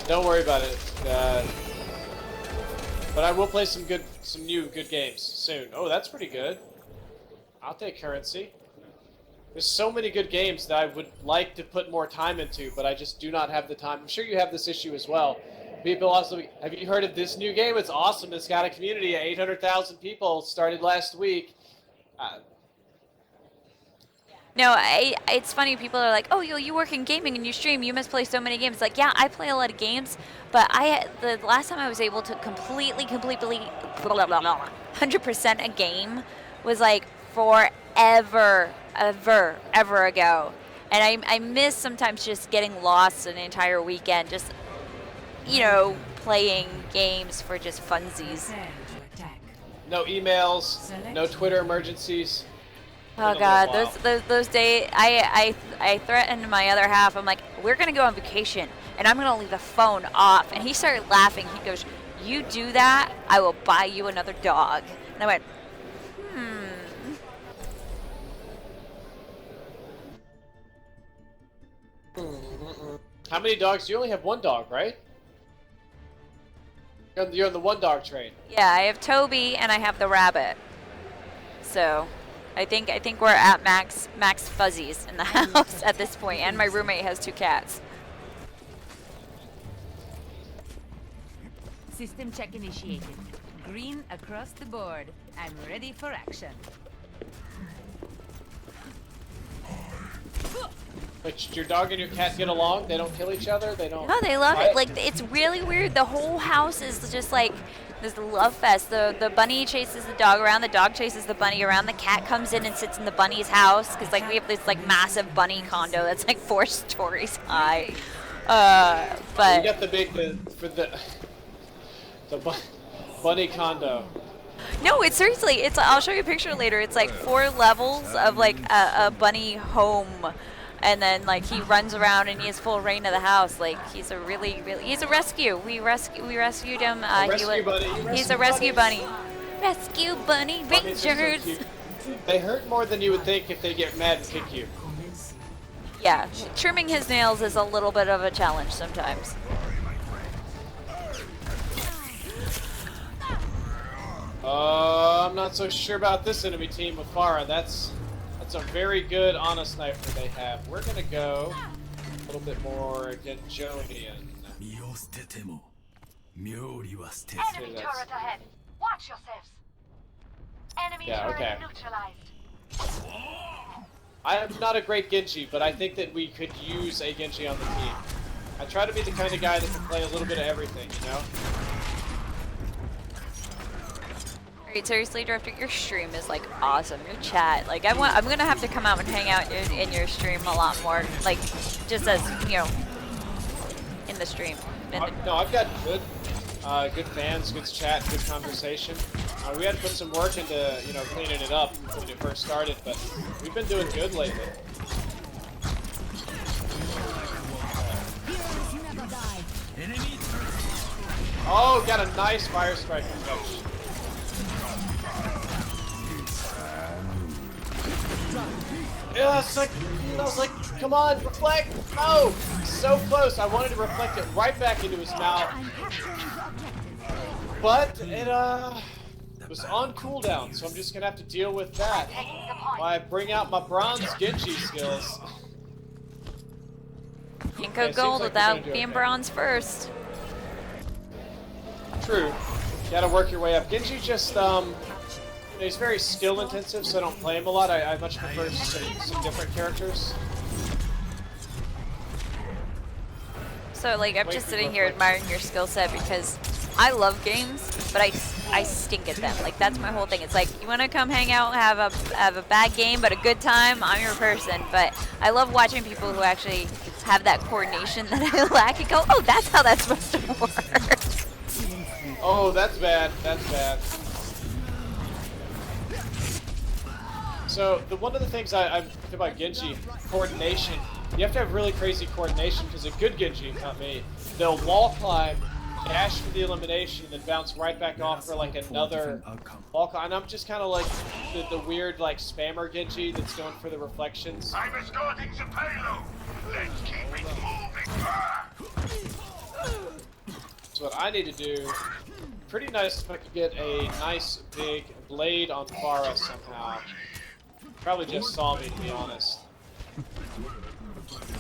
Don't worry about it. But I will play some new good games soon. Oh, that's pretty good. I'll take currency. There's so many good games that I would like to put more time into, but I just do not have the time. I'm sure you have this issue as well. People also, have you heard of this new game? It's awesome. It's got a community of 800,000 people. Started last week. No, it's funny. People are like, "Oh, you work in gaming and you stream. You must play so many games." Like, yeah, I play a lot of games, but the last time I was able to completely, 100% a game was like forever ago. And I miss sometimes just getting lost an entire weekend, just, playing games for just funsies. Prepare to attack. No emails, no Twitter emergencies. Oh God, those days, I threatened my other half. I'm like, we're gonna go on vacation, and I'm gonna leave the phone off. And he started laughing. He goes, "You do that, I will buy you another dog." And I went, How many dogs? You only have one dog, right? You're on the one dog train. Yeah, I have Toby and I have the rabbit. So, I think we're at max fuzzies in the house at this point, and my roommate has 2 cats. System check initiated. Green across the board. I'm ready for action. But your dog and your cat get along? They don't kill each other? They don't... No, they love fight? it. Like, it's really weird. The whole house is just like this love fest. The bunny chases the dog around. The dog chases the bunny around. The cat comes in and sits in the bunny's house because like we have this like massive bunny condo that's like 4 stories high. But you got the big bunny condo. no, it's seriously. It's I'll show you a picture later. It's like 4 levels of like a bunny home. And then, like, he runs around and he has full reign of the house. Like, he's a he's a rescue. We rescued him. He's a rescue bunny. Rescue bunny rangers. They hurt more than you would think if they get mad and kick you. Yeah, trimming his nails is a little bit of a challenge sometimes. I'm not so sure about this enemy team with Farah. That's a very good honest sniper they have. We're gonna go a little bit more Genjonian. Enemy turret ahead. Watch yourselves. Enemy turret neutralized. I am not a great Genji, but I think that we could use a Genji on the team. I try to be the kind of guy that can play a little bit of everything, you know? Alright, seriously, Drifter, your stream is like awesome. Your chat, like I'm gonna have to come out and hang out in your stream a lot more, like just as in the stream. No, I've got good fans, good chat, good conversation. We had to put some work into cleaning it up when it first started, but we've been doing good lately. Oh, got a nice fire strike catch. Yeah, it's like, I was like, come on, reflect! No! So close, I wanted to reflect it right back into his mouth. But it was on cooldown, so I'm just gonna have to deal with that while I bring out my bronze Genji skills. Can't go gold without being bronze first. True. You gotta work your way up. Genji just, He's very skill intensive, so I don't play him a lot. I much prefer some different characters. So like I'm just sitting here admiring your skill set because I love games, but I stink at them. Like that's my whole thing. It's like you want to come hang out, have a bad game, but a good time. I'm your person. But I love watching people who actually have that coordination that I lack and go, oh, that's how that's supposed to work. Oh, that's bad. That's bad. So one of the things I'm thinking about Genji, coordination. You have to have really crazy coordination because a good Genji, not me, they'll wall climb, dash for the elimination, then bounce right back off for like another wall climb. And I'm just kind of like the weird like spammer Genji that's going for the reflections. I'm escorting the payload. Let's keep it moving. So what I need to do, pretty nice if I could get a nice big blade on Pharah somehow. Probably just saw me, to be honest. I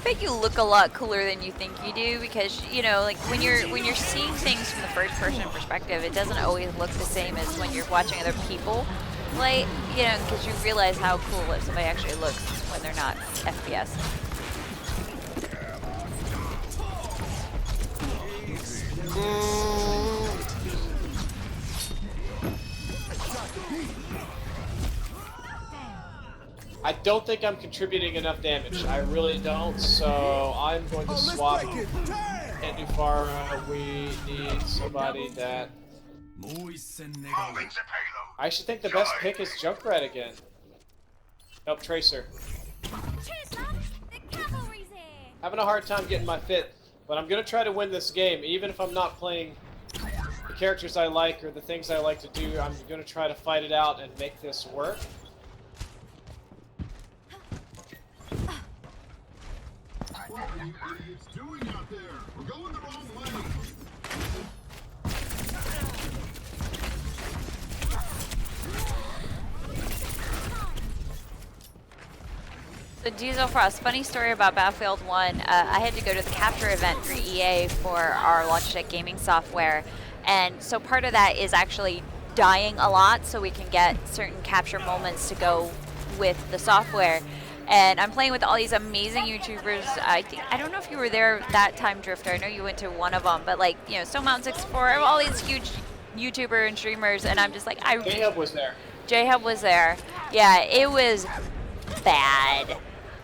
bet you look a lot cooler than you think you do because you know, like when you're seeing things from the first-person perspective, it doesn't always look the same as when you're watching other people play. You know, because you realize how cool if somebody actually looks when they're not FPS. I don't think I'm contributing enough damage. I really don't, so I'm going to swap. Can't do Pharah. We need somebody that... I should think the best pick is Junkrat again. Nope, Tracer. Cheers, lad. The cavalry's here. Having a hard time getting my fit, but I'm going to try to win this game, even if I'm not playing the characters I like or the things I like to do. I'm going to try to fight it out and make this work. What are you idiots doing out there? We're going the wrong way. So Diesel Frost, funny story about Battlefield 1. I had to go to the capture event for EA for our Logitech gaming software, and so part of that is actually dying a lot so we can get certain capture moments to go with the software. And I'm playing with all these amazing YouTubers. I don't know if you were there that time, Drifter. I know you went to one of them, but like, you know, Stone64, all these huge YouTuber and streamers, and I'm just like, J-Hub was there. J-Hub was there. Yeah, it was bad.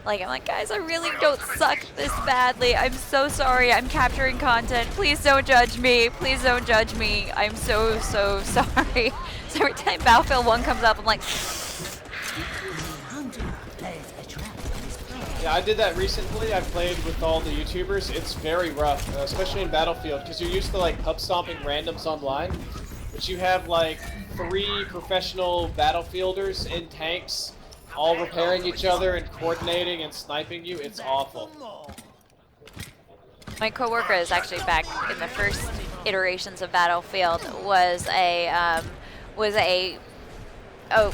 Like, I'm like, guys, I really don't suck this badly. I'm so sorry. I'm capturing content. Please don't judge me. Please don't judge me. I'm so sorry. So every time Battlefield 1 comes up, I'm like... Yeah, I did that recently. I played with all the YouTubers. It's very rough, especially in Battlefield, because you're used to like pub stomping randoms online, but you have like 3 professional Battlefielders in tanks, all repairing each other and coordinating and sniping you. It's awful. My coworker is actually back in the first iterations of Battlefield. Was a oh,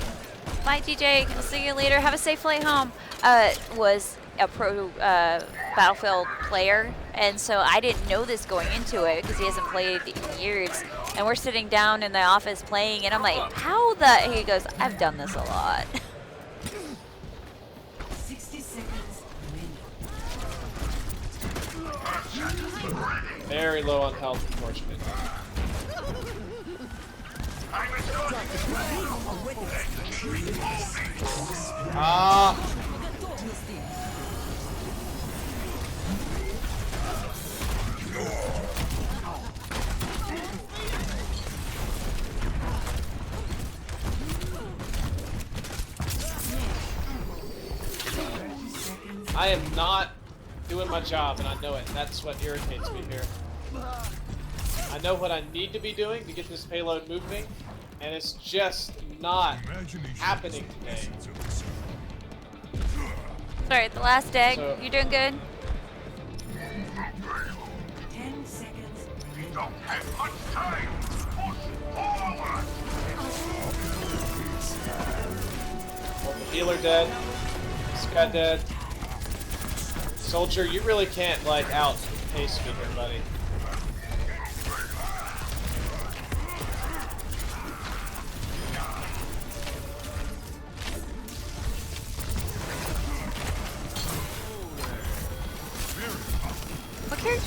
bye DJ. I'll see you later. Have a safe flight home. Was a pro Battlefield player, and so I didn't know this going into it because he hasn't played in years. And we're sitting down in the office playing, and I'm like, how the... He goes, I've done this a lot. 60 seconds remaining. Very low on health, unfortunately. Ah! I am not doing my job, and I know it. That's what irritates me here. I know what I need to be doing to get this payload moving, and it's just not happening today. Sorry, the last egg. So- You doing good? 10 seconds remaining. Don't have much time. Push forward. Healer dead. This guy dead. Soldier, you really can't like outpace me here, buddy.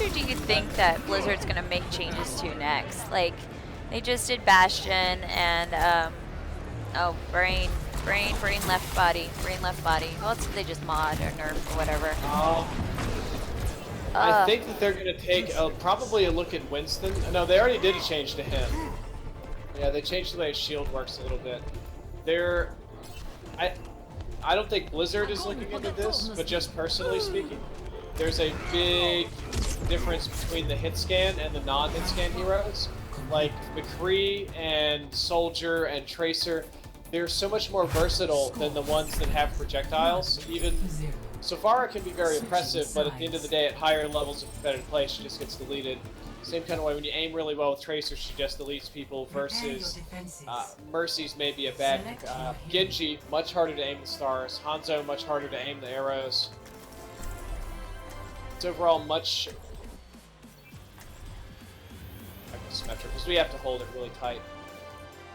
character do you think that Blizzard's gonna make changes to next? Like, they just did Bastion and oh, brain left body. What else did they just mod or nerf or whatever? I think that they're gonna take probably a look at Winston. No, they already did a change to him. Yeah, they changed the way his shield works a little bit. I don't think Blizzard is looking into this, but just personally speaking, there's a big difference between the hit scan and the non-hit scan heroes. Like McCree and Soldier and Tracer, they're so much more versatile than the ones that have projectiles. Even so far, it can be very impressive, but at the end of the day, at higher levels of competitive play, she just gets deleted. Same kind of way when you aim really well with Tracer, she just deletes people versus Mercy's maybe a bad. Genji, much harder to aim the stars. Hanzo, much harder to aim the arrows. It's overall much symmetric because we have to hold it really tight.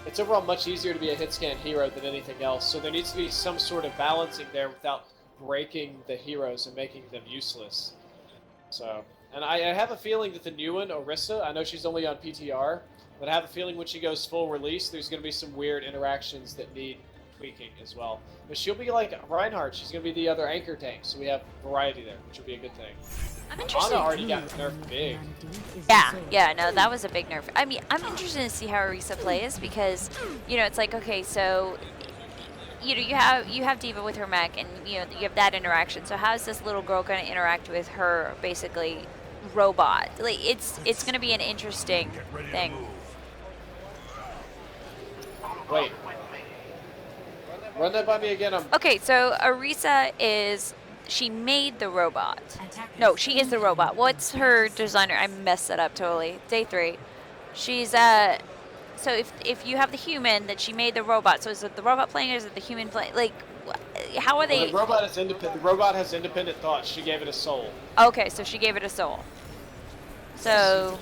It's overall much easier to be a hit scan hero than anything else, so there needs to be some sort of balancing there without breaking the heroes and making them useless. So, and I have a feeling that the new one, Orisa, I know she's only on PTR, but I have a feeling when she goes full release, there's going to be some weird interactions that need tweaking as well. But she'll be like Reinhardt, she's going to be the other anchor tank, so we have variety there, which will be a good thing. I'm interested. Ana already got nerfed big. Yeah, no, that was a big nerf. I mean, I'm interested to see how Orisa plays because, you know, it's like, okay, so, you know, you have D.Va with her mech, and you know you have that interaction. So how is this little girl going to interact with her basically robot? Like, it's going to be an interesting thing. Wait. Run that by me again. Okay, so Orisa she made the robot. No, she is the robot. What's her designer? I messed that up totally. Day 3. She's so if you have the human that she made the robot, so is it the robot playing or is it the human playing? Like, how are they? Well, the robot is independent. The robot has independent thoughts. She gave it a soul. Okay, so she gave it a soul. So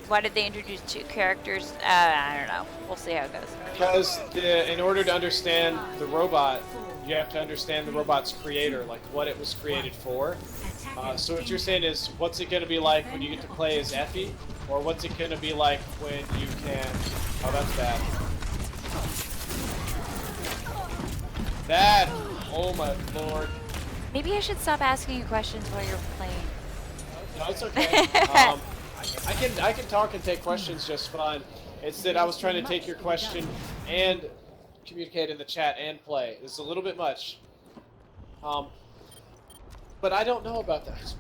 why did they introduce 2 characters? I don't know. We'll see how it goes. Because in order to understand the robot, you have to understand the robot's creator, like what it was created for. So what you're saying is, what's it going to be like when you get to play as Effie? Or what's it going to be like when you can... Oh, that's bad. Bad! Oh my lord. Maybe I should stop asking you questions while you're playing. No, it's okay. I can talk and take questions just fine. It's that I was trying to take your question and communicate in the chat and play. It's a little bit much. But I don't know about that.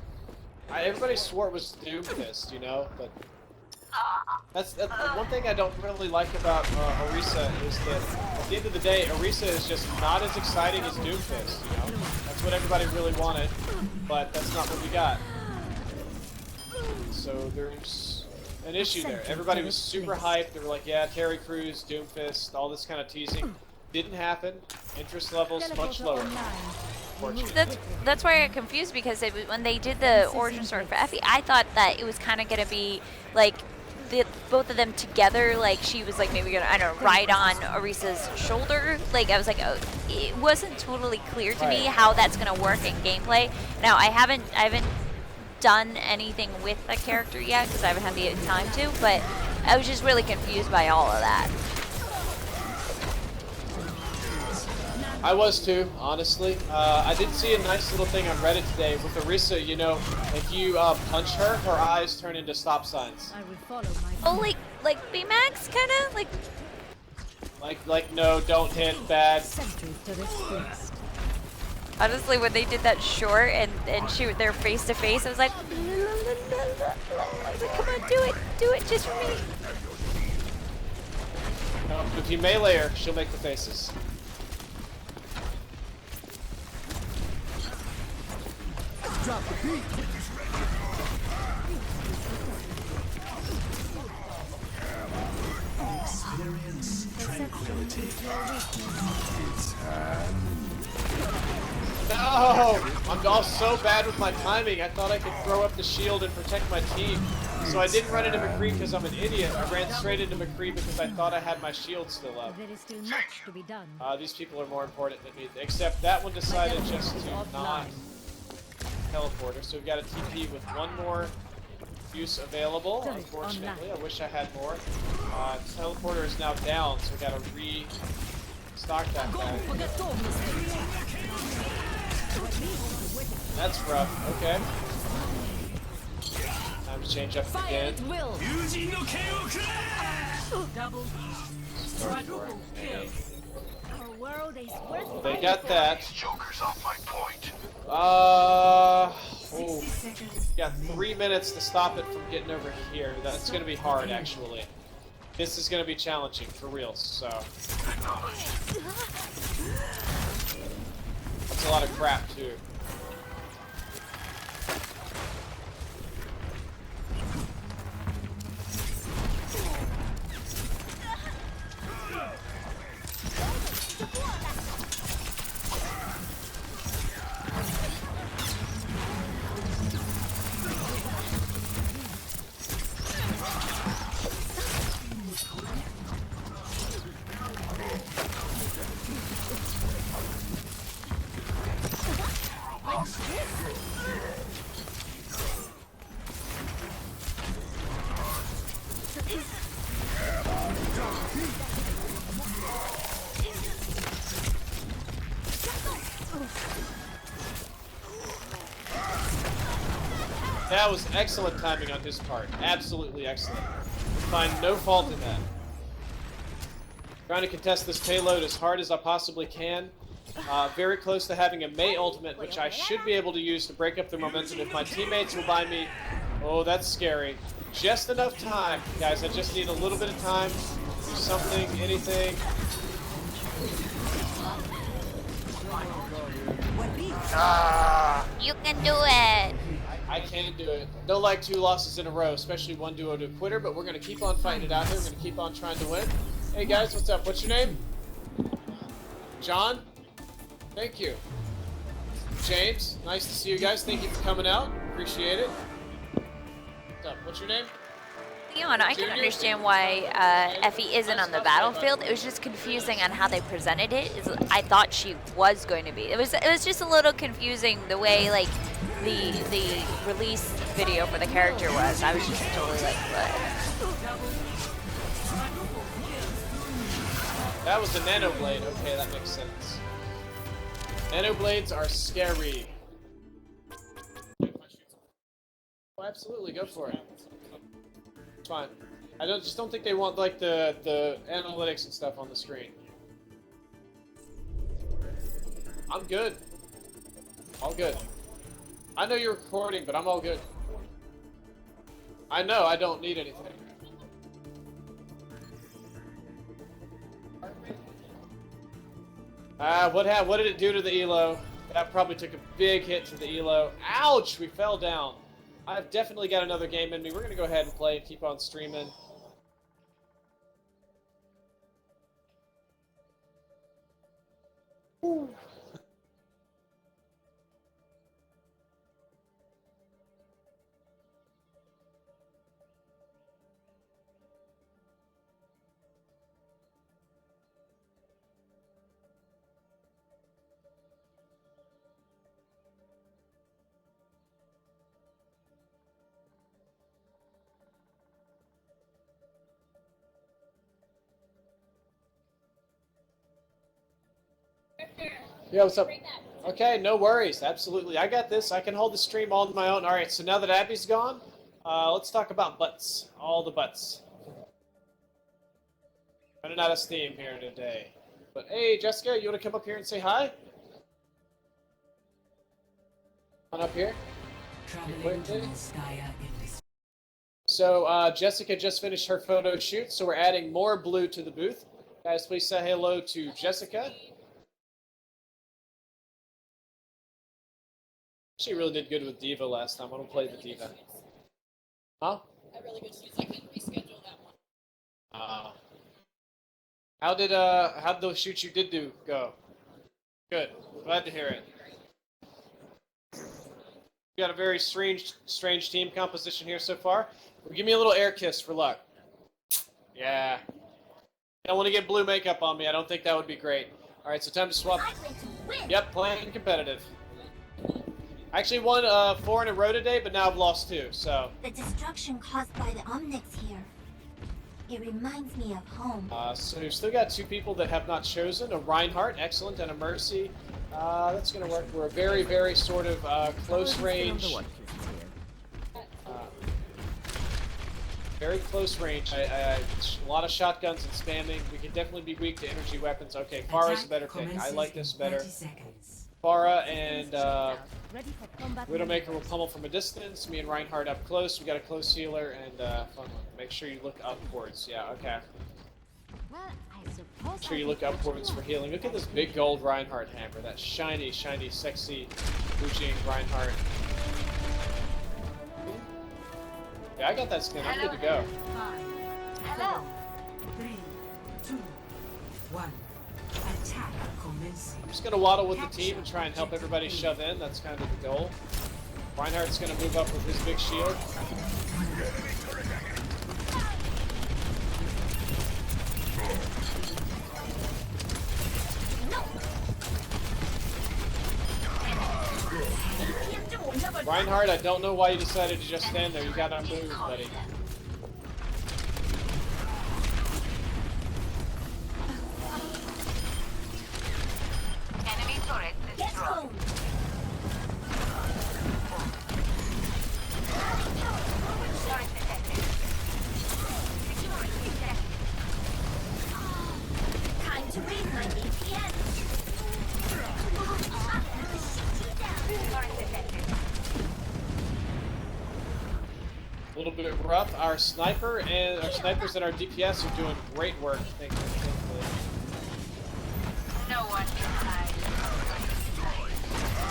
Everybody swore it was Doomfist, you know, but that's one thing I don't really like about Orisa is that at the end of the day, Orisa is just not as exciting as Doomfist, you know? That's what everybody really wanted, but that's not what we got. So there's an issue there. Everybody was super hyped. They were like, yeah, Terry Crews, Doomfist, all this kind of teasing. Didn't happen. Interest levels much lower. That's why I got confused because when they did the origin story for Effie, I thought that it was kind of going to be like both of them together. Like she was like maybe gonna, I don't know, ride on Orisa's shoulder. Like I was like, oh, it wasn't totally clear to me how that's going to work in gameplay. Now I haven't done anything with that character yet because I haven't had the time to, but I was just really confused by all of that. I was too, honestly. I did see a nice little thing on Reddit today with Orisa. You know, if you punch her, her eyes turn into stop signs. Oh, like Baymax, kind of like no, don't hit, bad. Honestly, when they did that short and they're face to face, I was like, come on, do it just for me. No, if you melee her, she'll make the faces. Drop the beat. Experience tranquility. No! I'm all so bad with my timing. I thought I could throw up the shield and protect my team. So I didn't run into McCree because I'm an idiot. I ran straight into McCree because I thought I had my shield still up. There is still much to be done. These people are more important than me. Except that one decided just to not teleporter, so we've got a TP with one more use available, unfortunately. I wish I had more. Teleporter is now down, so we gotta restock that bag. That's rough, okay. Time to change up again. Our world is worth They got that. Joker's off my point. Oh, got 3 minutes to stop it from getting over here. That's gonna be hard, actually. This is gonna be challenging, for real, so. That's a lot of crap, too. That was excellent timing on his part. Absolutely excellent. Find no fault in that. Trying to contest this payload as hard as I possibly can. Very close to having a Mei ultimate, which I should be able to use to break up the momentum if my teammates will buy me. Oh, that's scary. Just enough time, guys. I just need a little bit of time. Do something, anything. You can do it. I can do it. Don't like 2 losses in a row, especially one duo to a quitter, but we're going to keep on fighting it out here. We're going to keep on trying to win. Hey guys, what's up? What's your name? John? Thank you. James, nice to see you guys. Thank you for coming out. Appreciate it. What's up? What's your name? Leon, I can understand why Effie isn't on the battlefield. It was just confusing on how they presented it. I thought she was going to be. It was just a little confusing the way like the release video for the character was. I was just totally like, what? That was the Nano Blade. Okay, that makes sense. Nano Blades are scary. Oh, absolutely, go for it. It's fine. I just don't think they want like the analytics and stuff on the screen. I'm good. All good. I know you're recording, but I'm all good. I know I don't need anything. What did it do to the elo? That probably took a big hit to the elo. Ouch! We fell down. I've definitely got another game in me. We're gonna go ahead and play and keep on streaming. Ooh. Yeah, what's up? Okay, no worries. Absolutely. I got this. I can hold the stream all on my own. All right, so now that Abby's gone, let's talk about butts. All the butts. Running out of steam here today. But hey, Jessica, you want to come up here and say hi? Come on up here. So Jessica just finished her photo shoot, so we're adding more blue to the booth. Guys, please say hello to Jessica. She really did good with Diva last time. I don't play the Diva. Huh? A really good shoot. I can reschedule that one. How did the shoot you did do go? Good. Glad to hear it. We got a very strange team composition here so far. Well, give me a little air kiss for luck. Yeah. I don't want to get blue makeup on me. I don't think that would be great. All right, so time to swap. Yep, playing competitive. I actually won 4 in a row today, but now I've lost 2, so. The destruction caused by the Omnics here. It reminds me of home. So we've still got 2 people that have not chosen. A Reinhardt, excellent, and a Mercy. That's gonna work. We're a very, very sort of close range. Very close range. A lot of shotguns and spamming. We can definitely be weak to energy weapons. Okay, Pharah's a better pick. I like this better. Pharah and Widowmaker will pummel from a distance. Me and Reinhardt up close. We got a close healer and make sure you look upwards. Yeah, okay. Well, I suppose Make sure you look upwards for healing. Look at this big gold Reinhardt hammer. That shiny, shiny, sexy, Wu-Jing Reinhardt. Yeah, I got that skin. I'm good to go. 5, 4, 3, 2, 1. Attack commencing. I'm just gonna waddle with the team and try and help everybody shove in. That's kind of the goal. Reinhardt's gonna move up with his big shield. Reinhardt, I don't know why you decided to just stand there. You gotta move, buddy. Enemy turret destroyed. Turret detected. Security detected. time to raise my DPS. Turret detected. A little bit rough. Our sniper and our snipers and our DPS are doing great work. Thankfully. No one inside.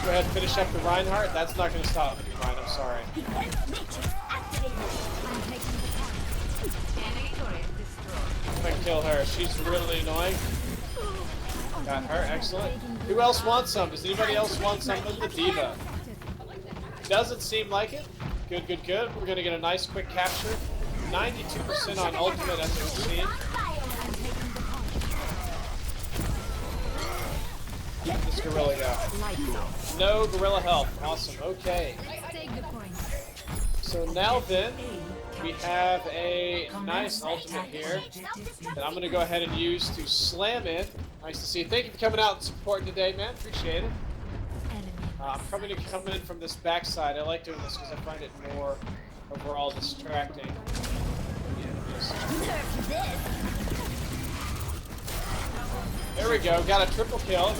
Go ahead and finish up the Reinhardt. That's not going to stop me, Ryan. I'm sorry. Enemy turret destroyed. I'm going to kill her. She's really annoying. Got her. Excellent. Who else wants some? Does anybody else want some of the Diva? Doesn't seem like it. Good, good, good. We're going to get a nice quick capture. 92% on ultimate, as we've seen. This gorilla go. No gorilla health. Awesome. Okay. So now then, we have a nice ultimate here that I'm going to go ahead and use to slam in. Nice to see you. Thank you for coming out and supporting today, man. Appreciate it. I'm probably going to come in from this backside. I like doing this because I find it more overall distracting. There we go. Got a triple kill.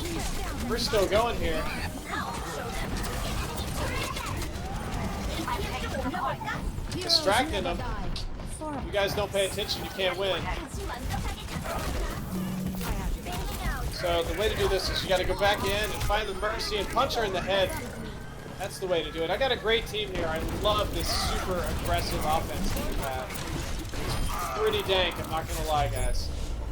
We're still going here. Distracting them. You guys don't pay attention, you can't win. So the way to do this is you got to go back in and find the Mercy and punch her in the head. That's the way to do it. I got a great team here. I love this super aggressive offense that we have. It's pretty dank, I'm not going to lie, guys.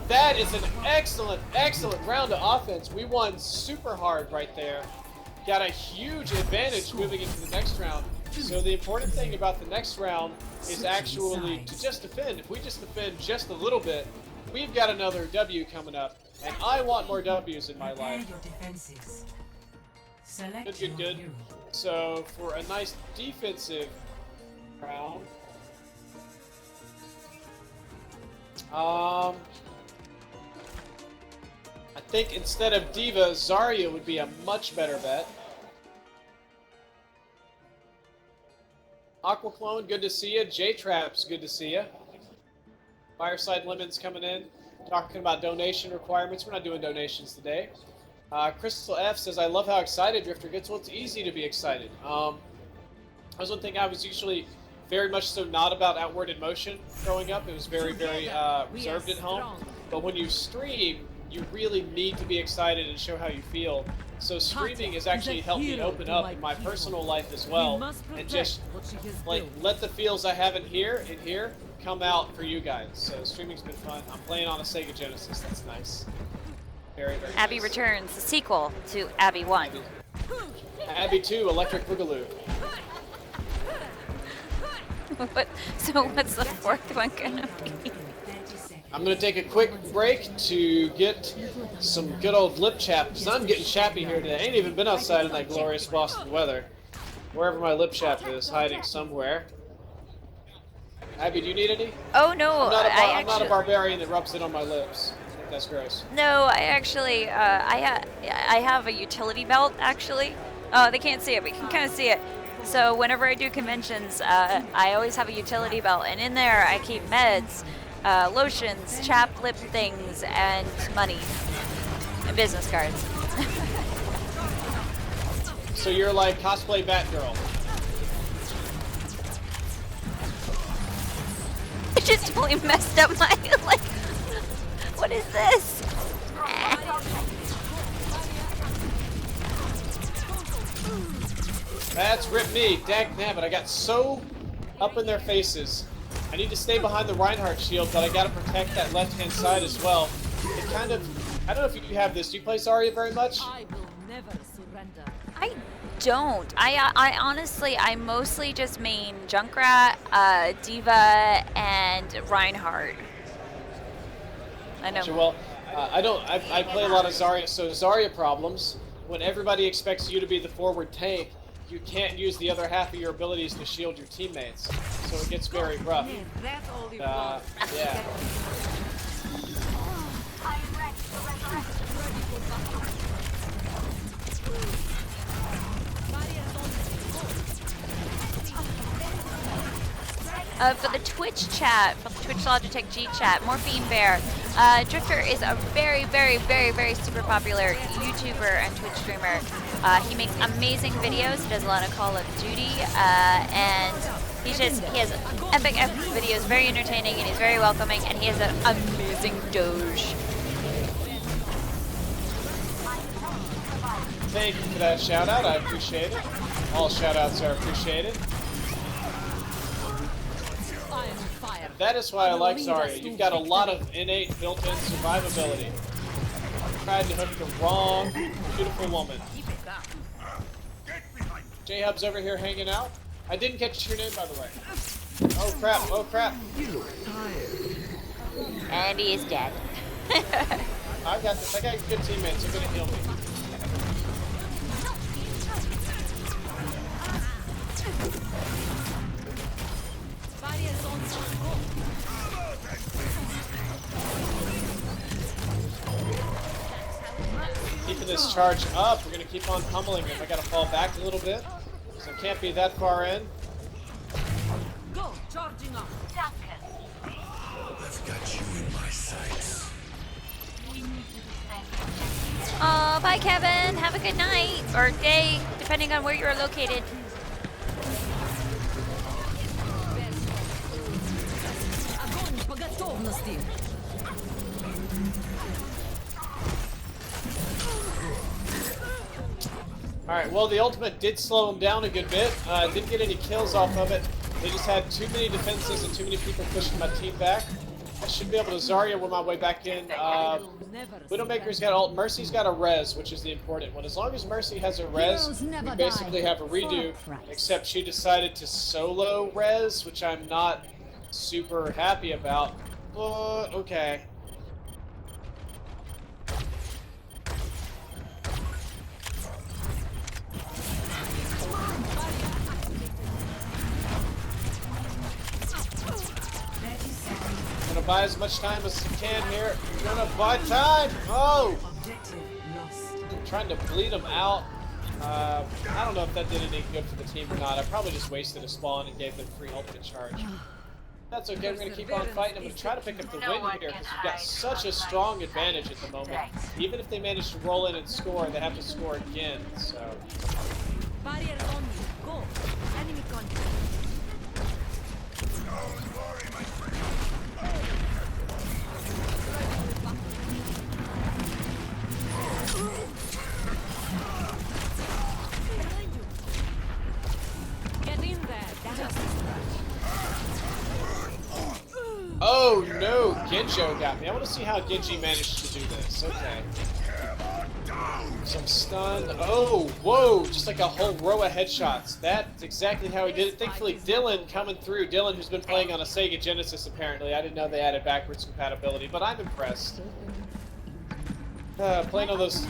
That is an excellent, excellent round of offense. We won super hard right there. Got a huge advantage moving into the next round. So the important thing about the next round is actually to just defend. If we just defend just a little bit, we've got another W coming up. And I want more W's in my life. Good, good, good. So for a nice defensive round, I think instead of Diva, Zarya would be a much better bet. Aquaclone, good to see you. J-Traps, good to see you. Fireside Lemons coming in, talking about donation requirements. We're not doing donations today. Crystal F says, I love how excited Drifter gets. Well, it's easy to be excited. That was one thing I was usually very much so not about outward emotion growing up. It was very, very reserved at home. But when you stream, you really need to be excited and show how you feel. So streaming has actually helped me open up in my personal life as well, and just like let the feels I have in here come out for you guys. So streaming's been fun. I'm playing on a Sega Genesis. That's nice. Very, very Abby nice. Returns, the sequel to Abby 1. Abby 2, Electric Boogaloo. So what's the fourth one gonna be? I'm going to take a quick break to get some good old lip chap, because I'm getting chappy here today. I ain't even been outside in that glorious Boston weather. Wherever my lip shaft is, hiding somewhere. Abby, do you need any? Oh no, I'm not a barbarian that rubs it on my lips. I think that's gross. No, I actually, I have a utility belt, actually. They can't see it, but you can kind of see it. So whenever I do conventions, I always have a utility belt, and in there I keep meds, lotions, chapped lip things, and money, and business cards. So you're like cosplay Batgirl. I just totally messed up my, like, what is this? That's ripped me. Dag nabbit, I got so up in their faces. I need to stay behind the Reinhardt shield, but I gotta protect that left-hand side as well. It kind of, I don't know if you have this. Do you play Zarya very much? I will never surrender. I don't. I honestly, I mostly just main Junkrat, Diva, and Reinhardt. I know. Sure, well, I play a lot of Zarya, so Zarya problems. When everybody expects you to be the forward tank, you can't use the other half of your abilities to shield your teammates. So it gets very rough. That's all you Yeah. For the Twitch chat, for the Twitch Logitech G chat, Morphine Bear, Drifter is a very, very, very, very super popular YouTuber and Twitch streamer. He makes amazing videos. He does a lot of Call of Duty, and he has epic videos, very entertaining, and he's very welcoming, and he has an amazing Doge. Thank you for that shout out. I appreciate it. All shout outs are appreciated. That is why I like Zarya. You've got a lot of innate built-in survivability. Tried to hook the wrong beautiful woman. J-Hub's over here hanging out. I didn't catch your name, by the way. Oh crap, oh crap. And he is dead. I got this. I got good teammates. They're gonna heal me. Keeping this charge up, we're going to keep on pummeling him. I got to fall back a little bit, so I can't be that far in. Go, charging up. I've got you in my sights. Oh, bye, Kevin. Have a good night or day, depending on where you're located. Огонь по готовности. Alright, well, the ultimate did slow him down a good bit. Didn't get any kills off of it. They just had too many defenses and too many people pushing my team back. I should be able to Zarya win my way back in. Widowmaker's got ult. Mercy's got a res, which is the important one. As long as Mercy has a res, we basically have a redo, except she decided to solo res, which I'm not super happy about. But, okay. Gonna buy as much time as you can here. Gonna buy time! Oh! Objective lost. I'm trying to bleed them out. I don't know if that did any good for the team or not. I probably just wasted a spawn and gave them free ultimate charge. That's okay, we're gonna keep on fighting. I'm gonna try to pick up the win here because we've got such a strong advantage at the moment. Even if they manage to roll in and score, they have to score again, so... Barrier on me. Go. Enemy contact. Get in there. Oh no, Genjo got me. I want to see how Genji managed to do this. Okay. Some stunned. Oh, whoa, just like a whole row of headshots. That's exactly how he did it. Thankfully, Dylan coming through. Dylan, who's been playing on a Sega Genesis, apparently. I didn't know they added backwards compatibility, but I'm impressed. Playing on those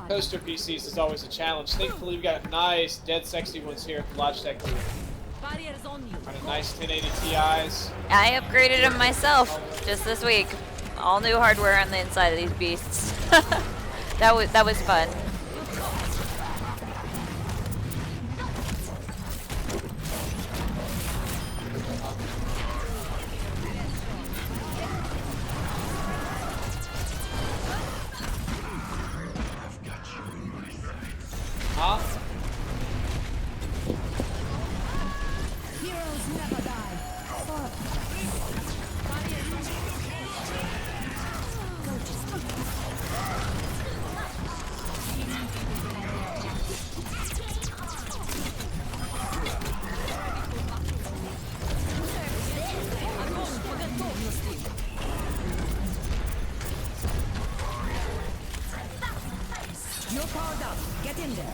toaster PCs is always a challenge. Thankfully, we got nice, dead sexy ones here at the Logitech G. Barriers on you. Got a nice 1080 Ti's. I upgraded them myself just this week. All new hardware on the inside of these beasts. that was fun. Huh? Heroes never die. You're powered up. Get in there.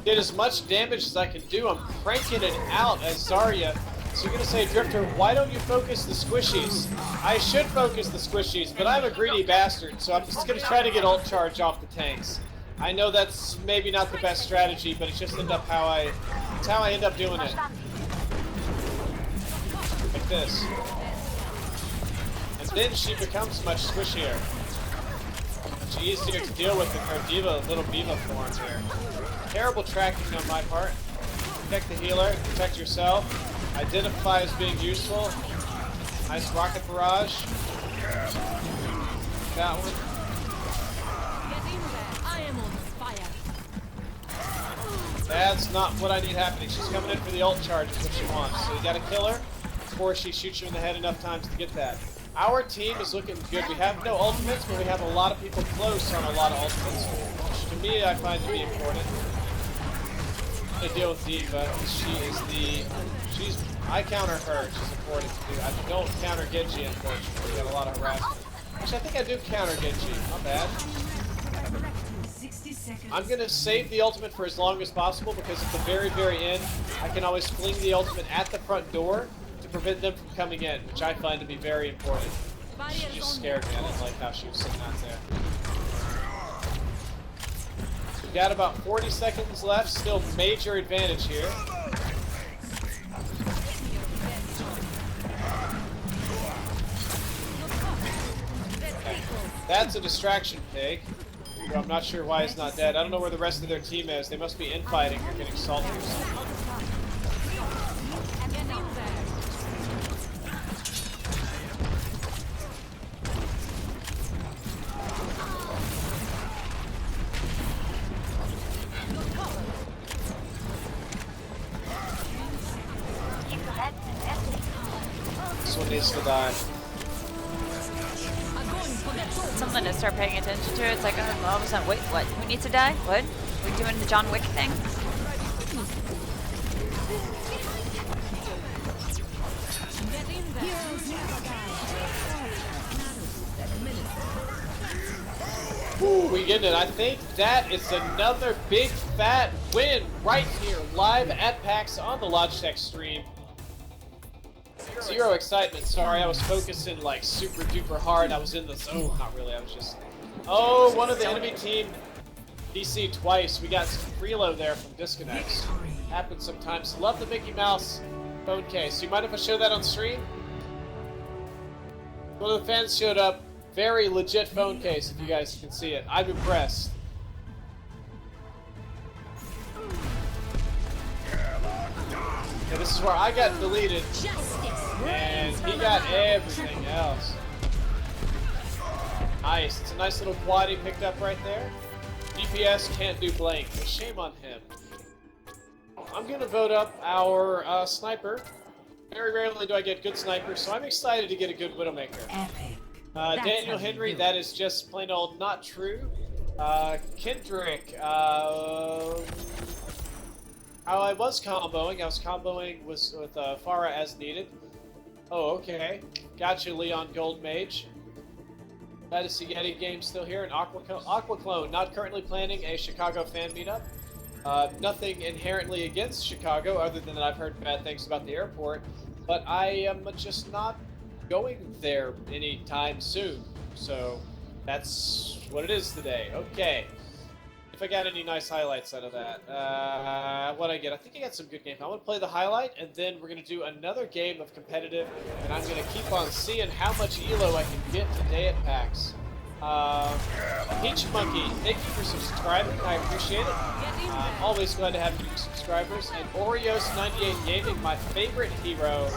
Did as much damage as I can do. I'm cranking it out as Zarya. So you're gonna say, Drifter, why don't you focus the squishies? I should focus the squishies, but I'm a greedy bastard, so I'm just gonna try to get ult charge off the tanks. I know that's maybe not the best strategy, but it's just it's how I end up doing it. Like this. And then she becomes much squishier. Much easier to deal with in her diva, little diva form here. Terrible tracking on my part. Protect the healer, protect yourself. Identify as being useful. Nice rocket barrage. That one. I am on fire. That's not what I need happening. She's coming in for the ult charge is what she wants. So you gotta kill her before she shoots you in the head enough times to get that. Our team is looking good. We have no ultimates, but we have a lot of people close on a lot of ultimates, which to me I find to be important. To deal with Diva, I counter her, she's important to do. I don't counter Genji, unfortunately. We got a lot of harassment. Actually, I think I do counter Genji, not bad. 60 seconds. I'm gonna save the ultimate for as long as possible because at the very, very end, I can always fling the ultimate at the front door to prevent them from coming in, which I find to be very important. She just scared me. I didn't like how she was sitting out there. We've got about 40 seconds left, still major advantage here. Okay. That's a distraction pig. I'm not sure why he's not dead. I don't know where the rest of their team is. They must be infighting or getting salty or something. This one needs to die. Something to start paying attention to. It's like, oh, all of a sudden, wait, what? Who needs to die? What? We're doing the John Wick thing? Ooh, we get it. I think that is another big fat win right here, live at PAX on the Logitech stream. Zero excitement. Sorry, I was focusing like super duper hard. I was in the zone. Not really. I was just. Oh, one of the enemy team DC twice. We got some freelo there from disconnects. Happens sometimes. Love the Mickey Mouse phone case. You mind if I show that on stream? One of the fans showed up. Very legit phone case, if you guys can see it. I'm impressed. Yeah, this is where I got deleted, and he got everything else. Nice. It's a nice little quad he picked up right there. DPS can't do blank. Shame on him. I'm going to vote up our sniper. Very rarely do I get good snipers, so I'm excited to get a good Widowmaker. Epic. Daniel Henry, that is just plain old not true. Kendrick, I was comboing with Pharah as needed. Oh, okay. Gotcha, Leon Gold Mage. That is the Yeti game still here. And Aquaclone, not currently planning a Chicago fan meetup. Nothing inherently against Chicago, other than that I've heard bad things about the airport, but I am just not going there anytime soon. So that's what it is today. Okay. If I got any nice highlights out of that. What I get? I think I got some good games. I'm going to play the highlight, and then we're going to do another game of competitive, and I'm going to keep on seeing how much ELO I can get today at PAX. Peach Monkey, thank you for subscribing. I appreciate it. I'm always glad to have new subscribers. And Oreos98 Gaming, my favorite hero.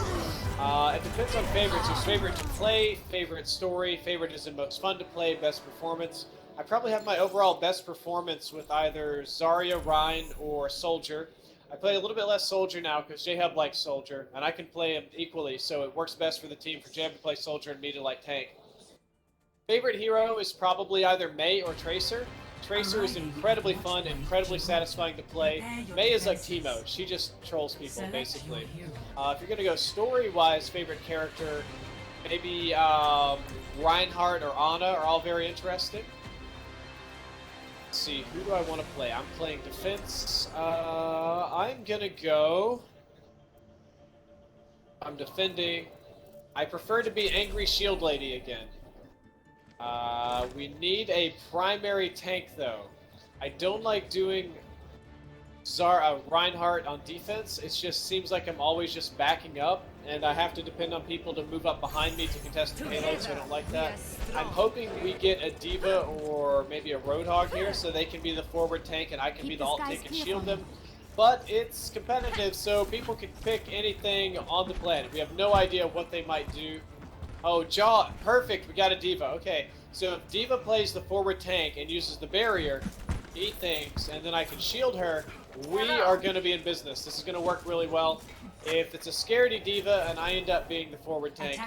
It depends on favorites. There's favorite to play, favorite story, favorite is the most fun to play, best performance. I probably have my overall best performance with either Zarya, Rhine, or Soldier. I play a little bit less Soldier now because J-Hub likes Soldier, and I can play him equally, so it works best for the team for J-Hub to play Soldier and me to like tank. Favorite hero is probably either Mei or Tracer. Tracer is incredibly fun, incredibly satisfying to play. Mei is like Teemo. She just trolls people, basically. If you're going to go story-wise, favorite character, maybe Reinhardt or Ana are all very interesting. Let's see, who do I want to play? I'm playing defense. I'm going to go... I'm defending. I prefer to be Angry Shield Lady again. We need a primary tank, though. I don't like doing Reinhardt on defense. It just seems like I'm always just backing up, and I have to depend on people to move up behind me to contest the payload, so I don't like that. I'm hoping we get a D.Va or maybe a Roadhog here, so they can be the forward tank and I can be the alt tank and shield them. But it's competitive, so people can pick anything on the planet. We have no idea what they might do. Oh, Jaw, perfect, we got a D.Va. Okay, so if D.Va plays the forward tank and uses the barrier, eat things, and then I can shield her, we are going to be in business. This is going to work really well. If it's a scaredy D.Va and I end up being the forward tank,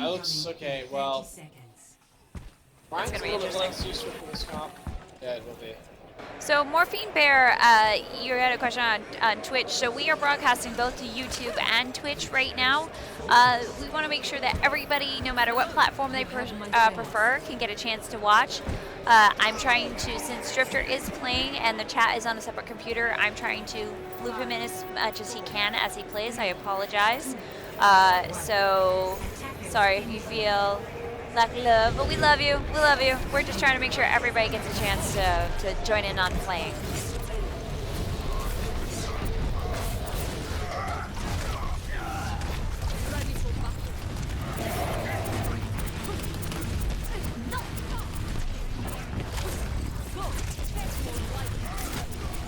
looks okay, well... Ryan's a little bit less useful for this comp. Yeah, it will be. So Morphine Bear, you had a question on Twitch. So we are broadcasting both to YouTube and Twitch right now. We want to make sure that everybody, no matter what platform they prefer, can get a chance to watch. I'm trying to, since Drifter is playing and the chat is on a separate computer, I'm trying to loop him in as much as he can as he plays. I apologize. So sorry if you feel lack of love, but we love you. We love you. We're just trying to make sure everybody gets a chance to join in on playing.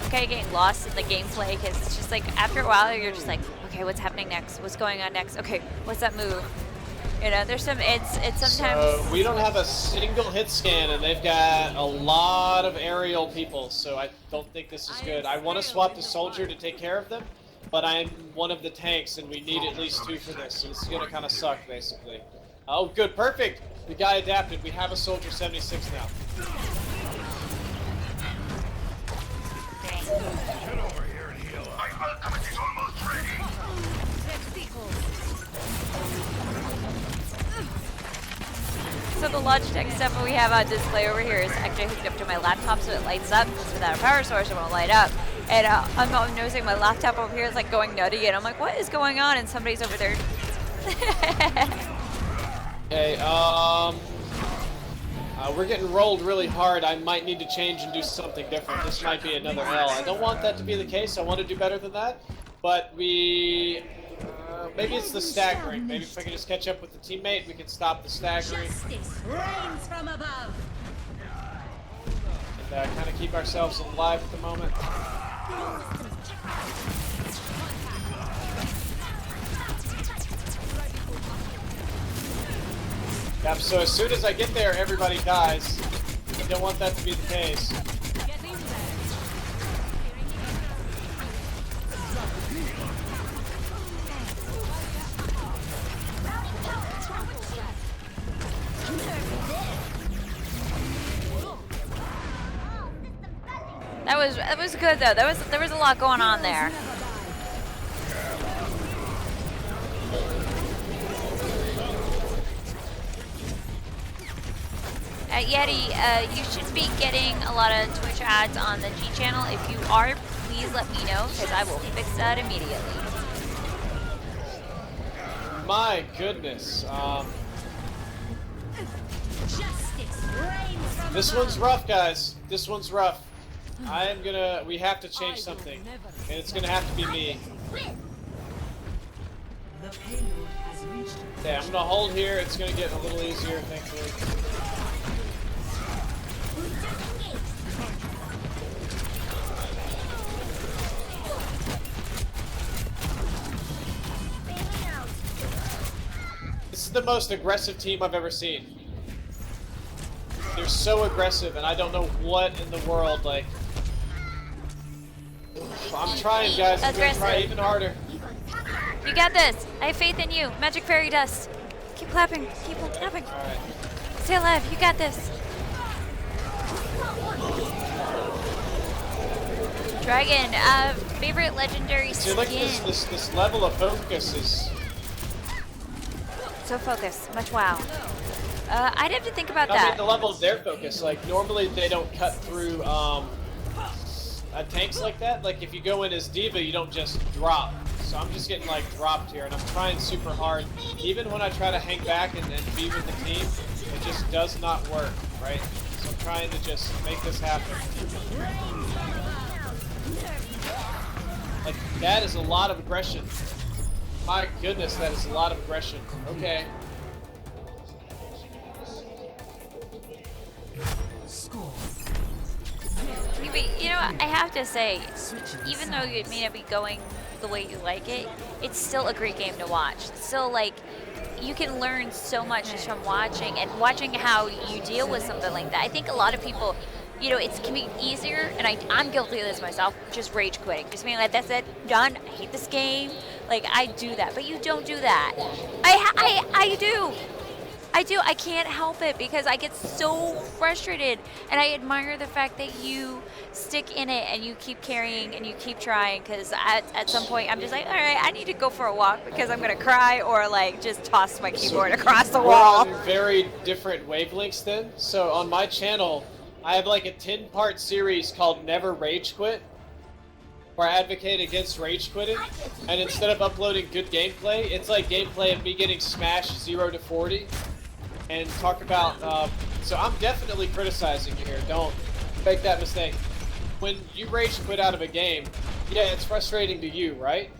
Okay, getting lost in the gameplay because it's just like after a while you're just like, okay, what's happening next? What's going on next? Okay, what's that move? You know, there's some, it's sometimes... So we don't have a single hit scan, and they've got a lot of aerial people, so I don't think this is good. I want to swap to Soldier to take care of them, but I'm one of the tanks, and we need at least 2 for this, so this is going to kind of suck, basically. Oh, good, perfect! The guy adapted. We have a Soldier 76 now. Get over here and heal. My ultimate is almost ready. So the Logitech stuff that we have on display over here is actually hooked up to my laptop so it lights up. Because without a power source, it won't light up. And I'm noticing my laptop over here is like going nutty, and I'm like, what is going on? And somebody's over there. Okay, we're getting rolled really hard. I might need to change and do something different. This might be another L. I don't want that to be the case. I want to do better than that. But we... maybe it's the staggering. Maybe if I can just catch up with the teammate, we can stop the staggering. Justice reigns from above. And kind of keep ourselves alive at the moment. Yep, so as soon as I get there, everybody dies. I don't want that to be the case. That was good though. There was a lot going on there. Yeti, you should be getting a lot of Twitch ads on the G channel. If you are please let me know because I will fix that immediately. My goodness. This one's rough, guys. This one's rough. We have to change something. And it's gonna have to be me. The payload has reached. Okay, I'm gonna hold here. It's gonna get a little easier, thankfully. This is the most aggressive team I've ever seen. They're so aggressive, and I don't know what in the world, like... I'm trying, guys. I'm gonna try even harder. You got this. I have faith in you. Magic fairy dust. Keep clapping. Keep clapping. Alright. Stay alive. You got this. Dragon, favorite legendary See, skin. like this level of focus is... So focused. Much wow. I'd have to think about I that. mean, the level of their focus. Like, normally they don't cut through tanks like that. Like, if you go in as D.Va, you don't just drop. So I'm just getting, like, dropped here, and I'm trying super hard. Even when I try to hang back and be with the team, it just does not work, right? So I'm trying to just make this happen. Like, that is a lot of aggression. My goodness, that is a lot of aggression. Okay. But, you know, I have to say, even though it may not be going the way you like it, it's still a great game to watch. It's still, like, you can learn so much just from watching and watching how you deal with something like that. I think a lot of people, you know, it can be easier, and I'm guilty of this myself, just rage quitting. Just being like, that's it, done, I hate this game. Like, I do that, but you don't do that. I do. I can't help it because I get so frustrated, and I admire the fact that you stick in it and you keep carrying and you keep trying, because at some point I'm just like, all right, I need to go for a walk because I'm going to cry or like just toss my keyboard across the wall. We're on very different wavelengths then. So on my channel, I have like a 10-part series called Never Rage Quit, where I advocate against rage quitting, and instead of uploading good gameplay, it's like gameplay of me getting smashed 0 to 40. And talk about, so I'm definitely criticizing you here, don't make that mistake. When you rage quit out of a game, yeah, it's frustrating to you, right?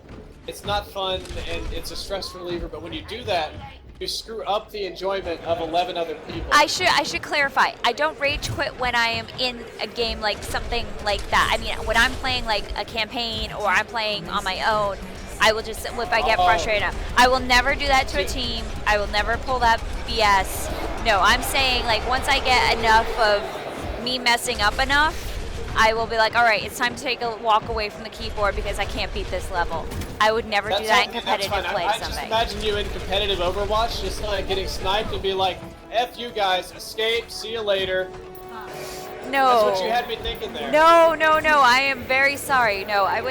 It's not fun and it's a stress reliever, but when you do that, you screw up the enjoyment of 11 other people. I should clarify. I don't rage quit when I am in a game like something like that. I mean, when I'm playing like a campaign or I'm playing on my own, I will just, if I get frustrated enough, I will never do that to a team. I will never pull that BS. No, I'm saying like once I get enough of me messing up enough, I will be like, all right, it's time to take a walk away from the keyboard because I can't beat this level. I would never do that in competitive play to I just something. imagine you in competitive Overwatch, just like getting sniped and be like, F you guys, escape, see you later. No. That's what you had me thinking there. No. I am very sorry. No, I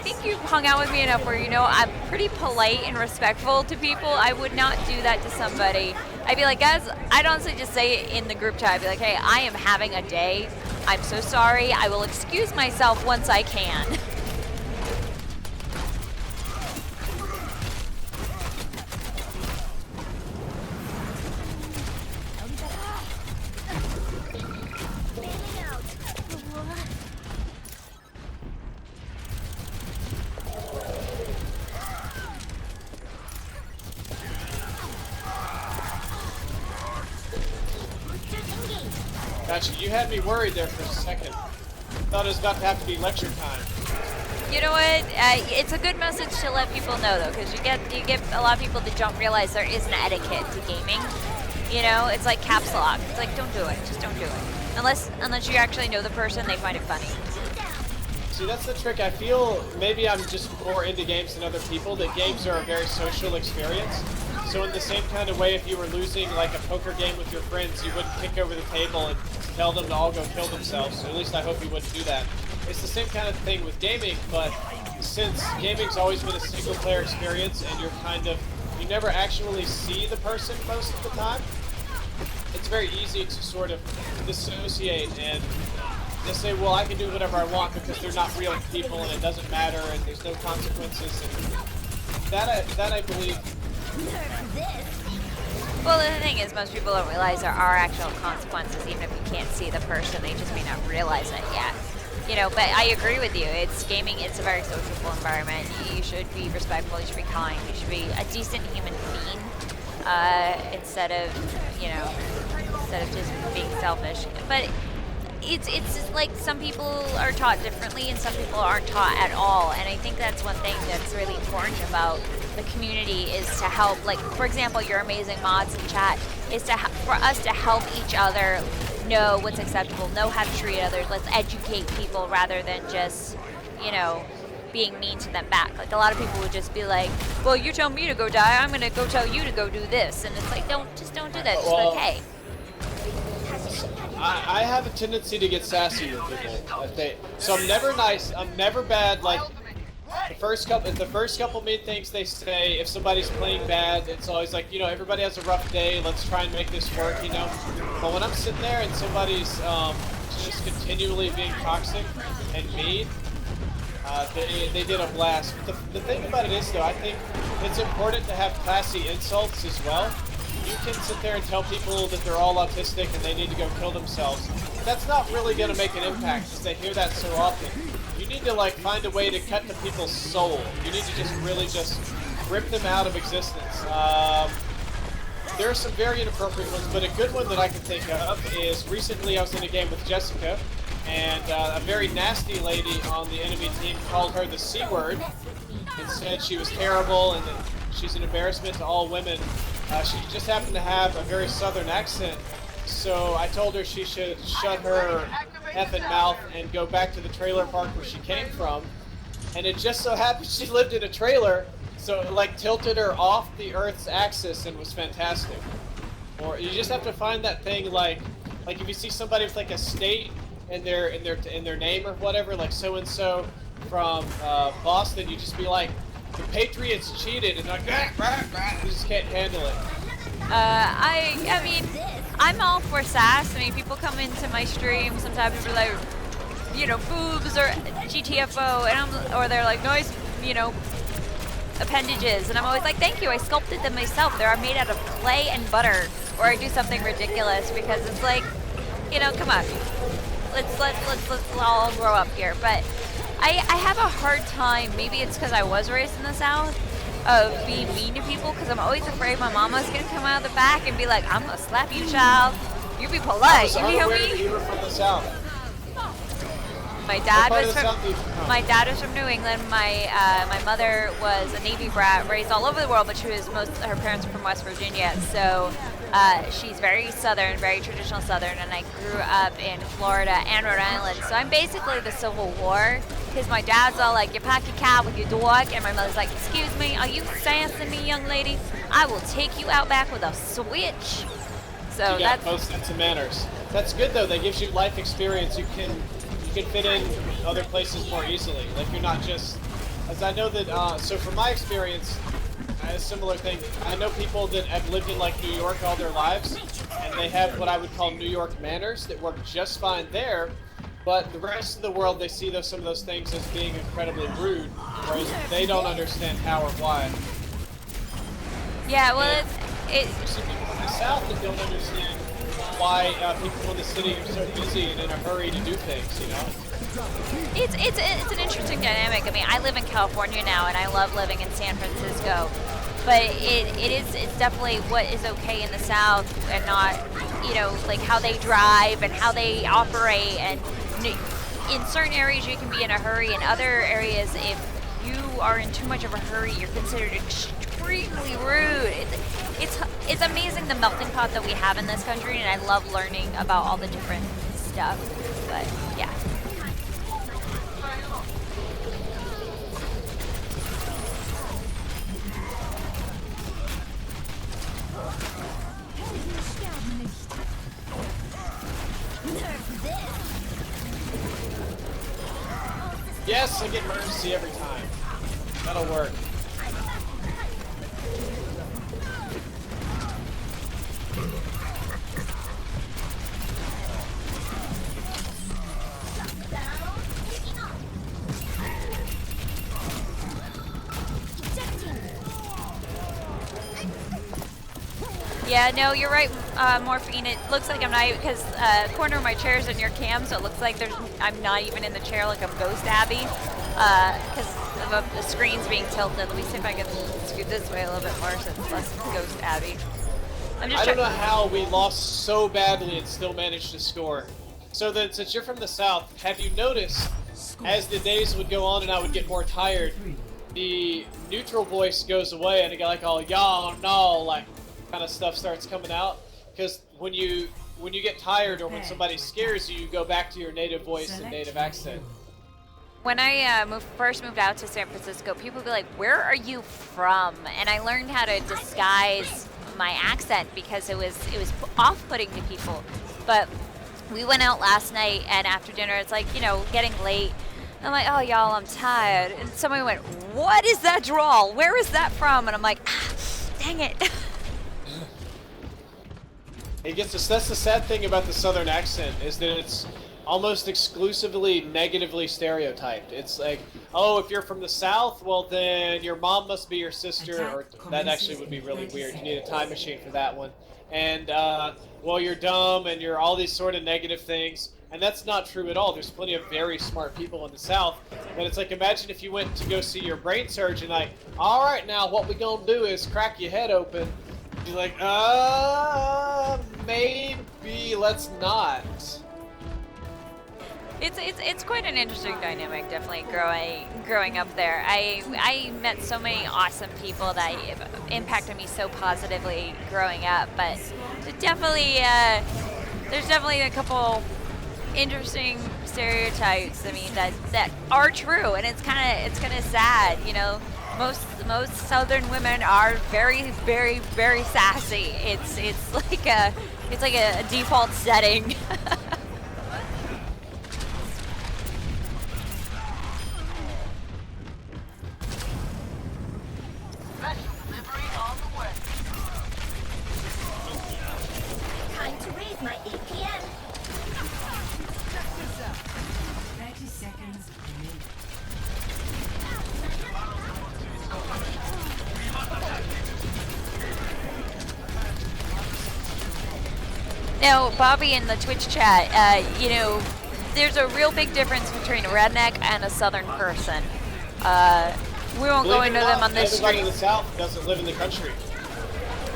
think you've hung out with me enough where, you know, I'm pretty polite and respectful to people. I would not do that to somebody. I'd be like, guys, I'd honestly just say it in the group chat. I'd be like, hey, I am having a day. I'm so sorry. I will excuse myself once I can. Gotcha, you had me worried there for a second. Thought it was about to have to be lecture time. You know what? It's a good message to let people know, though, because you get a lot of people that don't realize there is an etiquette to gaming. You know, it's like caps lock. It's like, don't do it. Just don't do it. Unless you actually know the person, they find it funny. See, that's the trick. I feel maybe I'm just more into games than other people, that games are a very social experience. So in the same kind of way, if you were losing like a poker game with your friends, you wouldn't kick over the table and tell them to all go kill themselves. So at least I hope you wouldn't do that. It's the same kind of thing with gaming, but since gaming's always been a single-player experience and you never actually see the person most of the time, it's very easy to sort of dissociate and they say, well, I can do whatever I want because they're not real people and it doesn't matter and there's no consequences. And that I believe. Well, the thing is, most people don't realize there are actual consequences, even if you can't see the person. They just may not realize it yet. You know, but I agree with you. It's gaming. It's a very sociable environment. You should be respectful. You should be kind. You should be a decent human being instead of, you know, instead of just being selfish. But it's just like some people are taught differently and some people aren't taught at all. And I think that's one thing that's really important about the community is to help. Like, for example, your amazing mods in chat is for us to help each other know what's acceptable, know how to treat others. Let's educate people rather than just, you know, being mean to them back. Like, a lot of people would just be like, well, you tell me to go die, I'm gonna go tell you to go do this. And it's like, don't do that. Just be like, hey. I have a tendency to get sassy with people. So I'm never nice. I'm never bad. Like the first couple mean things they say, if somebody's playing bad, it's always like, you know, everybody has a rough day. Let's try and make this work, you know. But when I'm sitting there and somebody's just continually being toxic and mean, they did a blast. The thing about it is, though, I think it's important to have classy insults as well. You can sit there and tell people that they're all autistic and they need to go kill themselves. That's not really going to make an impact because they hear that so often. You need to like find a way to cut to people's soul. You need to just really just rip them out of existence. There are some very inappropriate ones, but a good one that I can think of is recently I was in a game with Jessica and a very nasty lady on the enemy team called her the C word and said she was terrible and that she's an embarrassment to all women. She just happened to have a very southern accent, so I told her she should shut her effing mouth and go back to the trailer park where she came from. And it just so happened she lived in a trailer, so it like tilted her off the Earth's axis and was fantastic. Or you just have to find that thing like if you see somebody with like a state in their name or whatever, like so and so from Boston, you just be like, the Patriots cheated, and like, you just can't handle it. I mean, I'm all for sass. I mean, people come into my stream sometimes and be like, you know, boobs or GTFO, and or they're like, nice, you know, appendages, and I'm always like, thank you, I sculpted them myself. They're made out of clay and butter, or I do something ridiculous because it's like, you know, come on, let's all grow up here, but. I have a hard time, maybe it's because I was raised in the South, of being mean to people because I'm always afraid my mama's going to come out of the back and be like, I'm going to slap you, child. You be polite. You hear me? You were from the South. My dad was from New England. My mother was a Navy brat, raised all over the world, but her parents were from West Virginia. So she's very Southern, very traditional Southern, and I grew up in Florida and Rhode Island. So I'm basically the Civil War, because my dad's all like, you pack your cat with your dog, and my mother's like, excuse me, are you sassing me, young lady? I will take you out back with a switch. So you got both sets of manners. That's good though. That gives you life experience. You can fit in other places more easily. Like you're not just, as I know that. So from my experience, a similar thing. I know people that have lived in like New York all their lives, and they have what I would call New York manners that work just fine there. But the rest of the world, they see some of those things as being incredibly rude, whereas they don't understand how or why. Yeah, well, there's some people in the South that don't understand why people in the city are so busy and in a hurry to do things, you know? It's an interesting dynamic. I mean, I live in California now, and I love living in San Francisco. But it's definitely what is okay in the South and not, you know, like how they drive and how they operate. And in certain areas you can be in a hurry. In other areas, if you are in too much of a hurry, you're considered extremely rude. It's amazing the melting pot that we have in this country, and I love learning about all the different stuff. But yeah. Yes, I get emergency every time. That'll work. Yeah, no, you're right, Morphine. It looks like I'm not even, because corner of my chair is in your cam, so it looks like I'm not even in the chair, like I'm Ghost Abby, because the screen's being tilted. Let me see if I can scoot this way a little bit more so it's less Ghost Abby. I don't know how we lost so badly and still managed to score. So then, since you're from the south, have you noticed, as the days would go on and I would get more tired, the neutral voice goes away and it got like all y'all no, like kind of stuff starts coming out? Because when you get tired or when somebody scares you, you go back to your native voice and native accent. When I first moved out to San Francisco, people would be like, "Where are you from?" And I learned how to disguise my accent because it was off-putting to people. But we went out last night, and after dinner, it's like, you know, getting late. I'm like, "Oh, y'all, I'm tired." And somebody went, "What is that drawl? Where is that from?" And I'm like, ah, dang it. That's the sad thing about the southern accent, is that it's almost exclusively negatively stereotyped. It's like, oh, if you're from the south, well then your mom must be your sister, or that actually would be really weird. You need a time machine for that one. And well, you're dumb, and you're all these sort of negative things. And that's not true at all. There's plenty of very smart people in the south. But it's like, imagine if you went to go see your brain surgeon, like, all right, now what we gonna do is crack your head open. You're like, maybe let's not. It's quite an interesting dynamic, definitely growing up there. I met so many awesome people that impacted me so positively growing up, but definitely there's definitely a couple interesting stereotypes. I mean that are true, and it's kind of sad, you know. Most Southern women are very, very, very sassy. It's like a default setting. Time to raise my APM. 30 seconds remaining. Now, Bobby in the Twitch chat, you know, there's a real big difference between a redneck and a southern person. We won't go into them on this stream. Everybody in the south doesn't live in the country.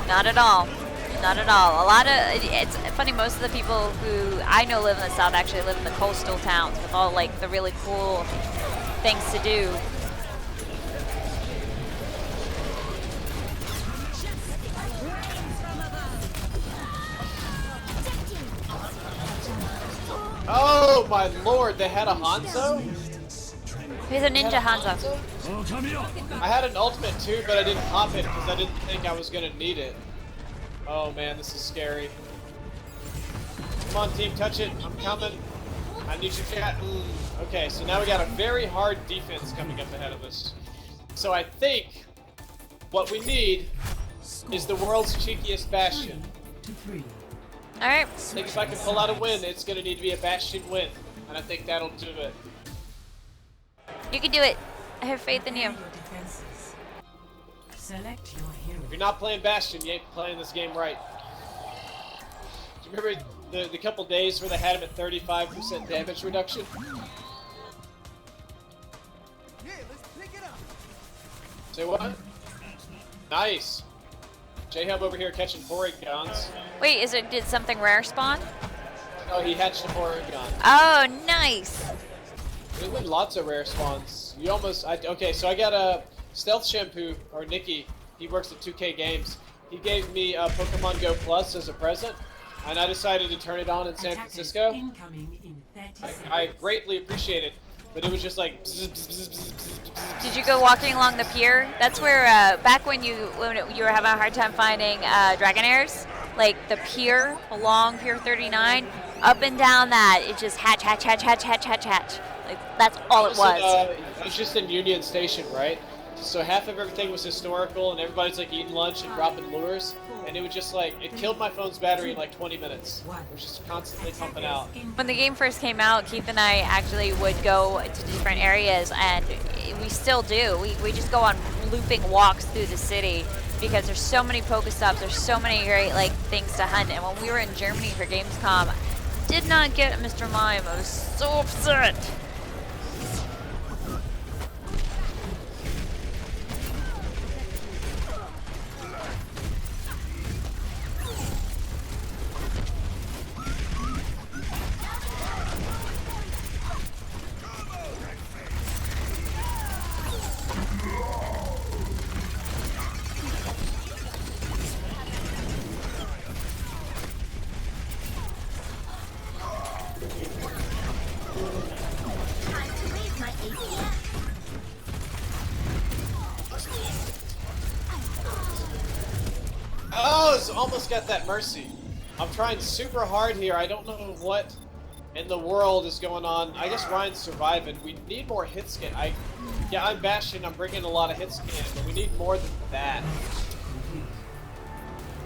Not at all. Not at all. It's funny, most of the people who I know live in the south actually live in the coastal towns with all like the really cool things to do. Oh my lord, they had a Hanzo? He's a ninja Hanzo. I had an ultimate too, but I didn't pop it because I didn't think I was gonna need it. Oh man, this is scary. Come on team, touch it. I'm coming. I need you chat. Okay, so now we got a very hard defense coming up ahead of us. So I think what we need is the world's cheekiest Bastion. Alright. I think if I can pull out a win, it's gonna need to be a Bastion win. And I think that'll do it. You can do it. I have faith in you. Your defenses. Select your hero. If you're not playing Bastion, you ain't playing this game right. Do you remember the couple days where they had him at 35% damage reduction? Say what? Nice. J-Hub over here catching Porygons. Wait, did something rare spawn? Oh, he hatched a Porygon. Oh, nice. There's been lots of rare spawns. Okay, so I got a Stealth Shampoo, or Nikki. He works at 2K Games. He gave me a Pokemon Go Plus as a present, and I decided to turn it on in San Francisco. I greatly appreciate it, but it was just like bzz, bzz, bzz, bzz, bzz, bzz. Did you go walking along the pier? That's where, back when you were having a hard time finding Dragonairs, like the pier along Pier 39, up and down that, it just hatch, hatch, hatch, hatch, hatch, hatch, hatch. Like, that's all it was. It was just in Union Station, right? So half of everything was historical, and everybody's like eating lunch and dropping lures, and it was just like, it killed my phone's battery in like 20 minutes. It was just constantly pumping out. When the game first came out, Keith and I actually would go to different areas, and we still do. We just go on looping walks through the city because there's so many Pokestops, there's so many great like things to hunt. And when we were in Germany for Gamescom, I did not get Mr. Mime. I was so upset. Oh, it's almost got that Mercy. I'm trying super hard here. I don't know what in the world is going on. I guess Ryan's surviving. We need more hit scan. Yeah, I'm Bastion. I'm bringing a lot of hit scan, but we need more than that.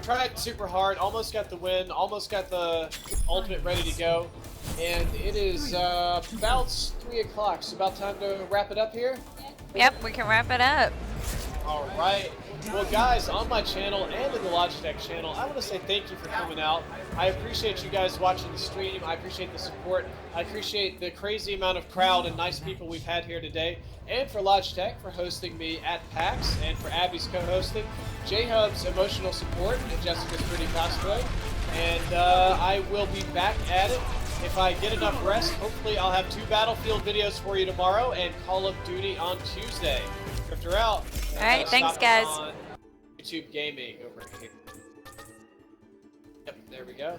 Tried super hard. Almost got the win. Almost got the ultimate ready to go. And it is about 3 o'clock. So about time to wrap it up here. Yep, we can wrap it up. All right. Well, guys, on my channel and in the Logitech channel, I want to say thank you for coming out. I appreciate you guys watching the stream. I appreciate the support. I appreciate the crazy amount of crowd and nice people we've had here today. And for Logitech for hosting me at PAX, and for Abby's co-hosting, J-Hub's emotional support, and Jessica's pretty cosplay. And I will be back at it. If I get enough rest, hopefully I'll have 2 Battlefield videos for you tomorrow and Call of Duty on Tuesday. Drifter out. All right, thanks, guys. On YouTube Gaming over here. Yep, there we go.